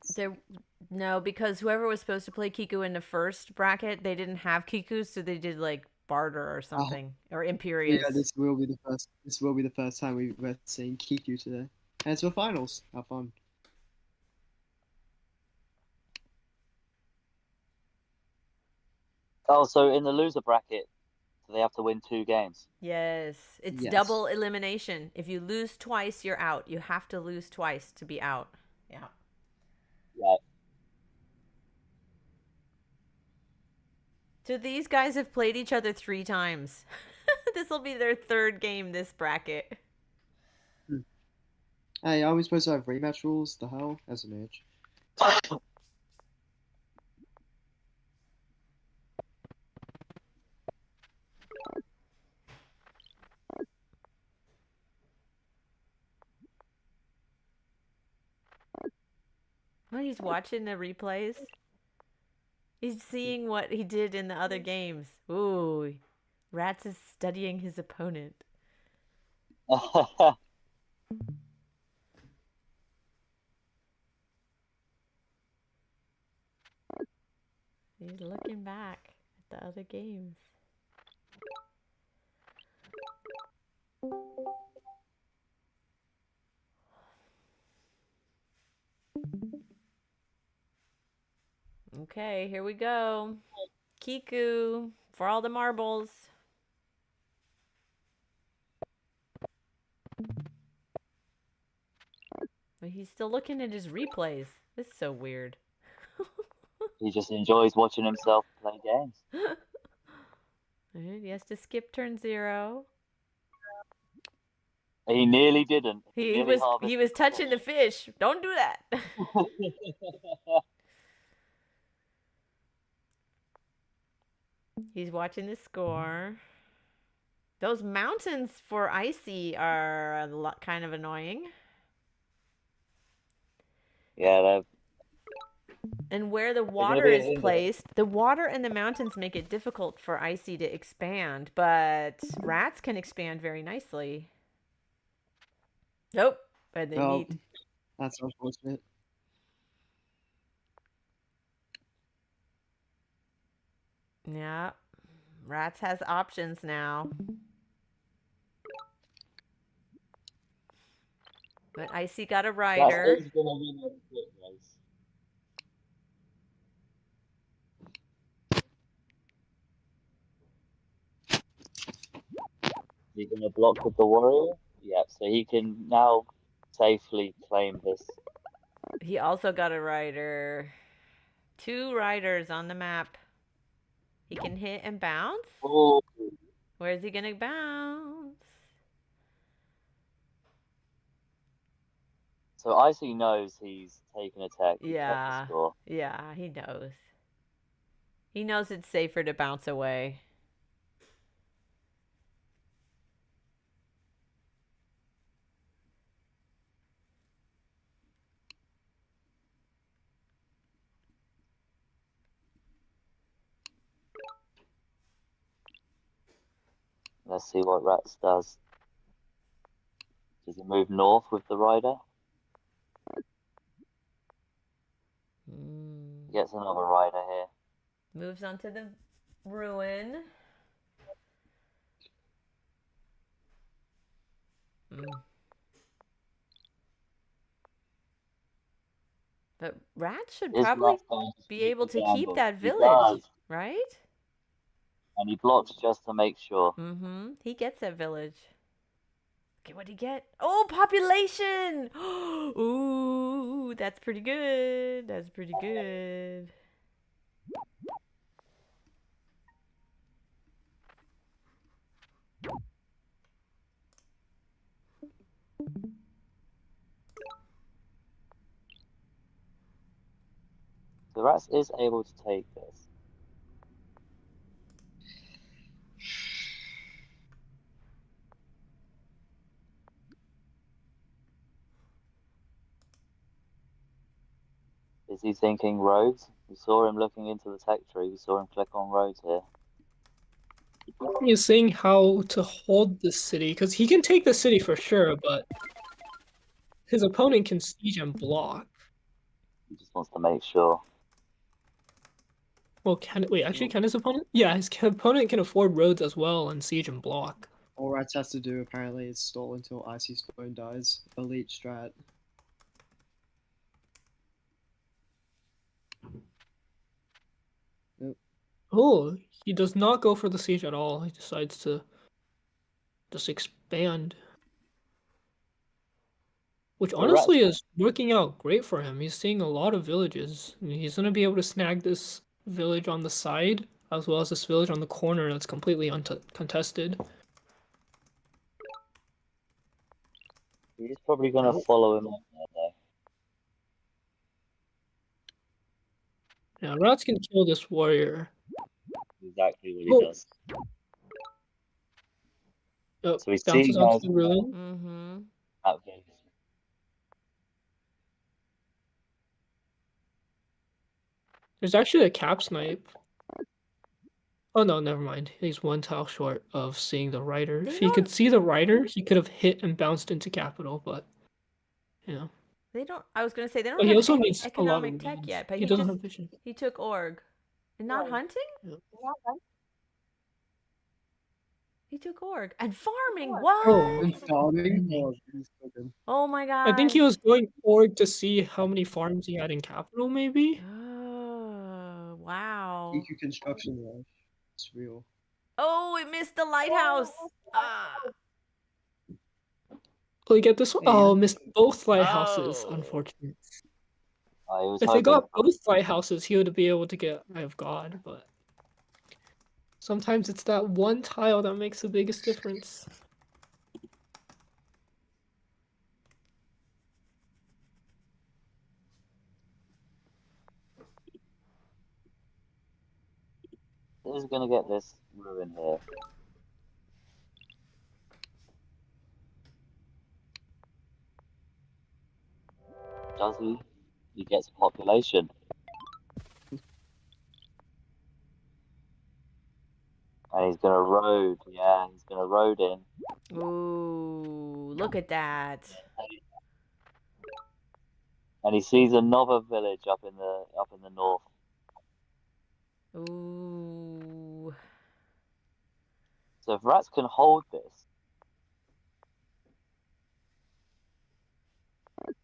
No, because whoever was supposed to play Kickoo in the first bracket, they didn't have Kickoo, so they did like Bardur or something, or Imperius. Yeah, this will be the first. This will be the first time we're seeing Kickoo today. And it's for finals. Have fun. Oh, so in the loser bracket, they have to win 2 games. Yes, it's Yes. double elimination. If you lose twice, you're out. You have to lose twice to be out. Yeah. Yeah. So these guys have played each other 3 times. This will be their 3rd game this bracket. Hey, are we supposed to have rematch rules? The hell? As an age. Oh, he's watching the replays. He's seeing what he did in the other games. Ooh, Ratz is studying his opponent. He's looking back at the other games. Okay, here we go. Kickoo for all the marbles. But he's still looking at his replays. This is so weird. He just enjoys watching himself play games. He has to skip turn 0. He nearly didn't. He was touching the fish. Don't do that. He's watching the score. Those mountains for Icy are a lot, kind of annoying. Yeah, And where the water is placed, the water and the mountains make it difficult for Icy to expand, but Ratz can expand very nicely. Nope. But they meet. That's unfortunate. Yeah. Ratz has options now. But Icy got a rider. That's gonna win a split race. He's going to block with the warrior? Yeah, so he can now safely claim this. He also got a rider. 2 riders on the map. He can hit and bounce. Oh. Where's he gonna bounce? So Icy knows he's taken a tech. Yeah. The score. Yeah, he knows. He knows it's safer to bounce away. Let's see what Ratz does. Does he move north with the rider? Gets another rider here. Moves onto the ruin. But Ratz should probably be able to keep that village, right? And he blocks just to make sure. He gets that village. Okay, what'd he get? Oh, population! Ooh, that's pretty good. That's pretty good. So Ratz is able to take this. Is he thinking roads? We saw him looking into the tech tree. We saw him click on roads here. He's saying how to hold the city, because he can take the city for sure, but his opponent can siege and block. He just wants to make sure. Well, can his opponent? Yeah, his opponent can afford roads as well and siege and block. All Ratz has to do apparently is stall until Icy Stone dies. Elite strat. Yep. Oh, he does not go for the siege at all. He decides to just expand. Which honestly is working out great for him. He's seeing a lot of villages. I mean, he's going to be able to snag this village on the side, as well as this village on the corner that's completely uncontested. He's probably going to follow him up there, though. Yeah, Ratz can kill this warrior. Exactly what he does. Oh, so he's bounces onto the ruin. 。 Okay. There's actually a cap snipe. Oh no, never mind. He's one tile short of seeing the rider. They If he don't- could see the rider, he could have hit and bounced into capital, but you know. They don't. I was gonna say they don't But he have also any needs a lot of economic tech reads. yet, but He doesn't have vision. he took org, and not hunting. Yeah. He took org and farming. Oh, What? And farming? Oh, he's so good. Oh my god. I think he was going forward to see how many farms he had in capital, maybe. Oh wow. Kickoo construction rush. It's real. Oh, it missed the lighthouse. Ah. Will he get this one? Yeah. Oh, missed both lighthouses. Oh. Unfortunate. I was If they hoping got both lighthouses, he would be able to get Eye of God, but sometimes it's that one tile that makes the biggest difference. Who's gonna get this ruin here? Does he? He gets a population. And he's gonna road, yeah, he's gonna road in. Ooh, look at that. And he sees another village up in the north. Ooh. So if Ratz can hold this,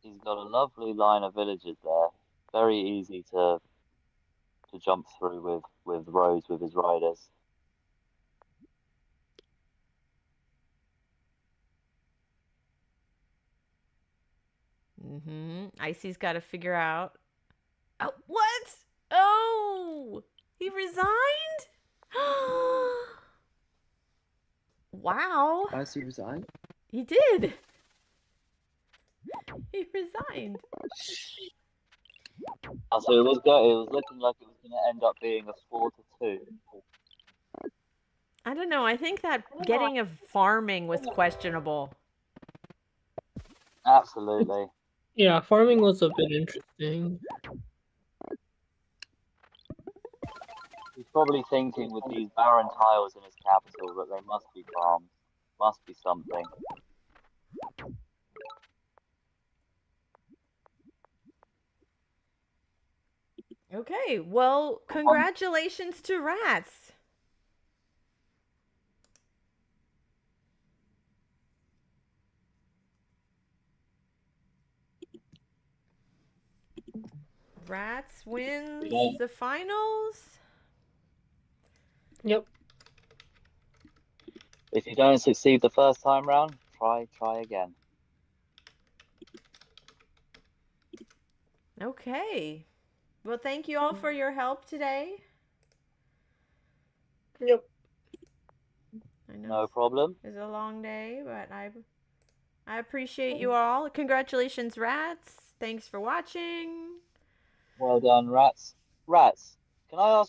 he's got a lovely line of villages there. Very easy to jump through with roads with his riders. Icy's got to figure out. Oh, what? Oh, he resigned? Wow. Icy resigned? He did. He resigned. So it was looking like it was going to end up being a 4-2. I don't know. I think that getting of farming was questionable. Absolutely. Yeah, farming was a bit interesting. He's probably thinking with these barren tiles in his capital that they must be farms. Must be something. Okay, well, congratulations to Ratz. Ratz wins the finals. Yep. If you don't succeed the first time round, try again. Okay. Well, thank you all for your help today. Yep. I know No problem. it's a long day, but I appreciate you all. Congratulations, Ratz. Thanks for watching. Well done, Ratz. Ratz, can I ask